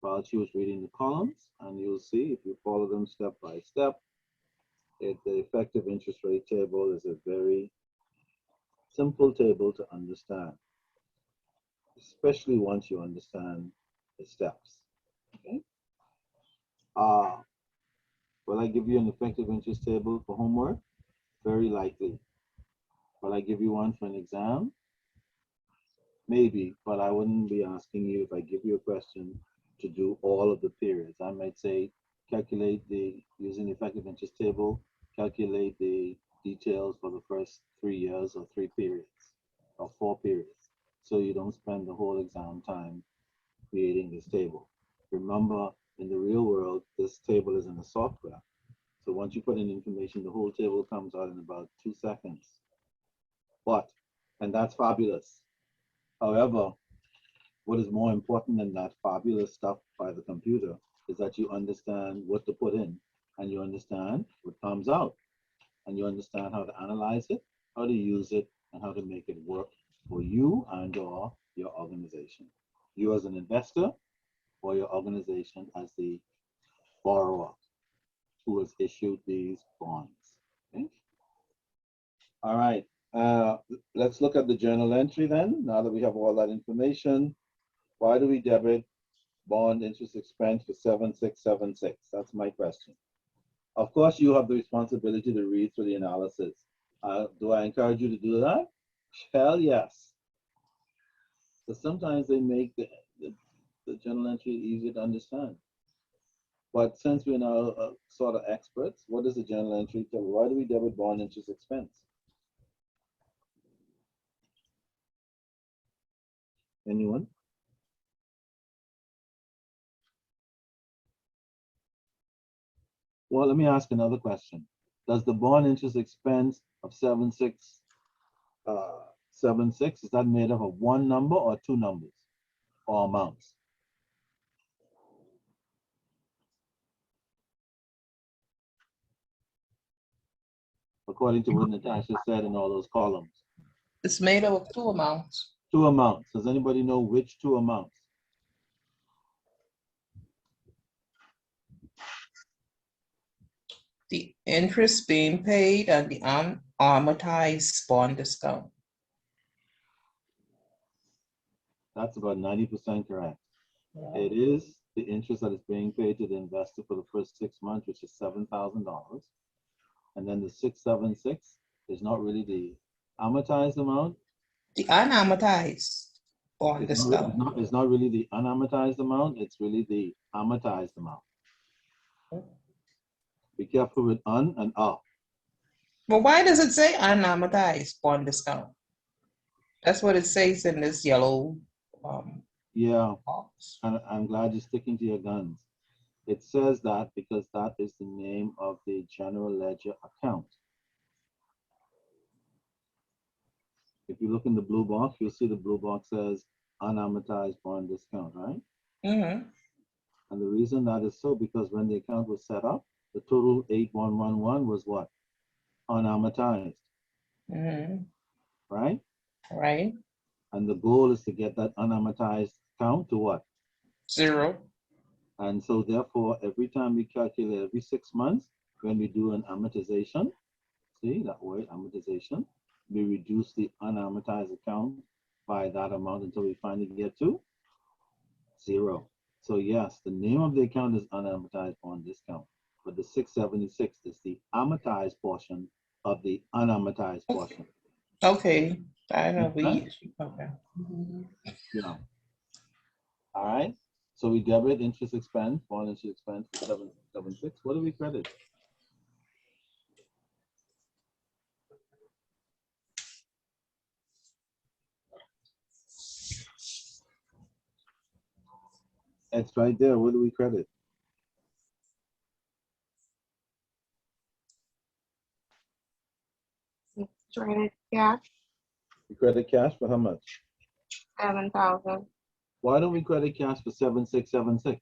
Speaker 1: while she was reading the columns, and you'll see if you follow them step by step, the effective interest rate table is a very simple table to understand, especially once you understand the steps. Okay. Will I give you an effective interest table for homework? Very likely. Will I give you one for an exam? Maybe, but I wouldn't be asking you if I give you a question to do all of the periods. I might say, calculate using the effective interest table, calculate the details for the first 3 years or 3 periods or 4 periods. So you don't spend the whole exam time creating this table. Remember, in the real world, this table is in the software. So once you put in information, the whole table comes out in about 2 seconds. And that's fabulous. However, what is more important than that fabulous stuff by the computer is that you understand what to put in, and you understand what comes out, and you understand how to analyze it, how to use it, and how to make it work for you and or your organization. You as an investor, or your organization as the borrower who has issued these bonds. Okay? All right, let's look at the journal entry then. Now that we have all that information, why do we debit bond interest expense for 7676? That's my question. Of course, you have the responsibility to read through the analysis. Do I encourage you to do that? Hell yes. So sometimes they make the journal entry easier to understand. But since we're now sort of experts, what does the journal entry tell? Why do we debit bond interest expense? Anyone? Well, let me ask another question. Does the bond interest expense of 7676, is that made up of one number or two numbers or amounts? According to what Natasha said in all those columns.
Speaker 3: It's made up of two amounts.
Speaker 1: Two amounts. Does anybody know which two amounts?
Speaker 3: The interest being paid and the unamortized bond discount.
Speaker 1: That's about 90% correct.
Speaker 3: Yeah.
Speaker 1: It is the interest that is being paid to the investor for the first 6 months, which is $7,000. And then the 676 is not really the amortized amount.
Speaker 3: The unamortized bond
Speaker 1: It's
Speaker 3: discount.
Speaker 1: not really the unamortized amount. It's really the amortized amount. Be careful with un and up.
Speaker 3: But why does it say unamortized bond discount? That's what it says in this yellow
Speaker 1: Yeah,
Speaker 3: box.
Speaker 1: and I'm glad you're sticking to your guns. It says that because that is the name of the general ledger account. If you look in the blue box, you'll see the blue box says unamortized bond discount, right?
Speaker 3: Mm-hmm.
Speaker 1: And the reason that is so because when the account was set up, the total 8111 was what? Unamortized,
Speaker 3: Mm-hmm.
Speaker 1: right?
Speaker 3: Right.
Speaker 1: And the goal is to get that unamortized account to what?
Speaker 3: 0.
Speaker 1: And so therefore, every time we calculate every 6 months, when we do an amortization, see that word amortization, we reduce the unamortized account by that amount until we finally get to 0. So yes, the name of the account is unamortized bond discount, but the 676 is the amortized portion of the unamortized portion.
Speaker 3: Okay. I know
Speaker 1: Okay.
Speaker 3: Okay.
Speaker 1: Yeah. All right. So we debit interest expense, bond interest expense for 776. What do we credit? It's right there. What do we credit?
Speaker 5: Credit cash,
Speaker 1: We credit cash for how much?
Speaker 5: 7,000.
Speaker 1: Why don't we credit cash for 7676?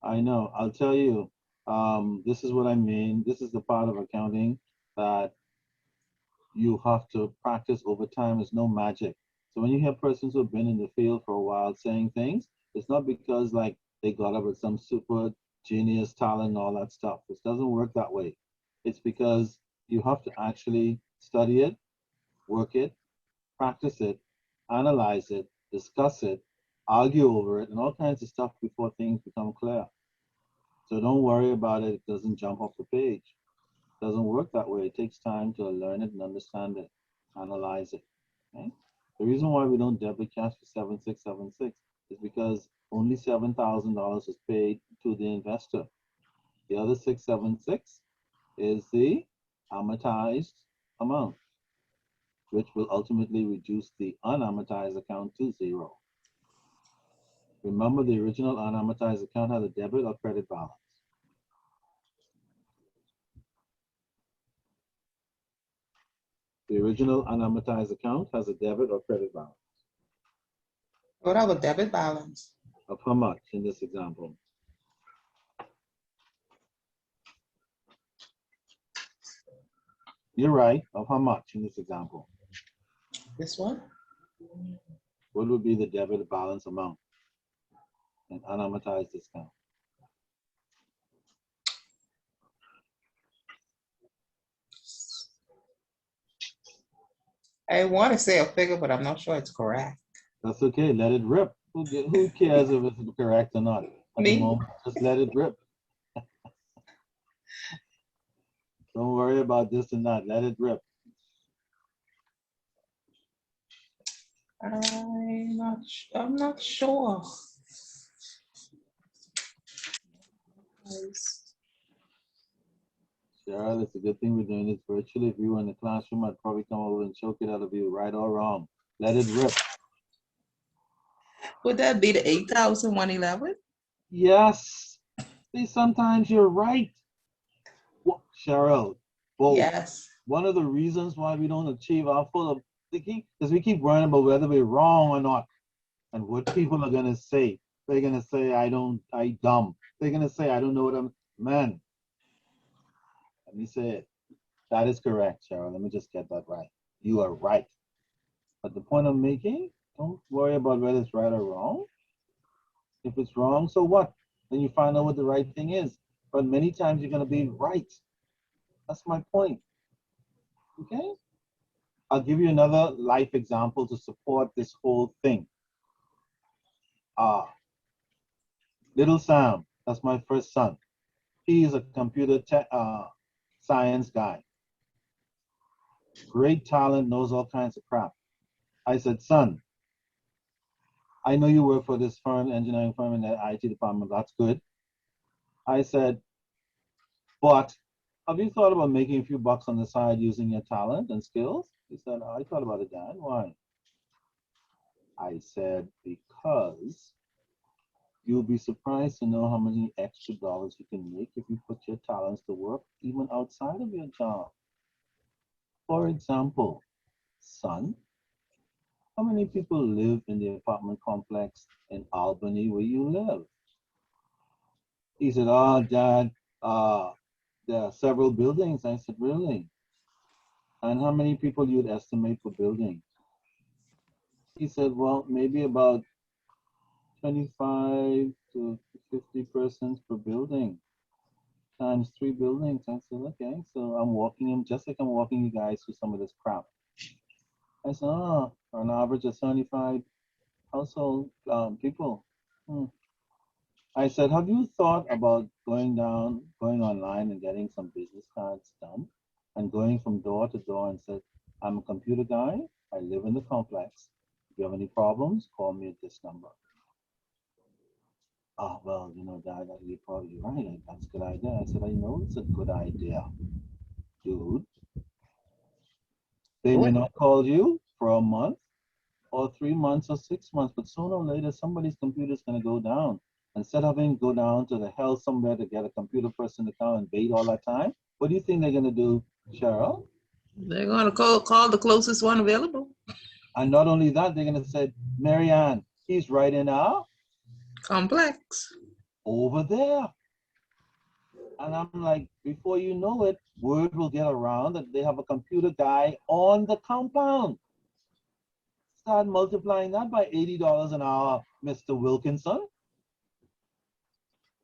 Speaker 1: I know. I'll tell you. This is what I mean. This is the part of accounting that you have to practice over time. It's no magic. So when you hear persons who have been in the field for a while saying things, it's not because like they got up with some super genius talent and all that stuff. This doesn't work that way. It's because you have to actually study it, work it, practice it, analyze it, discuss it, argue over it, and all kinds of stuff before things become clear. So don't worry about it. It doesn't jump off the page. It doesn't work that way. It takes time to learn it and understand it, analyze it. Okay? The reason why we don't debit cash for 7676 is because only $7,000 is paid to the investor. The other 676 is the amortized amount, which will ultimately reduce the unamortized account to 0. Remember, the original unamortized account has a debit or credit balance. The original unamortized account has a debit or credit balance.
Speaker 3: What about debit balance?
Speaker 1: Of how much in this example? You're right. Of how much in this example?
Speaker 3: This one?
Speaker 1: What would be the debit balance amount and unamortized discount?
Speaker 3: I want to say a figure, but I'm not sure it's correct.
Speaker 1: That's okay. Let it rip. Who cares if it's correct or not? At
Speaker 3: Me?
Speaker 1: the moment, just let it rip. Don't worry about this and that. Let it rip.
Speaker 3: I'm not sure.
Speaker 1: Cheryl, it's a good thing we're doing this virtually. If you were in the classroom, I'd probably come over and choke it out of you, right or wrong. Let it rip.
Speaker 3: Would that be the 8,111?
Speaker 1: Yes. See, sometimes you're right. Well, Cheryl, both.
Speaker 3: Yes.
Speaker 1: One of the reasons why we don't achieve our full thinking is we keep worrying about whether we're wrong or not and what people are gonna say. They're gonna say I dumb. They're gonna say I don't know what I'm. Man, let me say it. That is correct, Cheryl. Let me just get that right. You are right. But the point I'm making, don't worry about whether it's right or wrong. If it's wrong, so what? Then you find out what the right thing is. But many times you're gonna be right. That's my point. Okay? I'll give you another life example to support this whole thing. Little Sam, that's my first son. He is a computer science guy. Great talent, knows all kinds of crap. I said, son, I know you work for this firm, engineering firm in the IT department. That's good. I said, but have you thought about making a few bucks on the side using your talent and skills? He said, I thought about it, Dad. Why? I said, because you'll be surprised to know how many extra dollars you can make if you put your talents to work even outside of your job. For example, son, how many people live in the apartment complex in Albany where you live? He said, oh, Dad, there are several buildings. I said, really? And how many people you'd estimate per building? He said, well, maybe about 25 to 50 persons per building times 3 buildings. I said, okay, so I'm walking him just like I'm walking you guys through some of this crap. I said, oh, for an average of 75 household people. I said, have you thought about going online and getting some business cards done and going from door to door and said, I'm a computer guy. I live in the complex. If you have any problems, call me at this number. Oh, well, Dad, you're probably right. That's a good idea. I said, I know it's a good idea, dude. They may not call you for a month or 3 months or 6 months, but sooner or later, somebody's computer is going to go down. Instead of having to go down to the hell somewhere to get a computer person to come and wait all that time, what do you think they're going to do, Cheryl?
Speaker 3: They're going to call the closest one available.
Speaker 1: And not only that, they're going to say, Marianne, he's right in our
Speaker 3: complex
Speaker 1: over there. And I'm like, before you know it, word will get around that they have a computer guy on the compound. Start multiplying that by $80 an hour, Mr. Wilkinson.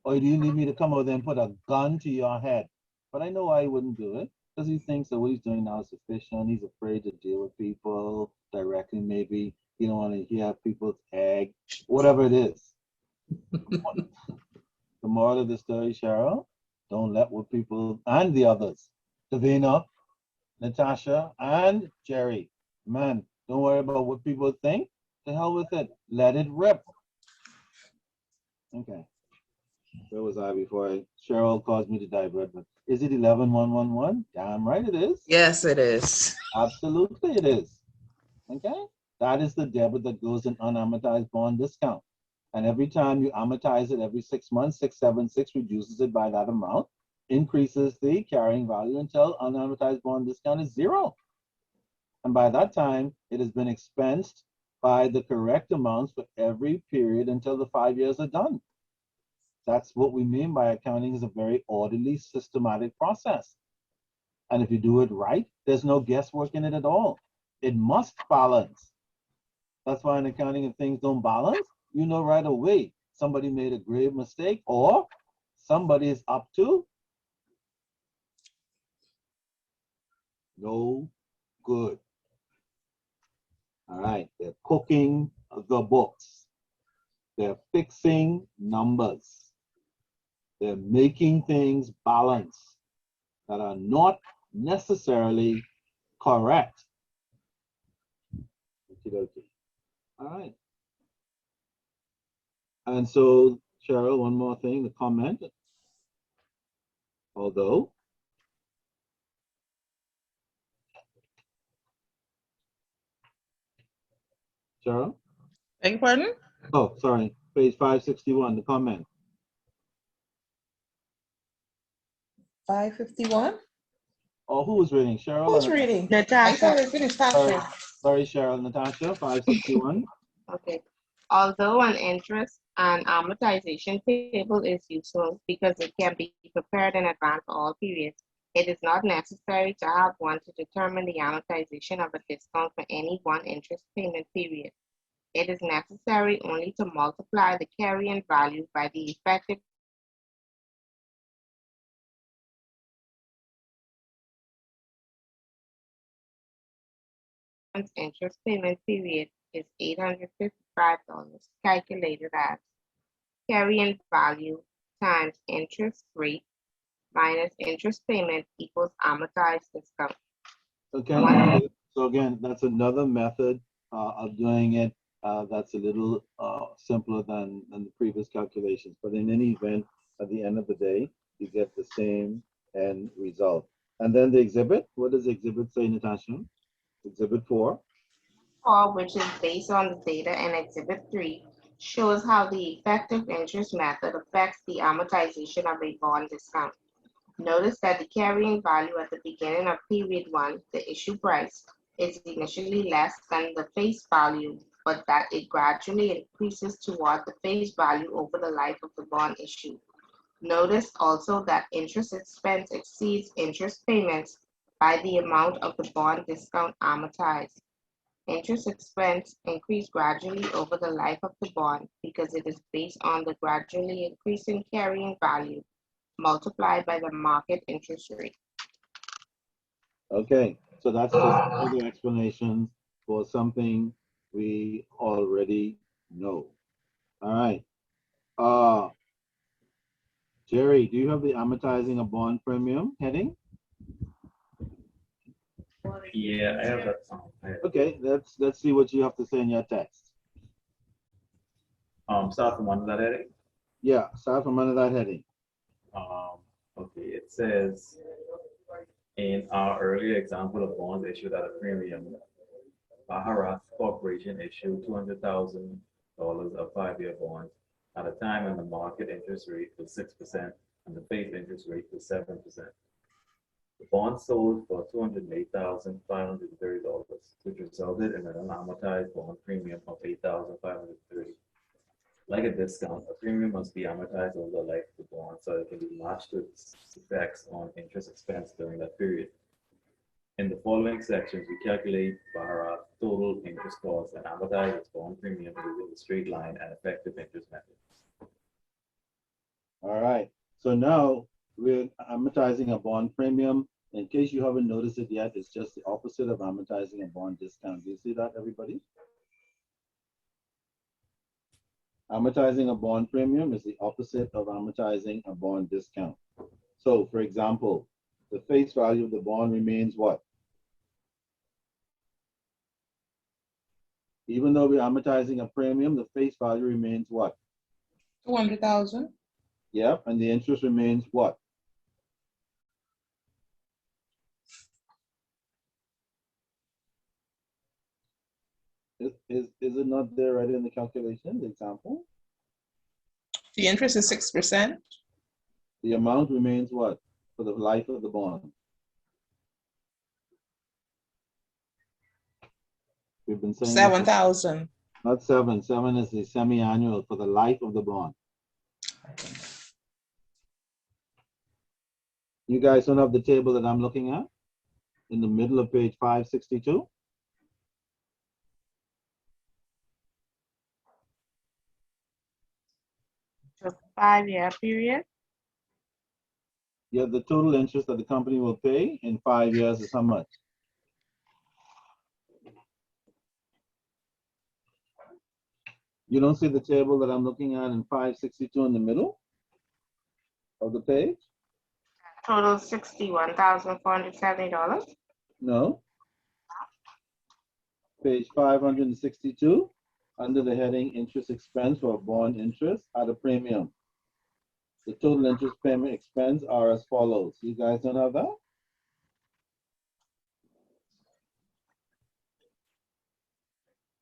Speaker 1: Or do you need me to come over there and put a gun to your head? But I know why he wouldn't do it. Because he thinks that what he's doing now is sufficient. He's afraid to deal with people directly, maybe. He don't want to hear people's egg, whatever it is. The moral of the story, Cheryl, don't let what people, and the others, Davina, Natasha, and Jerry, man, don't worry about what people think. The hell with it. Let it rip. Okay. Where was I before Cheryl caused me to divert? But is it 11,111? Damn right it is.
Speaker 3: Yes, it is.
Speaker 1: Absolutely it is. Okay? That is the debit that goes in unamortized bond discount. And every time you amortize it every 6 months, 676 reduces it by that amount, increases the carrying value until unamortized bond discount is 0. And by that time, it has been expensed by the correct amounts for every period until the 5 years are done. That's what we mean by accounting is a very orderly, systematic process. And if you do it right, there's no guesswork in it at all. It must balance. That's why in accounting, if things don't balance, you know right away somebody made a grave mistake or somebody is up to no good. All right, they're cooking the books. They're fixing numbers. They're making things balance that are not necessarily correct. Okay. All right. And so, Cheryl, one more thing, the comment. Although, Cheryl?
Speaker 3: Beg your pardon?
Speaker 1: Oh, sorry, page 561, the comment.
Speaker 3: 551.
Speaker 1: Oh, who was reading? Cheryl?
Speaker 3: Who's
Speaker 1: or
Speaker 3: reading? I
Speaker 5: Natasha,
Speaker 3: thought we finished
Speaker 1: Sorry,
Speaker 3: Tasha.
Speaker 1: sorry, Cheryl. Natasha, 561.
Speaker 5: okay. Although an interest and amortization table is useful because it can be prepared in advance for all periods, it is not necessary to have one to determine the amortization of a discount for any one interest payment period. It is necessary only to multiply the carrying value by the effective interest payment period is $855, calculated as carrying value times interest rate minus interest payment equals amortized discount.
Speaker 1: So again, that's another method of doing it that's a little simpler than the previous calculations. But in any event, at the end of the day, you get the same end result. And then the exhibit, what does the exhibit say, Natasha? Exhibit 4.
Speaker 5: 4, which is based on the data in Exhibit 3, shows how the effective interest method affects the amortization of a bond discount. Notice that the carrying value at the beginning of period 1, the issue price, is initially less than the face value, but that it gradually increases toward the face value over the life of the bond issue. Notice also that interest expense exceeds interest payments by the amount of the bond discount amortized. Interest expense increase gradually over the life of the bond because it is based on the gradually increasing carrying value multiplied by the market interest rate.
Speaker 1: Okay, so that's just further explanation for something we already know. All right. Jerry, do you have the amortizing a bond premium heading?
Speaker 4: Yeah, I have that.
Speaker 1: Okay, let's see what you have to say in your text.
Speaker 4: Start from under that heading.
Speaker 1: Yeah, start from under that heading.
Speaker 4: Okay, it says in our earlier example of bonds issued at a premium, Bharat Corporation issued $200,000 of 5-year bonds at a time when the market interest rate was 6% and the face interest rate was 7%. The bond sold for $208,530, which resulted in an unamortized bond premium of $8,530. Like a discount, a premium must be amortized over the life of the bond so it can be matched to its effects on interest expense during that period. In the following sections, we calculate Bharat's total interest cost and amortize its bond premium using the straight line and effective interest method.
Speaker 1: All right, so now we're amortizing a bond premium. In case you haven't noticed it yet, it's just the opposite of amortizing a bond discount. Do you see that, everybody? Amortizing a bond premium is the opposite of amortizing a bond discount. So, for example, the face value of the bond remains what? Even though we're amortizing a premium, the face value remains what?
Speaker 3: 200,000.
Speaker 1: Yep, and the interest remains what? Is it not there right in the calculation, the example?
Speaker 3: The interest is 6%.
Speaker 1: The amount remains what for the life of the bond? We've been saying
Speaker 3: 7,000.
Speaker 1: not 7. 7 is the semi-annual for the life of the bond. You guys don't have the table that I'm looking at in the middle of page 562?
Speaker 5: The 5-year period.
Speaker 1: Yeah, the total interest that the company will pay in 5 years is how much? You don't see the table that I'm looking at in 562 in the middle of the page?
Speaker 5: Total $61,470.
Speaker 1: No. Page 562, under the heading interest expense for bond interest at a premium. The total interest payment expense are as follows. You guys don't have that?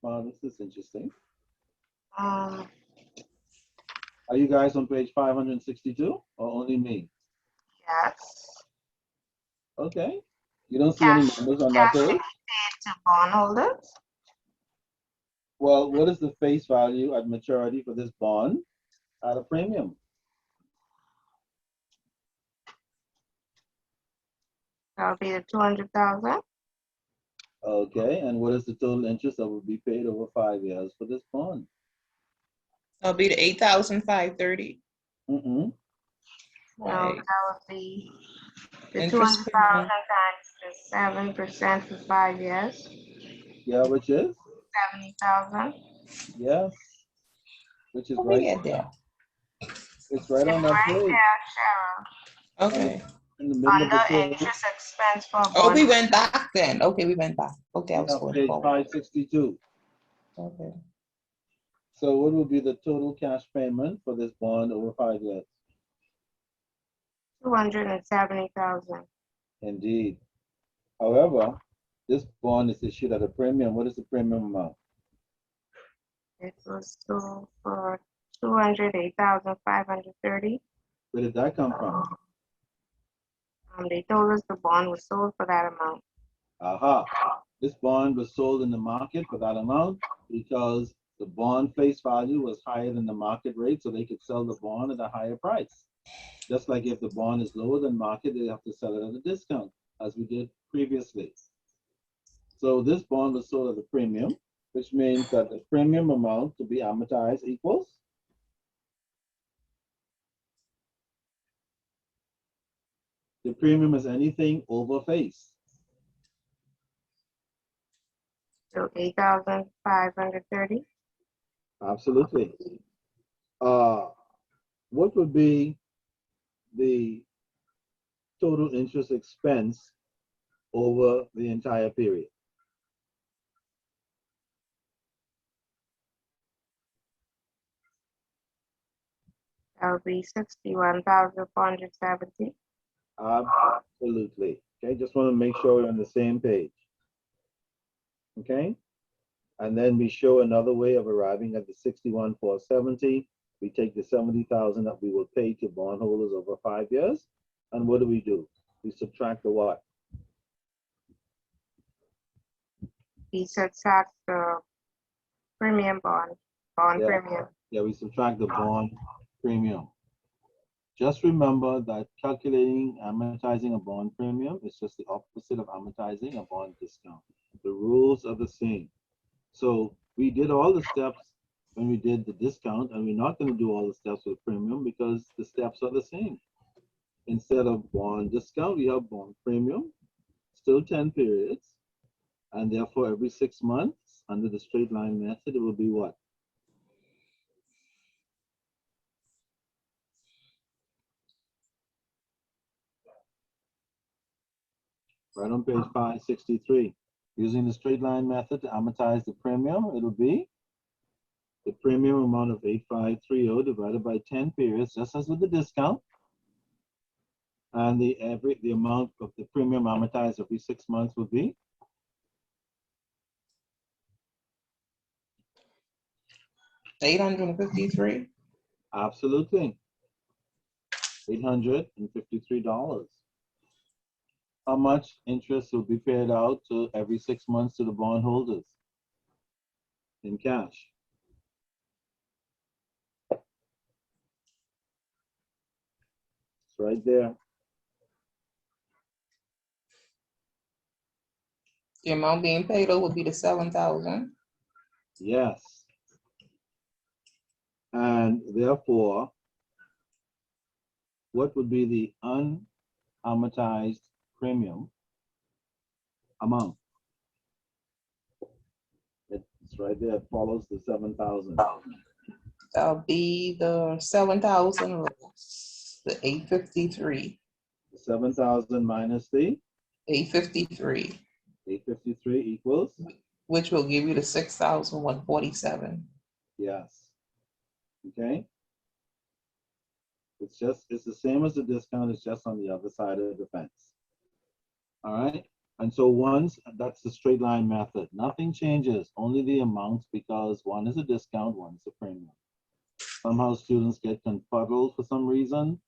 Speaker 1: Wow, this is interesting.
Speaker 5: Um,
Speaker 1: Are you guys on page 562 or only me?
Speaker 5: yes.
Speaker 1: Okay. You don't see any numbers on that
Speaker 5: Cash to be
Speaker 1: page?
Speaker 5: paid to bondholders.
Speaker 1: Well, what is the face value at maturity for this bond at a premium?
Speaker 5: That'll be the 200,000.
Speaker 1: Okay, and what is the total interest that will be paid over 5 years for this bond?
Speaker 3: That'll be the 8,530.
Speaker 1: Mm-mm.
Speaker 5: No,
Speaker 3: Right.
Speaker 5: that would be the
Speaker 3: Interest
Speaker 5: 200,000 times the 7% for 5 years.
Speaker 1: Yeah, which is?
Speaker 5: 70,000.
Speaker 1: Yes. Which is
Speaker 3: How we
Speaker 1: right.
Speaker 3: get there?
Speaker 1: It's right on that
Speaker 5: Right
Speaker 1: page.
Speaker 5: there, Cheryl.
Speaker 3: Okay.
Speaker 1: In the middle of the
Speaker 5: Under
Speaker 1: page.
Speaker 5: interest expense for
Speaker 3: Oh, we
Speaker 5: bond.
Speaker 3: went back then. Okay, we went back. Okay, I was
Speaker 1: Yeah,
Speaker 3: going
Speaker 1: page
Speaker 3: forward.
Speaker 1: 562.
Speaker 3: Okay.
Speaker 1: So what will be the total cash payment for this bond over 5 years?
Speaker 5: 270,000.
Speaker 1: Indeed. However, this bond is issued at a premium. What is the premium amount?
Speaker 5: It was sold for 208,530.
Speaker 1: Where did that come from?
Speaker 5: They told us the bond was sold for that amount.
Speaker 1: Aha. This bond was sold in the market for that amount because the bond face value was higher than the market rate, so they could sell the bond at a higher price. Just like if the bond is lower than market, they have to sell it at a discount, as we did previously. So this bond was sold at a premium, which means that the premium amount to be amortized equals the premium is anything over face.
Speaker 5: So 8,530.
Speaker 1: Absolutely. What would be the total interest expense over the entire period?
Speaker 5: That would be 61,470.
Speaker 1: Absolutely. Okay, just want to make sure we're on the same page. Okay, and then we show another way of arriving at the 61,470. We take the 70,000 that we will pay to bondholders over 5 years, and what do? We subtract the what?
Speaker 5: He subtracts the premium bond
Speaker 1: Yeah.
Speaker 5: premium.
Speaker 1: Yeah, we subtract the bond premium. Just remember that calculating amortizing a bond premium is just the opposite of amortizing a bond discount. The rules are the same. So we did all the steps when we did the discount, and we're not going to do all the steps with premium because the steps are the same. Instead of bond discount, we have bond premium, still 10 periods, and therefore every 6 months under the straight line method, it will be what? Right on page 563. Using the straight line method to amortize the premium, it'll be the premium amount of 8,530 divided by 10 periods, just as with the discount. And the amount of the premium amortized every 6 months would be
Speaker 3: 853.
Speaker 1: absolutely $853. How much interest will be paid out to every 6 months to the bondholders in cash? It's right there.
Speaker 3: The amount being paid over would be the 7,000.
Speaker 1: Yes. And therefore, what would be the unamortized premium amount? It's right there. It follows the 7,000.
Speaker 3: That'll be the 7,000 less the 853.
Speaker 1: 7,000 minus the
Speaker 3: 853,
Speaker 1: 853 equals?
Speaker 3: which will give you the 6,147.
Speaker 1: Yes. Okay. It's the same as the discount. It's just on the other side of the fence. All right. And so once, that's the straight line method. Nothing changes, only the amounts, because one is a discount, one is a premium. Somehow students get confuddled for some reason,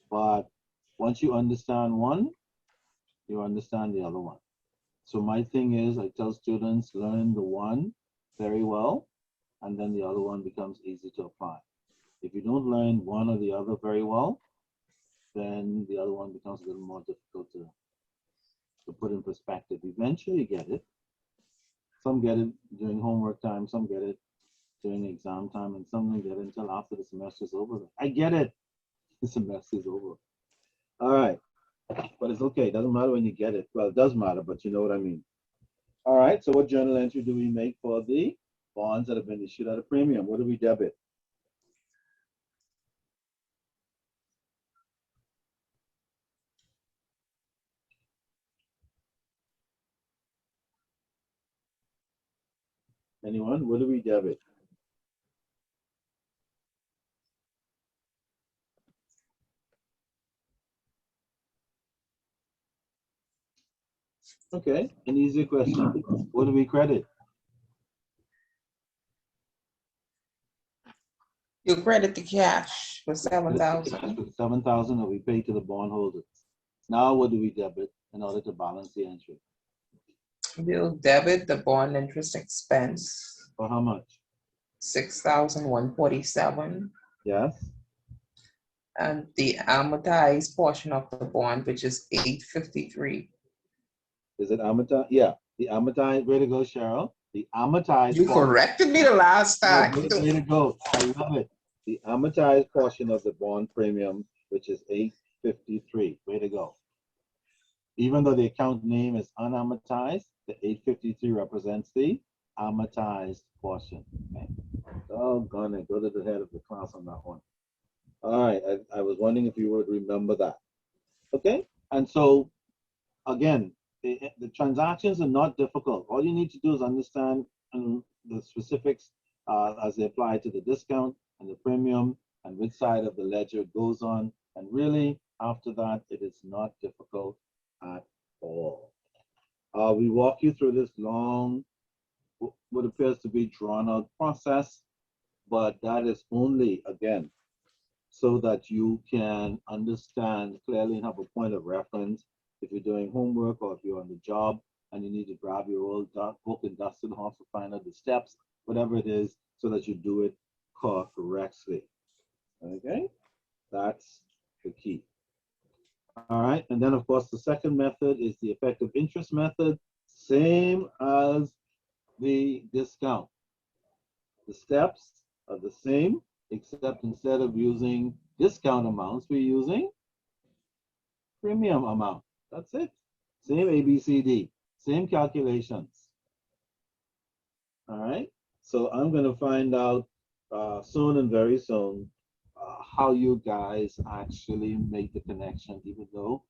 Speaker 1: but once you understand one, you understand the other one. So my thing is, I tell students, learn the one very well, and then the other one becomes easy to apply. If you don't learn one or the other very well, then the other one becomes a little more difficult to put in perspective. Eventually you get it. Some get it during homework time, some get it during exam time, and some don't get it until after the semester is over. I get it. The semester is over. All right. But it's okay. It doesn't matter when you get it. Well, it does matter, but you know what I mean. All right. So what journal entry do we make for the bonds that have been issued at a premium? What do we debit? Anyone? What do we debit? Okay, an easy question. What do we credit?
Speaker 3: You credit the cash for 7,000.
Speaker 1: 7,000 that we pay to the bondholders. Now what do we debit in order to balance the entry?
Speaker 3: We'll debit the bond interest expense,
Speaker 1: For how much?
Speaker 3: 6,147,
Speaker 1: Yes.
Speaker 3: and the amortized portion of the bond, which is 853.
Speaker 1: Is it amortized? Yeah, the amortized. Way to go, Cheryl. The amortized.
Speaker 3: You corrected me the last time.
Speaker 1: Way to go. I love it. The amortized portion of the bond premium, which is 853. Way to go. Even though the account name is unamortized, the 853 represents the amortized portion. Okay. Doggone it. Go to the head of the class on that one. All right. I was wondering if you would remember that. Okay. And so, again, the transactions are not difficult. All you need to do is understand the specifics as they apply to the discount and the premium and which side of the ledger it goes on. And really, after that, it is not difficult at all. We walk you through this long, what appears to be drawn out process, but that is only, again, so that you can understand clearly and have a point of reference if you're doing homework or if you're on the job and you need to grab your old book and dust it off to find out the steps, whatever it is, so that you do it correctly. Okay, that's the key. All right, and then of course the second method is the effective interest method, same as the discount. The steps are the same, except instead of using discount amounts, we're using premium amount. That's it. Same ABCD, same calculations. All right. So I'm going to find out soon and very soon how you guys actually make the connection, even though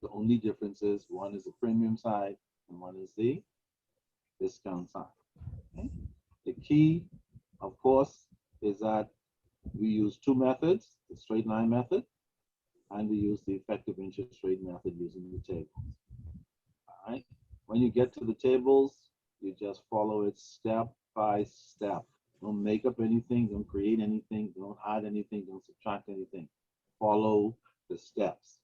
Speaker 1: the only difference is one is the premium side and one is the discount side. Okay? The key, of course, is that we use two methods, the straight line method, and we use the effective interest rate method using the tables. All right. When you get to the tables, you just follow it step by step. Don't make up anything, don't create anything, don't add anything, don't subtract anything. Follow the steps.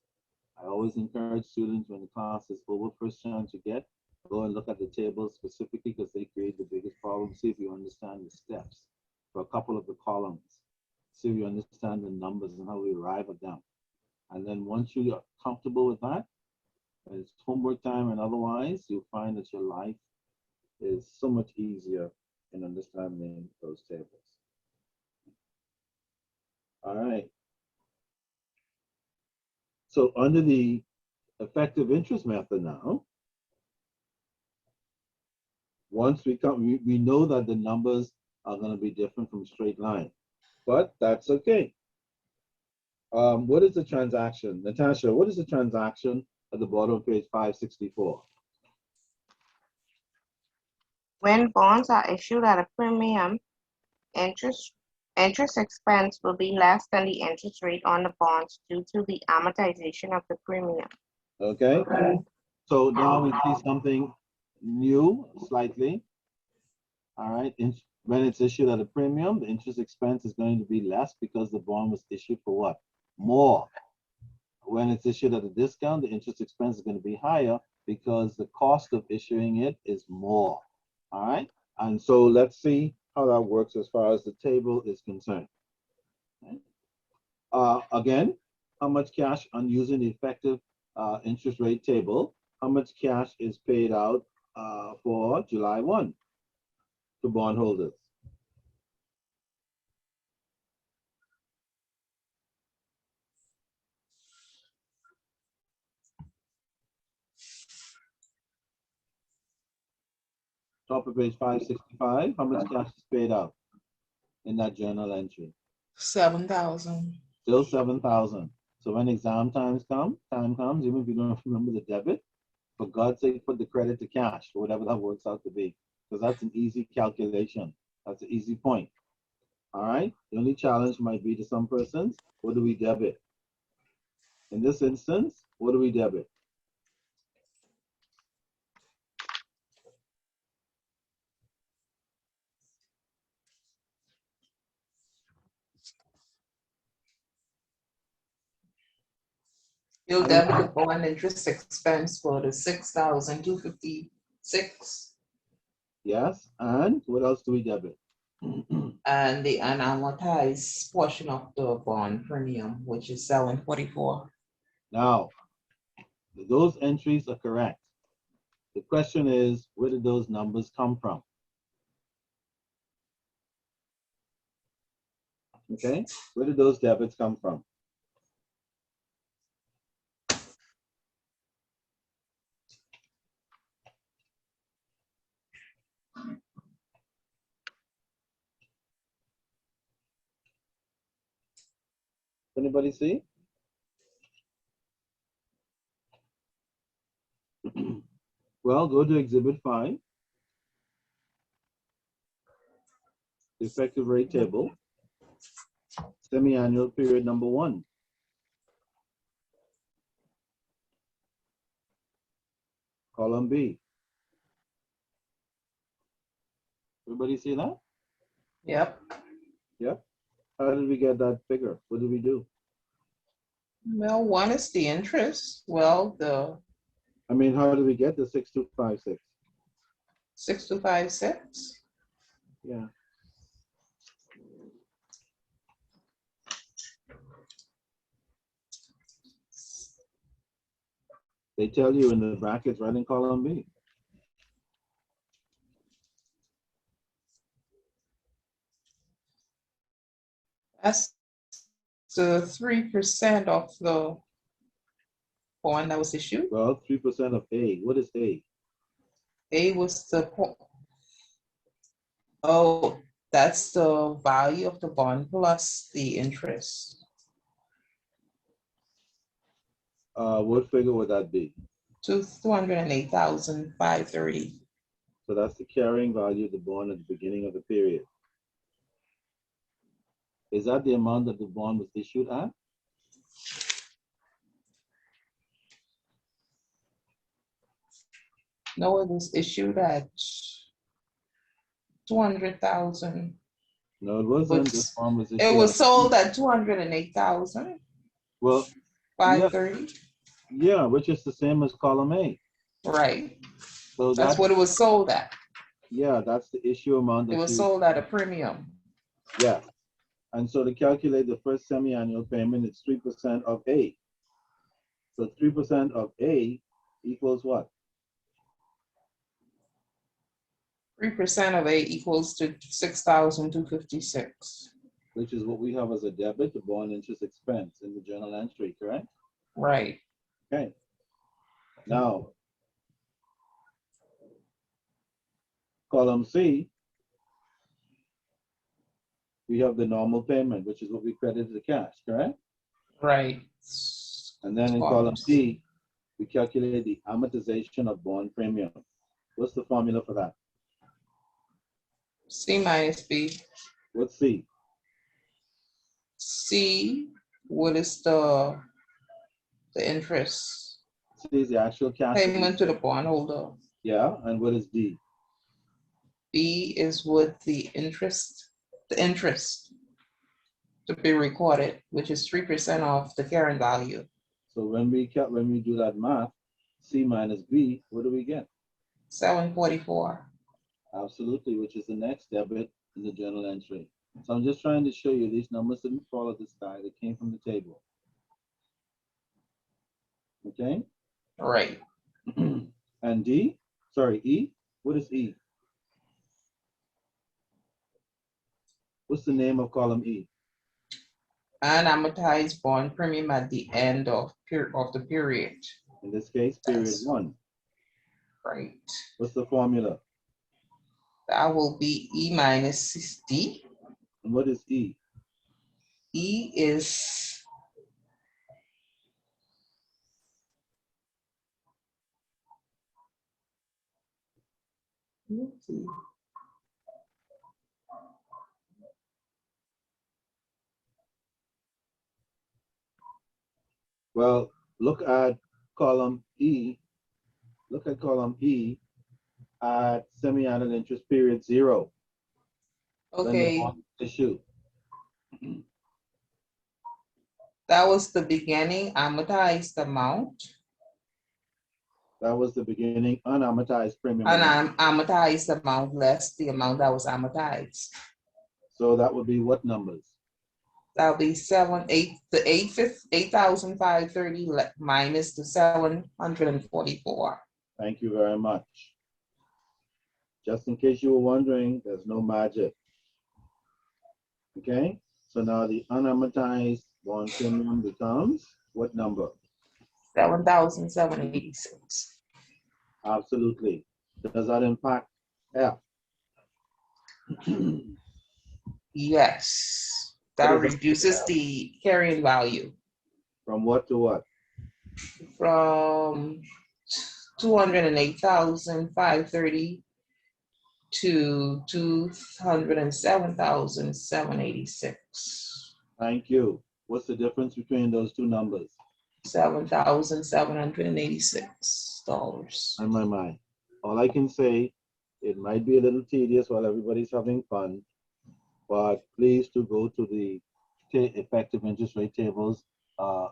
Speaker 1: I always encourage students when the class is over, first chance you get, go and look at the tables specifically because they create the biggest problem. See if you understand the steps for a couple of the columns. See if you understand the numbers and how we arrive at them. And then once you are comfortable with that, and it's homework time and otherwise, you'll find that your life is so much easier in understanding those tables. All right. So under the effective interest method now, once we come, we know that the numbers are going to be different from straight line, but that's okay. What is the transaction? Natasha, what is the transaction at the bottom of page 564?
Speaker 5: When bonds are issued at a premium, interest expense will be less than the interest rate on the bonds due to the amortization of the premium.
Speaker 1: Okay. So now we see something new slightly. All right, when it's issued at a premium, the interest expense is going to be less because the bond was issued for what? More. When it's issued at a discount, the interest expense is going to be higher because the cost of issuing it is more. All right, and so let's see how that works as far as the table is concerned. Again, how much cash on using the effective interest rate table? How much cash is paid out for July 1 to bondholders? Top of page 565, how much cash is paid out in that journal entry?
Speaker 3: 7,000.
Speaker 1: Still 7,000. So when exam time comes, even if you don't remember the debit, for God's sake, put the credit to cash, or whatever that works out to be, because that's an easy calculation. That's an easy point. All right. The only challenge might be to some persons, what do we debit? In this instance, what do we debit?
Speaker 3: You'll debit the bond interest expense for the 6,256
Speaker 1: Yes. And what else do we debit?
Speaker 3: and the unamortized portion of the bond premium, which is 744.
Speaker 1: Now, those entries are correct. The question is, where did those numbers come from? Okay, where did those debits come from? Anybody see? Well, go to Exhibit 5, effective rate table, semi-annual period number 1. Column B. Everybody see that?
Speaker 3: Yep.
Speaker 1: Yep. How did we get that figure? What did we do?
Speaker 3: Well, one is the interest. Well, the
Speaker 1: I mean, how did we get the 6256?
Speaker 3: 6256.
Speaker 1: Yeah. They tell you in the brackets right in column B.
Speaker 3: That's the 3% of the bond that was issued.
Speaker 1: Well, 3% of A. What is A?
Speaker 3: A was the oh, that's the value of the bond plus the interest.
Speaker 1: What figure would that be?
Speaker 3: 208,530.
Speaker 1: So that's the carrying value of the bond at the beginning of the period. Is that the amount that the bond was issued at?
Speaker 3: No, it was issued at 200,000.
Speaker 1: No, it wasn't. This bond was issued.
Speaker 3: It was
Speaker 1: at,
Speaker 3: sold at 208,530.
Speaker 1: well, yeah, which is the same as column A.
Speaker 3: Right.
Speaker 1: So
Speaker 3: That's what it was sold at.
Speaker 1: Yeah, that's the issue amount.
Speaker 3: It was sold at a premium.
Speaker 1: Yeah. And so to calculate the first semi-annual payment, it's 3% of A. So 3% of A equals what?
Speaker 3: 3% of A equals to 6,256.
Speaker 1: Which is what we have as a debit, the bond interest expense in the journal entry, correct?
Speaker 3: Right.
Speaker 1: Okay. Now, column C, we have the normal payment, which is what we credited the cash, correct?
Speaker 3: Right.
Speaker 1: And then in column D, we calculate the amortization of bond premium. What's the formula for that?
Speaker 3: C minus B.
Speaker 1: What's C?
Speaker 3: C, what is the interest?
Speaker 1: C is the actual cash.
Speaker 3: Payment to the bondholder.
Speaker 1: Yeah, and what is D?
Speaker 3: B is with the interest to be recorded, which is 3% of the carrying value.
Speaker 1: So when we do that math, C minus B, what do we get?
Speaker 3: 744.
Speaker 1: Absolutely, which is the next debit in the journal entry. So I'm just trying to show you these numbers didn't fall at the sky, they came from the table. Okay?
Speaker 3: Right.
Speaker 1: And D, sorry, E, what is E? What's the name of column E?
Speaker 3: Unamortized bond premium at the end of the period.
Speaker 1: In this case, period
Speaker 3: Yes.
Speaker 1: 1.
Speaker 3: Right.
Speaker 1: What's the formula?
Speaker 3: That will be E minus D.
Speaker 1: And what is E?
Speaker 3: E is
Speaker 1: Well, look at column E. Look at column E at semi-annual interest period 0. When the
Speaker 3: okay.
Speaker 1: bond is issued.
Speaker 3: That was the beginning amortized amount.
Speaker 1: That was the beginning unamortized premium amount.
Speaker 3: Unamortized amount less the amount that was amortized.
Speaker 1: So that would be what numbers?
Speaker 3: That'll be 8,530 minus the 744.
Speaker 1: Thank you very much. Just in case you were wondering, there's no magic. Okay, so now the unamortized bond premium becomes what number?
Speaker 3: 7,786.
Speaker 1: Absolutely. Does that impact F?
Speaker 3: Yes, that
Speaker 1: What is it?
Speaker 3: reduces the carrying value
Speaker 1: From what to what?
Speaker 3: from 208,530 to 207,786.
Speaker 1: Thank you. What's the difference between those two numbers?
Speaker 3: $7,786.
Speaker 1: On my mind. All I can say, it might be a little tedious while everybody's having fun, but please to go to the effective interest rate tables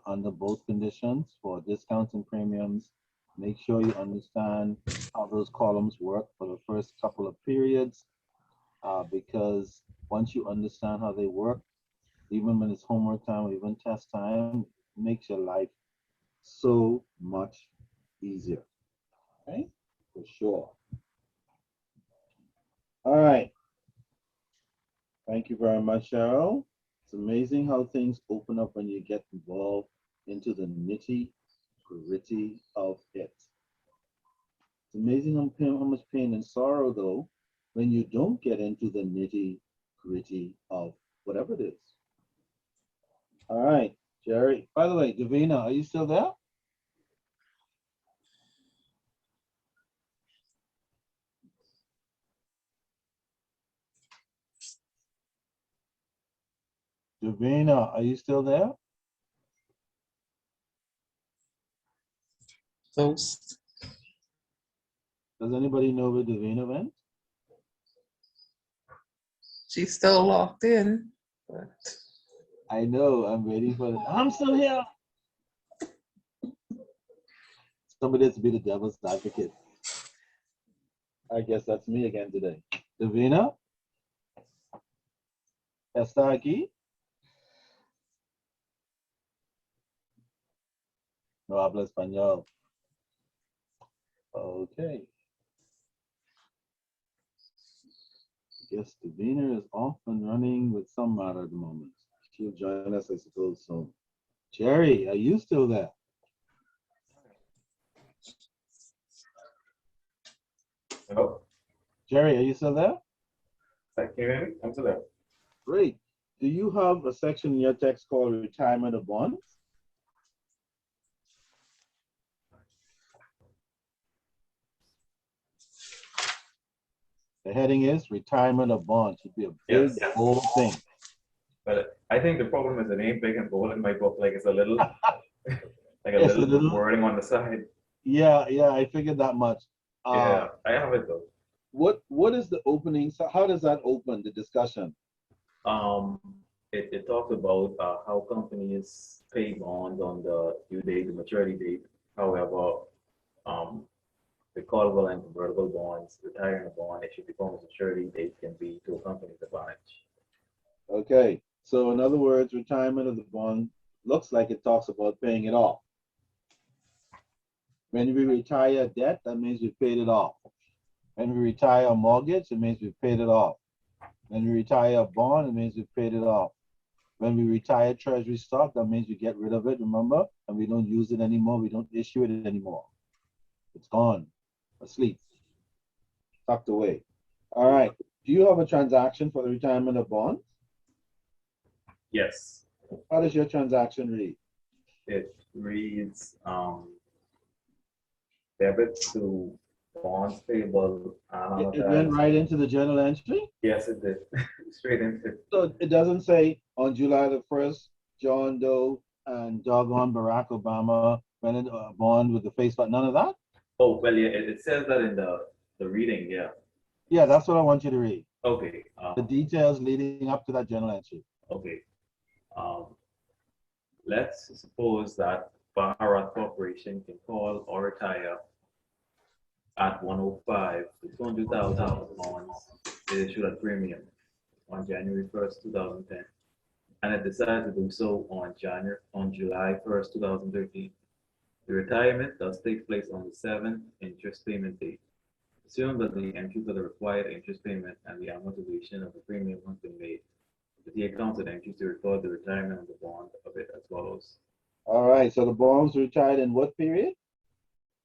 Speaker 1: under both conditions for discounts and premiums. Make sure you understand how those columns work for the first couple of periods, because once you understand how they work, even when it's homework time or even test time, it makes your life so much easier. Okay, for sure. All right. Thank you very much, Cheryl. It's amazing how things open up when you get involved into the nitty-gritty of it. It's amazing how much pain and sorrow, though, when you don't get into the nitty-gritty of whatever it is. All right, Jerry. By the way, Davina, are you still there? Davina, are you still there?
Speaker 3: Those
Speaker 1: Does anybody know where Davina went?
Speaker 3: she's still locked in, but
Speaker 1: I know, I'm waiting for it. I'm still here. Somebody has to be the devil's advocate. I guess that's me again today. Davina? ¿Está aquí? No habla español. Okay. I guess Davina is off and running with some matter at the moment. She'll join us, I suppose, soon. Jerry, are you still there?
Speaker 4: Hello?
Speaker 1: Jerry, are you still there?
Speaker 4: Can you hear me? I'm still there.
Speaker 1: Great. Do you have a section in your text called retirement of bonds? The heading is retirement of bonds. Should be a big,
Speaker 4: Yes.
Speaker 1: bold thing.
Speaker 4: But I think the problem is the name big and bold in my book, like it's a little, like a
Speaker 1: It's a
Speaker 4: little
Speaker 1: little-
Speaker 4: wording on the side.
Speaker 1: Yeah, yeah, I figured that much.
Speaker 4: Yeah, I have it though.
Speaker 1: What is the opening? So how does that open the discussion?
Speaker 4: Um, it talks about how companies pay bonds on the due date, the maturity date. However, um, the callable and convertible bonds, retiring a bond issued before its maturity date can be to a company's advantage.
Speaker 1: Okay, so in other words, retirement of the bond looks like it talks about paying it off. When we retire debt, that means we paid it off. When we retire a mortgage, it means we paid it off. When we retire a bond, it means we paid it off. When we retire treasury stock, that means we get rid of it, remember? And we don't use it anymore. We don't issue it anymore. It's gone, asleep, tucked away. All right. Do you have a transaction for the retirement of bonds?
Speaker 4: Yes,
Speaker 1: How does your transaction read?
Speaker 4: it reads debit to bonds payable
Speaker 1: It went
Speaker 4: unamortized.
Speaker 1: right into the journal entry?
Speaker 4: Yes, it did. Straight into.
Speaker 1: So it doesn't say on July the 1st, John Doe and doggone Barack Obama went into a bond with the face, but none of that?
Speaker 4: Oh, well, yeah, it says that in the reading, yeah.
Speaker 1: Yeah, that's what I want you to read.
Speaker 4: Okay,
Speaker 1: The details leading up to that journal entry.
Speaker 4: okay. Um, let's suppose that Bharat Corporation can call or retire at 105 the 200,000 of bonds it issued at premium on January 1st, 2010, and it decides to do so on July 1st, 2013. The retirement thus takes place on the seventh interest payment date. Assume that the entry for the required interest payment and the amortization of the premium has been made. The accountant entries to record the retirement of the bond of it as follows.
Speaker 1: All right, so the bonds retired in what period?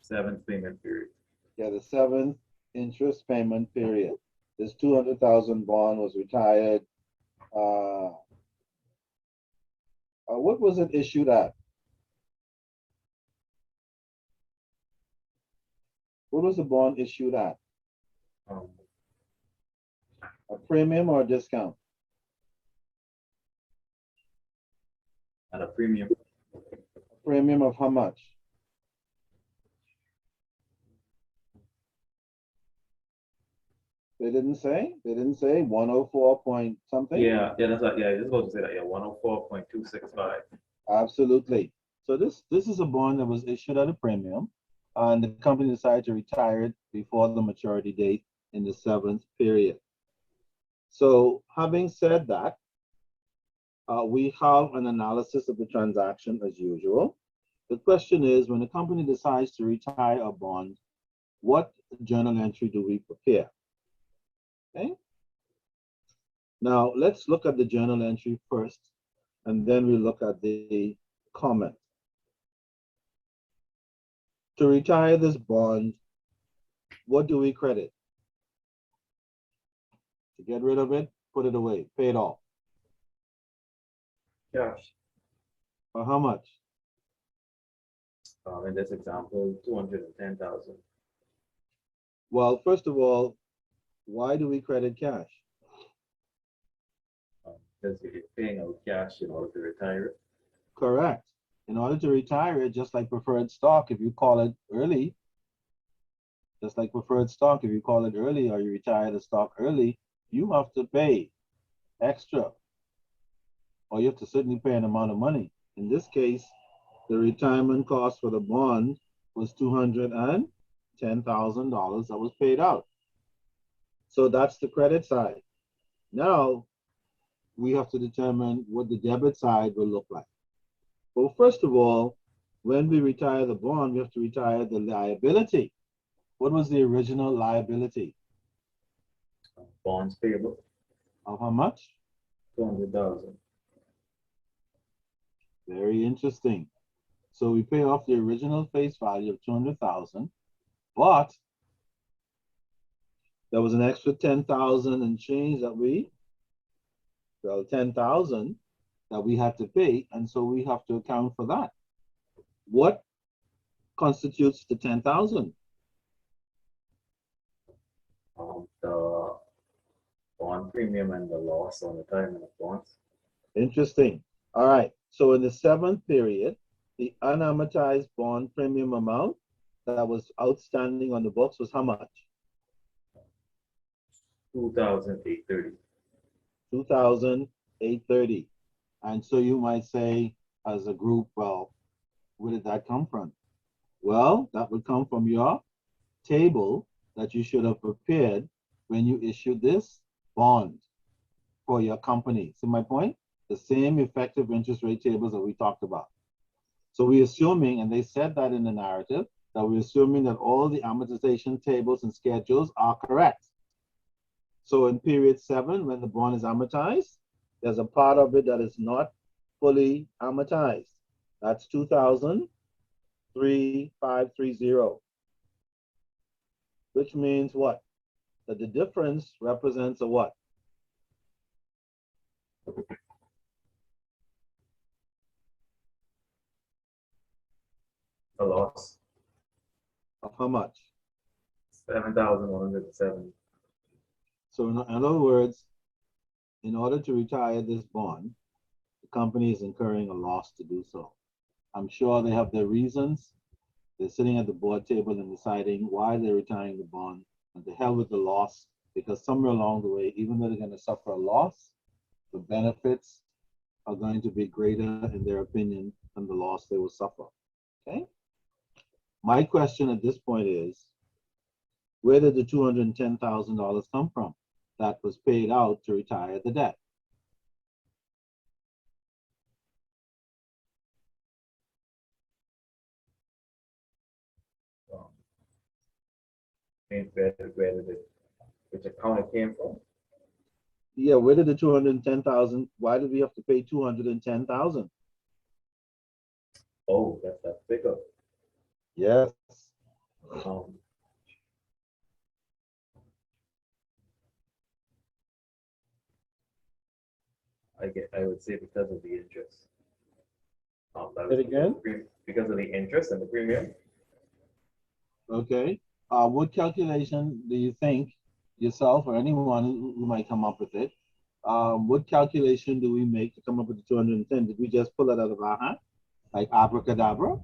Speaker 4: Seventh payment period.
Speaker 1: Yeah, the seventh interest payment period. This 200,000 bond was retired. What was it issued at? What was the bond issued at?
Speaker 4: Um,
Speaker 1: A premium or a discount?
Speaker 4: at a premium.
Speaker 1: A premium of how much? They didn't say? They didn't say 104 point something?
Speaker 4: Yeah, that's right. Yeah, I was about to say that. Yeah, 104.265.
Speaker 1: Absolutely. So this is a bond that was issued at a premium, and the company decided to retire it before the maturity date in the seventh period. So having said that, we have an analysis of the transaction as usual. The question is, when the company decides to retire a bond, what journal entry do we prepare? Okay. Now let's look at the journal entry first, and then we look at the comment. To retire this bond, what do we credit? To get rid of it, put it away, pay it off.
Speaker 4: Cash.
Speaker 1: For how much?
Speaker 4: In this example, 210,000.
Speaker 1: Well, first of all, why do we credit cash?
Speaker 4: Because you're paying out cash in order to retire it.
Speaker 1: Correct. In order to retire it, just like preferred stock, if you call it early, just like preferred stock, if you call it early or you retire the stock early, you have to pay extra, or you have to certainly pay an amount of money. In this case, the retirement cost for the bond was $210,000 that was paid out. So that's the credit side. Now we have to determine what the debit side will look like. Well, first of all, when we retire the bond, we have to retire the liability. What was the original liability?
Speaker 4: Bonds payable,
Speaker 1: Of how much?
Speaker 4: 200,000.
Speaker 1: Very interesting. So we pay off the original face value of 200,000, but there was an extra 10,000 and change that 10,000 that we had to pay, and so we have to account for that. What constitutes the 10,000?
Speaker 4: The bond premium and the loss on retirement of bonds.
Speaker 1: Interesting. All right. So in the seventh period, the unamortized bond premium amount, that was outstanding on the books was how much?
Speaker 4: 2,830.
Speaker 1: 2,830. And so you might say, as a group, well, where did that come from? Well, that would come from your table that you should have prepared when you issued this bond for your company. See my point? The same effective interest rate tables that we talked about. So we're assuming, and they said that in the narrative, that we're assuming that all the amortization tables and schedules are correct. So in period 7, when the bond is amortized, there's a part of it that is not fully amortized. That's 2,003,530. Which means what? That the difference represents a what?
Speaker 4: A loss.
Speaker 1: Of how much?
Speaker 4: 7,107.
Speaker 1: So in other words, in order to retire this bond, the company is incurring a loss to do so. I'm sure they have their reasons. They're sitting at the board table and deciding why they're retiring the bond, and to hell with the loss, because somewhere along the way, even though they're going to suffer a loss, the benefits are going to be greater, in their opinion, than the loss they will suffer. Okay? My question at this point is, where did the $210,000 come from that was paid out to retire the debt?
Speaker 4: Where did it, which account it came from?
Speaker 1: Yeah, where did the 210,000? Why did we have to pay 210,000?
Speaker 4: Oh, that's that figure.
Speaker 1: Yes.
Speaker 4: Um, I would say because of the interest. That
Speaker 1: Say it
Speaker 4: was
Speaker 1: again?
Speaker 4: because of the interest and the premium.
Speaker 1: Okay. What calculation do you think yourself or anyone who might come up with it? What calculation do we make to come up with the 210? Did we just pull it out of our hat, like abracadabra?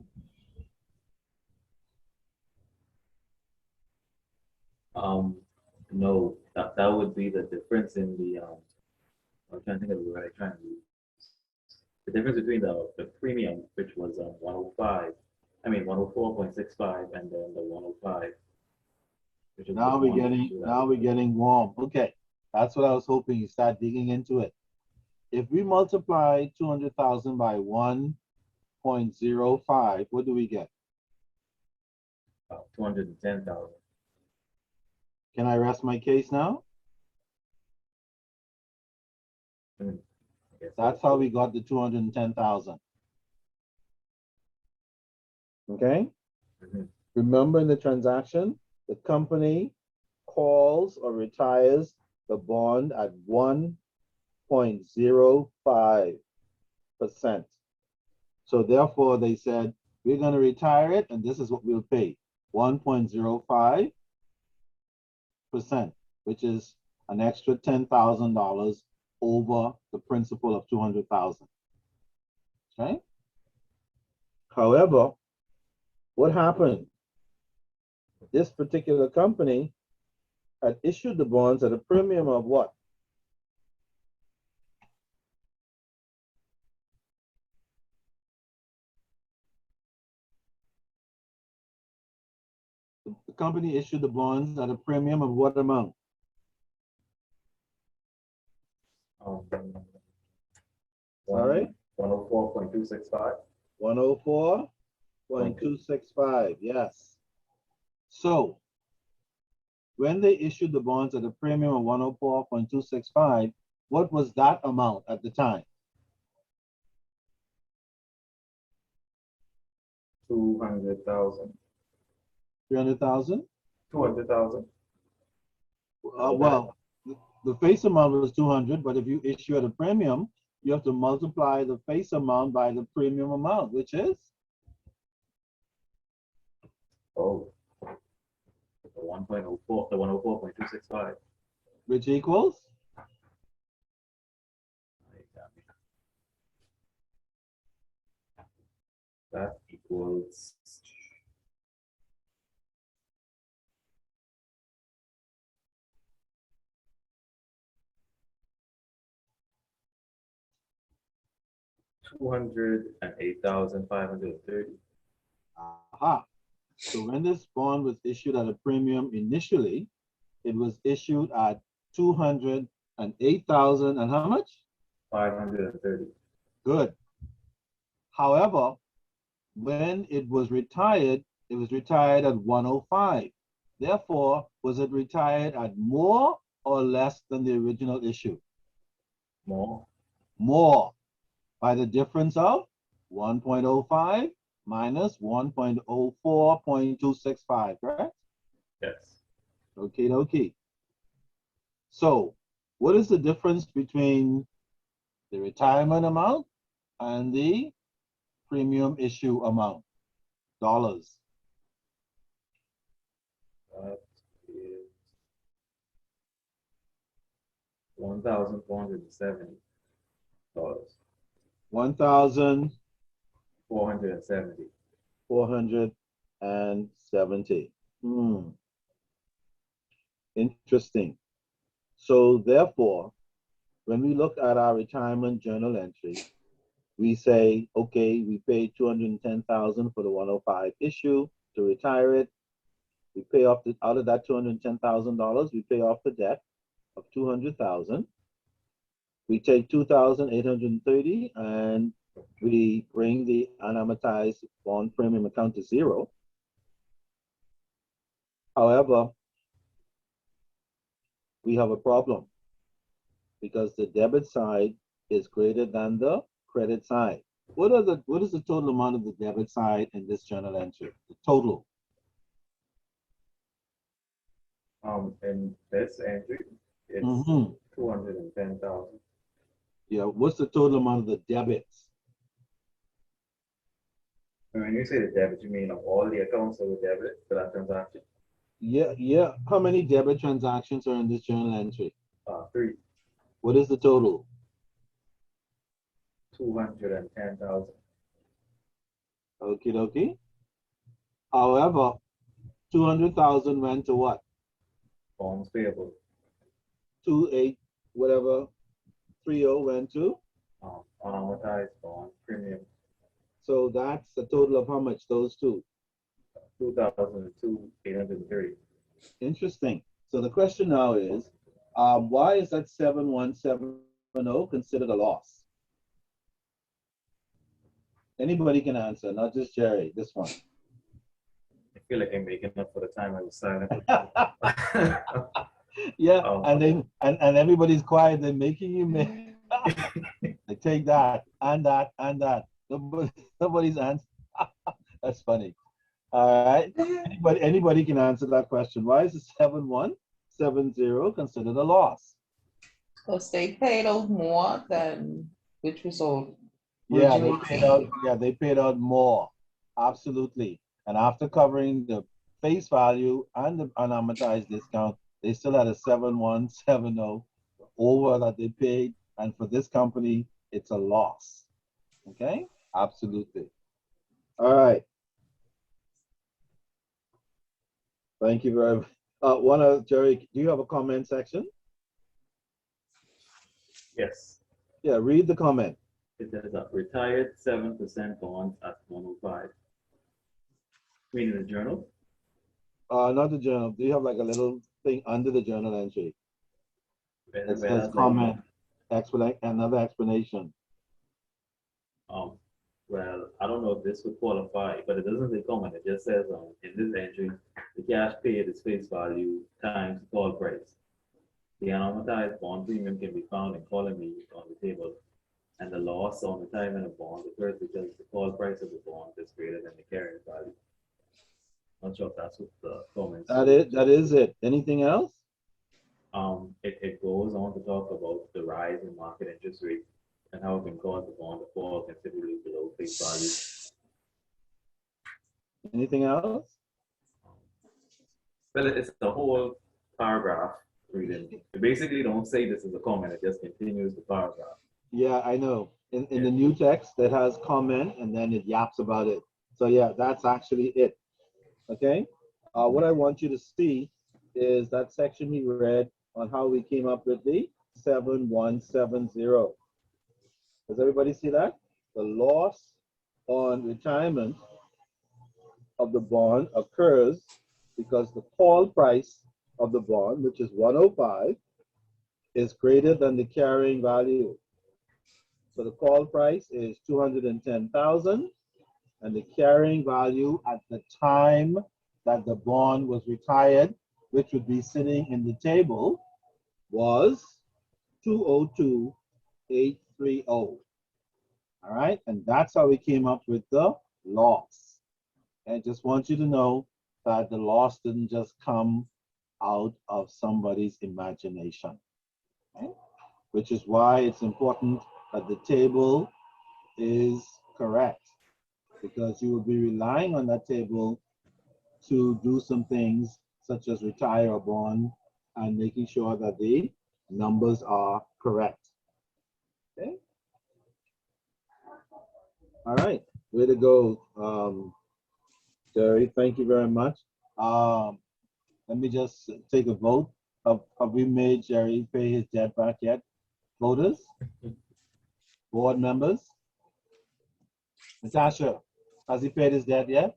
Speaker 4: No, that would be the difference in the I'm trying to think of the word I'm trying to use. The difference between the premium, which was 105, I mean 104.65, and then the 105, which is
Speaker 1: Now
Speaker 4: the
Speaker 1: we're getting warm. Okay, that's what I was hoping. You start digging into it. If we multiply 200,000 by 1.05, what do we get?
Speaker 4: 210,000.
Speaker 1: Can I rest my case now? That's how we got the 210,000. Okay?
Speaker 4: Mhm.
Speaker 1: Remember, in the transaction, the company calls or retires the bond at 1.05%. So therefore, they said, we're going to retire it, and this is what we'll pay, 1.05%, which is an extra $10,000 over the principal of 200,000. Okay? However, what happened? This particular company had issued the bonds at a premium of what? The company issued the bonds at a premium of what amount? Sorry?
Speaker 4: 104.265.
Speaker 1: 104.265, yes. So when they issued the bonds at a premium of 104.265, what was that amount at the time?
Speaker 4: 200,000.
Speaker 1: 300,000?
Speaker 4: 200,000.
Speaker 1: Well, the face amount was 200, but if you issue at a premium, you have to multiply the face amount by the premium amount, which is?
Speaker 4: Oh, the 1.04, the 104.265.
Speaker 1: Which equals?
Speaker 4: That equals $208,530.
Speaker 1: Aha. So when this bond was issued at a premium initially, it was issued at 208,000 and how much?
Speaker 4: 530.
Speaker 1: Good. However, when it was retired at 105. Therefore, was it retired at more or less than the original issue?
Speaker 4: More.
Speaker 1: More, by the difference of 1.05 minus 1.04.265, correct?
Speaker 4: Yes.
Speaker 1: Okay, okay. So, what is the difference between the retirement amount and the premium issue amount? Dollars.
Speaker 4: That is $1,470.
Speaker 1: $1,470.
Speaker 4: 470.
Speaker 1: Interesting. So therefore, when we look at our retirement journal entry, we say, okay, we paid $210,000 for the 105 issue to retire it. We pay off out of that $210,000, we pay off the debt of $200,000. We take $2,830 and we bring the unamortized bond premium account to zero. However, we have a problem because the debit side is greater than the credit side. What is the total amount of the debit side in this journal entry? The total.
Speaker 4: In this entry, it's 210,000.
Speaker 1: Yeah, what's the total amount of the debits?
Speaker 4: And when you say the debit, you mean of all the accounts that were debited for that transaction?
Speaker 1: Yeah. How many debit transactions are in this journal entry?
Speaker 4: 3.
Speaker 1: What is the total?
Speaker 4: 210,000.
Speaker 1: Okay. However, 200,000 went to what?
Speaker 4: Bonds payable.
Speaker 1: 28, whatever, 30 went to.
Speaker 4: Unamortized bond premium.
Speaker 1: So that's a total of how much? Those two.
Speaker 4: 2,830.
Speaker 1: Interesting. So the question now is, why is that 7170 considered a loss? Anybody can answer, not just Jerry. This one.
Speaker 4: I feel like I'm making up for the time I was silent.
Speaker 1: Yeah, and everybody's quiet. They're making you make. They take that and that and that. Nobody's answer. That's funny. All right. Anybody can answer that question. Why is the 7170 considered a loss?
Speaker 3: Because they paid out more than which was all.
Speaker 1: Yeah, they paid out more. Absolutely. And after covering the face value and the unamortized discount, they still had a 7170 over that they paid. And for this company, it's a loss. Okay? Absolutely. All right. Thank you very much. Jerry, do you have a comment section?
Speaker 4: Yes.
Speaker 1: Yeah, read the comment.
Speaker 4: It says retired 7% bonds at 105. Reading the journal.
Speaker 1: Not the journal. Do you have like a little thing under the journal entry? It says comment, another explanation.
Speaker 4: Well, I don't know if this would qualify, but it doesn't say comment. It just says in this entry, the cash paid is face value times the call price. The unamortized bond premium can be found in column E on the table, and the loss on retirement of bond occurs because the call price of the bond is greater than the carrying value. Not sure if that's what the comments.
Speaker 1: That is it. Anything else?
Speaker 4: It goes on to talk about the rise in market interest rates and how it can cause the bond to fall considerably below face value.
Speaker 1: Anything else?
Speaker 4: Well, it's the whole paragraph reading. It basically don't say this is a comment, it just continues the paragraph.
Speaker 1: Yeah, I know. In the new text, that has comment and then it yaps about it. So yeah, that's actually it. Okay? What I want you to see is that section he read on how we came up with the 7170. Does everybody see that? the loss on retirement of the bond occurs because the call price of the bond, which is 105, is greater than the carrying value. So the call price is 210,000, and the carrying value at the time that the bond was retired, which would be sitting in the table, was 202,830. All right, and that's how we came up with the loss. And I just want you to know that the loss didn't just come out of somebody's imagination, okay? Which is why it's important that the table is correct, because you will be relying on that table to do some things such as retire a bond and making sure that the numbers are correct. Okay. All right. Way to go, Jerry. Thank you very much. Let me just take a vote. Have we made Jerry pay his debt back yet? Voters? Board members? Natasha, has he paid his debt yet?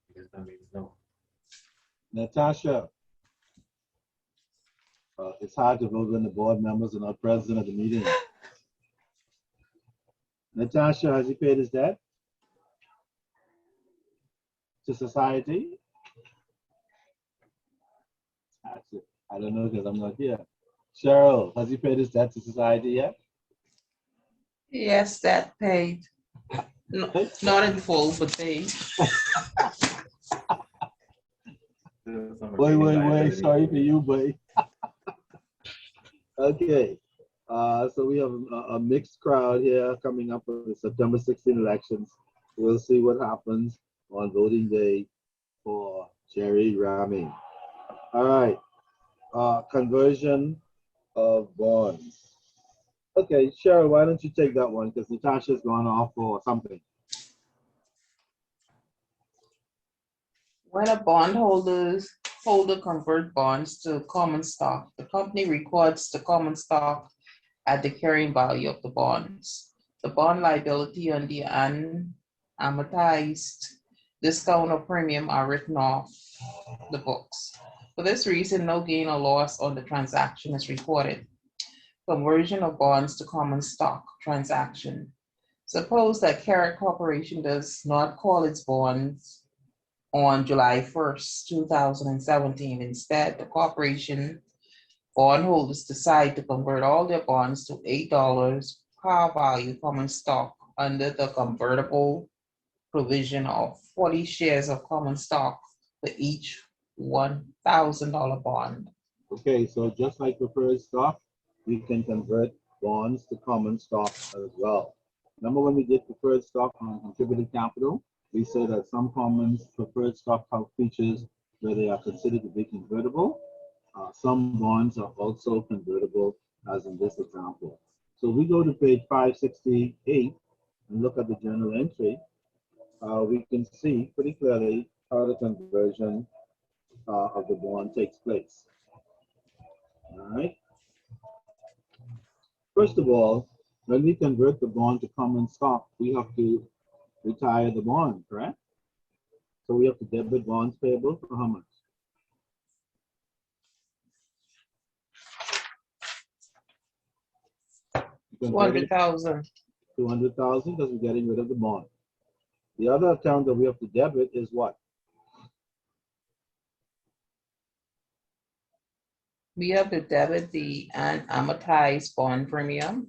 Speaker 4: Because that means no.
Speaker 1: Natasha, it's hard to vote when the board members are not present at the meeting. Natasha, has he paid his debt to society? That's it. I don't know because I'm not here. Cheryl, has he paid his debt to society yet?
Speaker 3: Yes, that paid. No, not in full, but paid.
Speaker 1: Wait, sorry for you, boy. Okay, so we have a mixed crowd here coming up with the September 16 elections. We'll see what happens on voting day for Jerry Rami. All right, conversion of bonds. Okay, Cheryl, why don't you take that one? Because Natasha's gone off for something.
Speaker 3: When a holder convert bonds to common stock, the company records the common stock at the carrying value of the bonds. The bond liability on the unamortized discount or premium are written off the books. For this reason, no gain or loss on the transaction is recorded. Conversion of bonds to common stock transaction. Suppose that Carrot Corporation does not call its bonds on July 1st, 2017. Instead, the corporation bondholders decide to convert all their bonds to $8 par value common stock under the convertible provision of 40 shares of common stock for each $1,000 bond.
Speaker 1: Okay, so just like preferred stock, we can convert bonds to common stock as well. Remember when we did preferred stock on contributed capital, we said that some common preferred stock have features where they are considered to be convertible. Some bonds are also convertible, as in this example. So we go to page 568 and look at the journal entry. We can see pretty clearly how the conversion of the bond takes place. All right. First of all, when we convert the bond to common stock, we have to retire the bond, correct? So we have to debit bonds payable for how much?
Speaker 3: $200,000.
Speaker 1: 200,000 because we're getting rid of the bond. The other account that we have to debit is what?
Speaker 3: We have to debit the unamortized bond premium.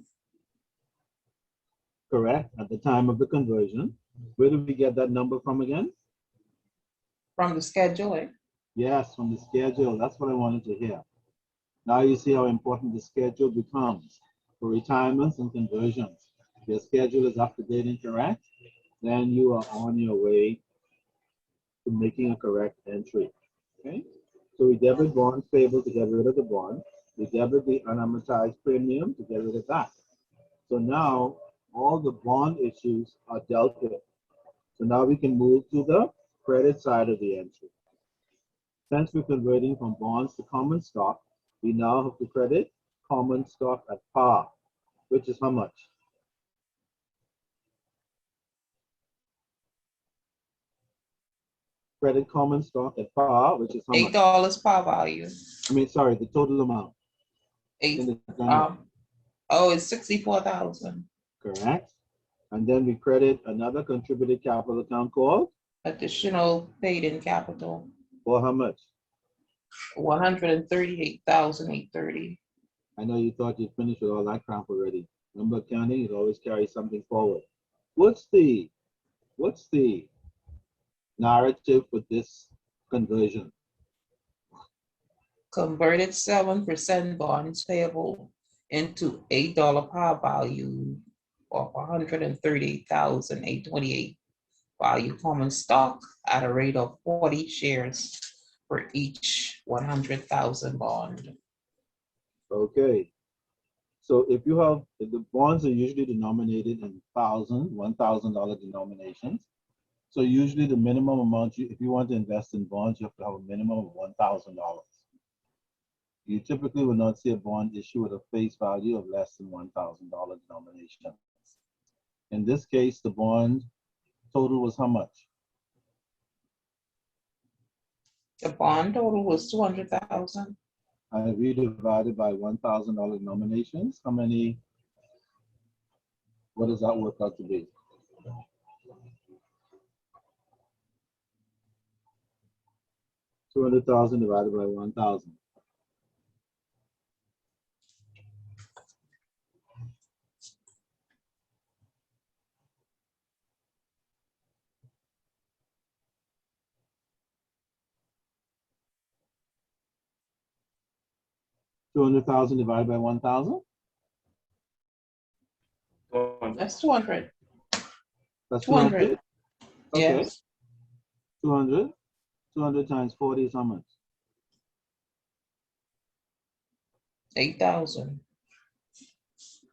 Speaker 1: Correct, at the time of the conversion. Where do we get that number from again?
Speaker 3: From the schedule, eh?
Speaker 1: Yes, from the schedule. That's what I wanted to hear. Now you see how important the schedule becomes for retirements and conversions. If your schedule is up to date and correct, then you are on your way to making a correct entry. Okay? So we debit bonds payable to get rid of the bond. We debit the unamortized premium to get rid of that. So now all the bond issues are dealt with. So now we can move to the credit side of the entry. Since we're converting from bonds to common stock, we now have to credit common stock at par. which is how much? Credit common stock at par, which is how much?
Speaker 3: $8 par value.
Speaker 1: I mean, sorry, the total amount.
Speaker 3: Eight,
Speaker 1: In the journal,
Speaker 3: oh, it's 64,000.
Speaker 1: correct? And then we credit another contributed capital account called,
Speaker 3: Additional paid-in capital,
Speaker 1: for how much?
Speaker 3: 138,830.
Speaker 1: I know you thought you'd finished with all that crap already. Remember accounting, it always carries something forward. What's the narrative for this conversion?
Speaker 3: Converted 7% bonds payable into $8 par value of 138,828 value common stock at a rate of 40 shares for each 100,000 bond.
Speaker 1: Okay. So if the bonds are usually denominated in $1,000 denominations. So usually the minimum amount, if you want to invest in bonds, you have to have a minimum of $1,000. You typically will not see a bond issue with a face value of less than $1,000 denomination. In this case, the bond total was how much?
Speaker 3: The bond total was 200,000.
Speaker 1: And if we divide it by $1,000 denominations, how many, what does that work out to be? $200,000 divided by 1,000. $200,000 divided by 1,000?
Speaker 3: That's 200.
Speaker 1: That's
Speaker 3: 200.
Speaker 1: 200? Okay,
Speaker 3: Yes.
Speaker 1: 200. 200 times 40 is how much?
Speaker 3: 8,000.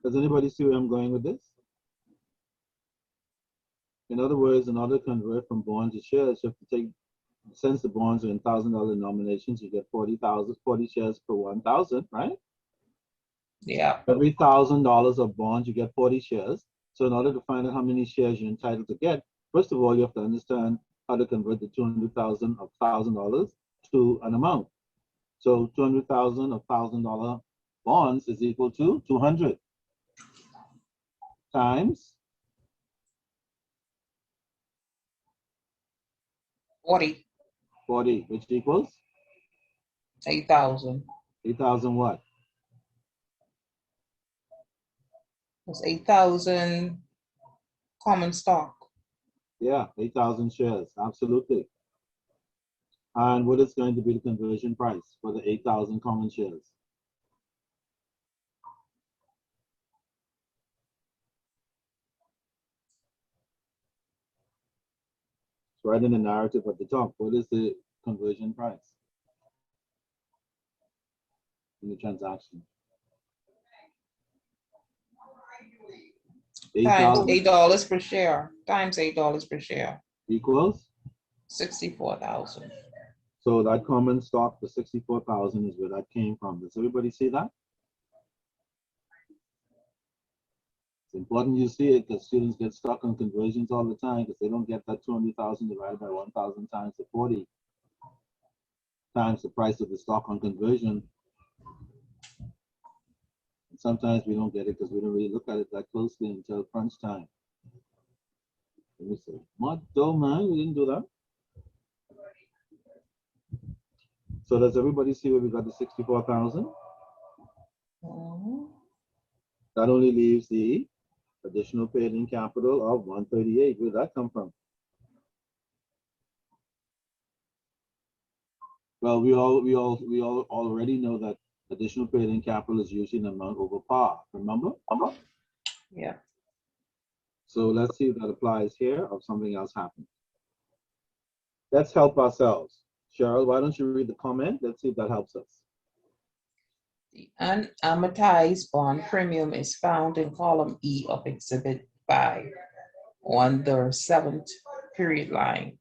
Speaker 1: Does anybody see where I'm going with this? In other words, in order to convert from bonds to shares, you have to take, since the bonds are in $1,000 denominations, you get 40 shares per 1,000, right?
Speaker 3: Yeah.
Speaker 1: Every $1,000 of bonds, you get 40 shares. So in order to find out how many shares you're entitled to get, first of all, you have to understand how to convert the 200,000 of $1,000 to an amount. So 200,000 of $1,000 bonds is equal to 200 times
Speaker 3: 40.
Speaker 1: 40, which equals
Speaker 3: 8,000.
Speaker 1: 8,000 what?
Speaker 3: It's 8,000 common stock.
Speaker 1: Yeah, 8,000 shares, absolutely. And what is going to be the conversion price for the 8,000 common shares? It's right in the narrative at the top. What is the conversion price in the transaction?
Speaker 3: Times
Speaker 1: 8,000
Speaker 3: $8 per share. Times $8 per share.
Speaker 1: equals?
Speaker 3: 64,000.
Speaker 1: So that common stock for 64,000 is where that came from. Does everybody see that? It's important you see it because students get stuck on conversions all the time because they don't get that 200,000 divided by 1,000 times the 40 times the price of the stock on conversion. And sometimes we don't get it because we don't really look at it that closely until crunch time. Let me see. What? Don't man, we didn't do that. So does everybody see where we got the 64,000?
Speaker 3: Mhm.
Speaker 1: That only leaves the additional paid-in capital of 138. Where did that come from? Well, we all already know that additional paid-in capital is usually an amount over par. Remember?
Speaker 3: Yeah.
Speaker 1: So let's see if that applies here or something else happened. Let's help ourselves. Cheryl, why don't you read the comment? Let's see if that helps us.
Speaker 3: The unamortized bond premium is found in column E of Exhibit 5 on the 7th period line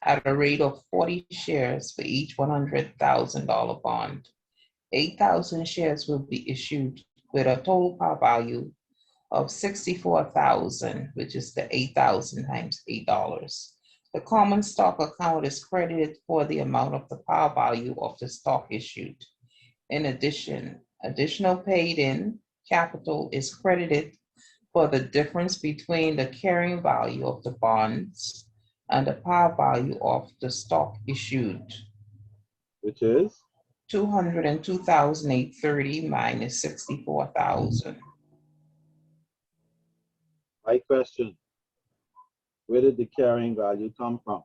Speaker 3: at a rate of 40 shares for each $100,000 bond. 8,000 shares will be issued with a total par value of 64,000, which is the 8,000 times $8. The common stock account is credited for the amount of the par value of the stock issued. In addition, additional paid-in capital is credited for the difference between the carrying value of the bonds and the par value of the stock issued.
Speaker 1: Which is
Speaker 3: 202,830 minus 64,000.
Speaker 1: my question. Where did the carrying value come from?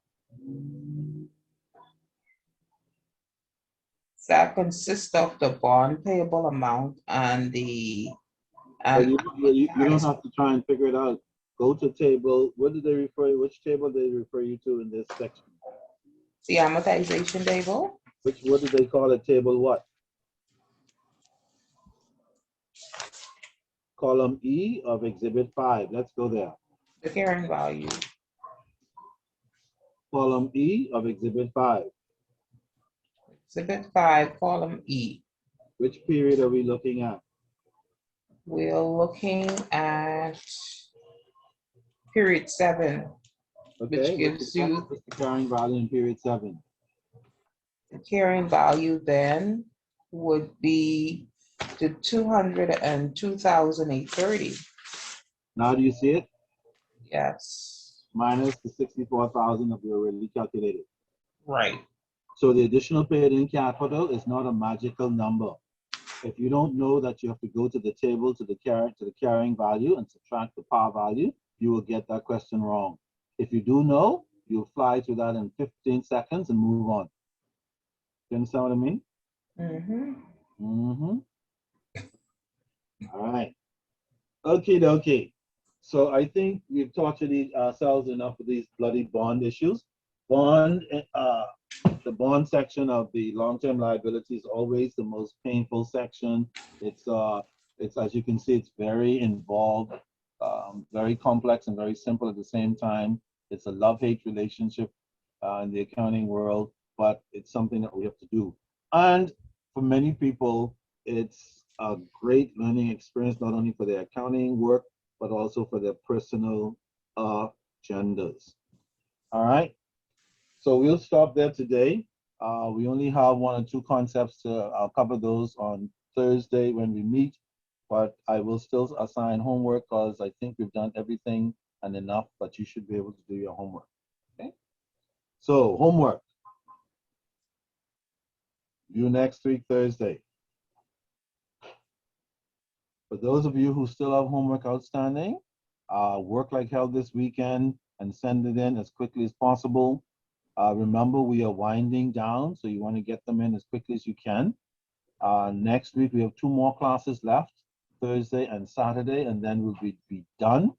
Speaker 3: That consists of the bond payable amount and the.
Speaker 1: But you don't have to try and figure it out. Go to table. What did they refer you? Which table did they refer you to in this section?
Speaker 3: The amortization table.
Speaker 1: What did they call it? Table what? Column E of Exhibit 5. Let's go there.
Speaker 3: The carrying value.
Speaker 1: Column E of Exhibit 5.
Speaker 3: Exhibit 5, column E.
Speaker 1: Which period are we looking at?
Speaker 3: We're looking at period 7,
Speaker 1: Okay.
Speaker 3: which gives you
Speaker 1: What's the carrying value in period 7?
Speaker 3: the carrying value then would be the 202,830.
Speaker 1: Now do you see it?
Speaker 3: Yes,
Speaker 1: Minus the 64,000 that we already calculated.
Speaker 3: right.
Speaker 1: So the additional paid-in capital is not a magical number. If you don't know that you have to go to the table to the carrying value and subtract the par value, you will get that question wrong. If you do know, you'll fly through that in 15 seconds and move on. You understand what I mean?
Speaker 3: Mm-hmm.
Speaker 1: All right. Okay. So I think we've tortured ourselves enough with these bloody bond issues. The bond section of the long-term liability is always the most painful section. It's as you can see, it's very involved, very complex and very simple at the same time. It's a love-hate relationship in the accounting world, but it's something that we have to do. And for many people, it's a great learning experience, not only for their accounting work, but also for their personal agendas. All right. So we'll stop there today. We only have 1 or 2 concepts. I'll cover those on Thursday when we meet, but I will still assign homework because I think we've done everything and enough, but you should be able to do your homework. Okay. So homework. Due next week, Thursday. For those of you who still have homework outstanding, work like hell this weekend and send it in as quickly as possible. Remember, we are winding down, so you want to get them in as quickly as you can. Next week, we have 2 more classes left, Thursday and Saturday, and then we'll be done.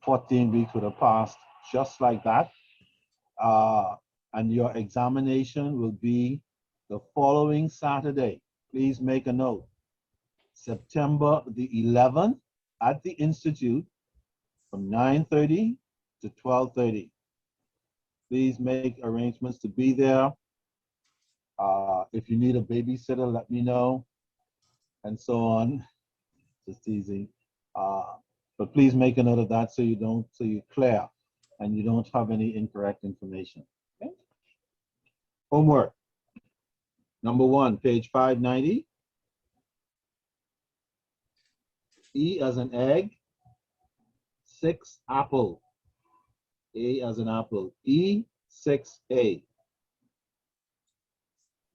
Speaker 1: 14 weeks would have passed just like that. And your examination will be the following Saturday. Please make a note. September the 11th at the Institute from 9:30 to 12:30. Please make arrangements to be there. If you need a babysitter, let me know, and so on. Just teasing. But please make a note of that so you're clear and you don't have any incorrect information. Okay? Homework. Number 1, page 590. E as an egg, 6 apple. A as an apple. E6A.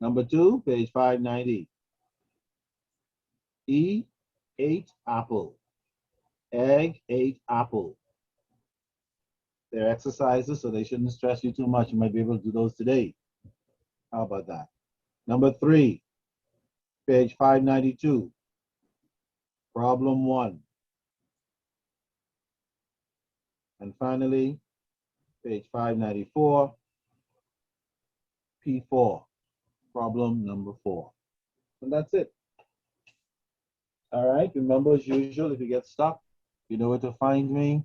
Speaker 1: Number 2, page 590. E8 apple. Egg 8 apple. They're exercises, so they shouldn't stress you too much. You might be able to do those today. How about that? Number 3, page 592. Problem 1. And finally, page 594, P4, problem number 4. And that's it. All right, remember as usual, if you get stuck, you know where to find me.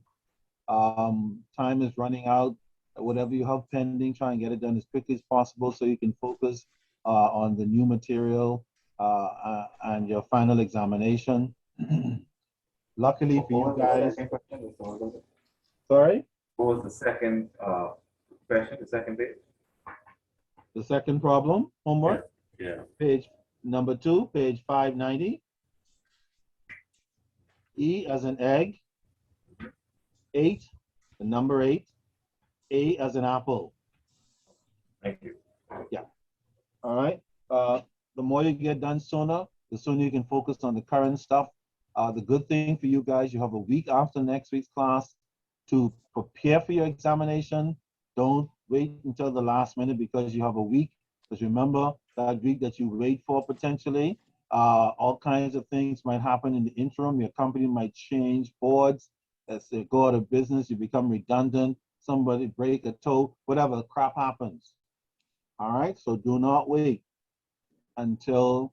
Speaker 1: Time is running out. Whatever you have pending, try and get it done as quickly as possible so you can focus on the new material and your final examination. Luckily for you
Speaker 4: What was the
Speaker 1: guys,
Speaker 4: second question, Mr. Wilkinson?
Speaker 1: sorry,
Speaker 4: What was the second question, the second bit?
Speaker 1: the second problem, homework,
Speaker 4: Yeah.
Speaker 1: page number 2, page 590. E as an egg, 8, the number 8, A as an apple.
Speaker 4: Thank you.
Speaker 1: All right. The more you get done sooner, the sooner you can focus on the current stuff. The good thing for you guys, you have a week after next week's class to prepare for your examination. Don't wait until the last minute because you have a week. Because remember, that week that you wait for potentially, all kinds of things might happen in the interim. Your company might change boards. As they go out of business, you become redundant. Somebody break a toe, whatever crap happens. All right, so do not wait until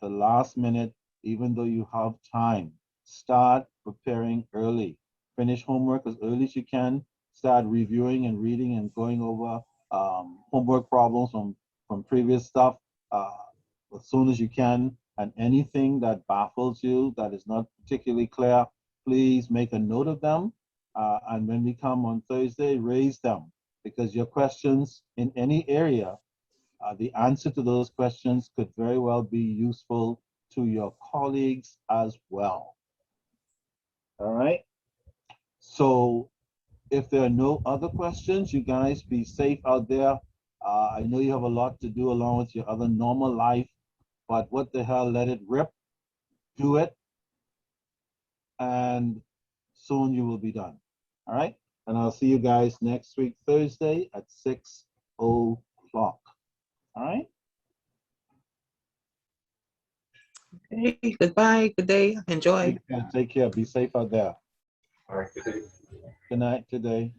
Speaker 1: the last minute, even though you have time. Start preparing early. Finish homework as early as you can. Start reviewing and reading and going over homework problems from previous stuff as soon as you can. And anything that baffles you, that is not particularly clear, please make a note of them. And when we come on Thursday, raise them because your questions in any area, the answer to those questions could very well be useful to your colleagues as well. All right. So if there are no other questions, you guys be safe out there. I know you have a lot to do along with your other normal life, but what the hell, let it rip, do it, and soon you will be done. All right. And I'll see you guys next week, Thursday at 6 o'clock. All right.
Speaker 3: Okay, goodbye, good day, enjoy.
Speaker 1: Take care. Be safe out there.
Speaker 4: All right, good day.
Speaker 1: Good night today.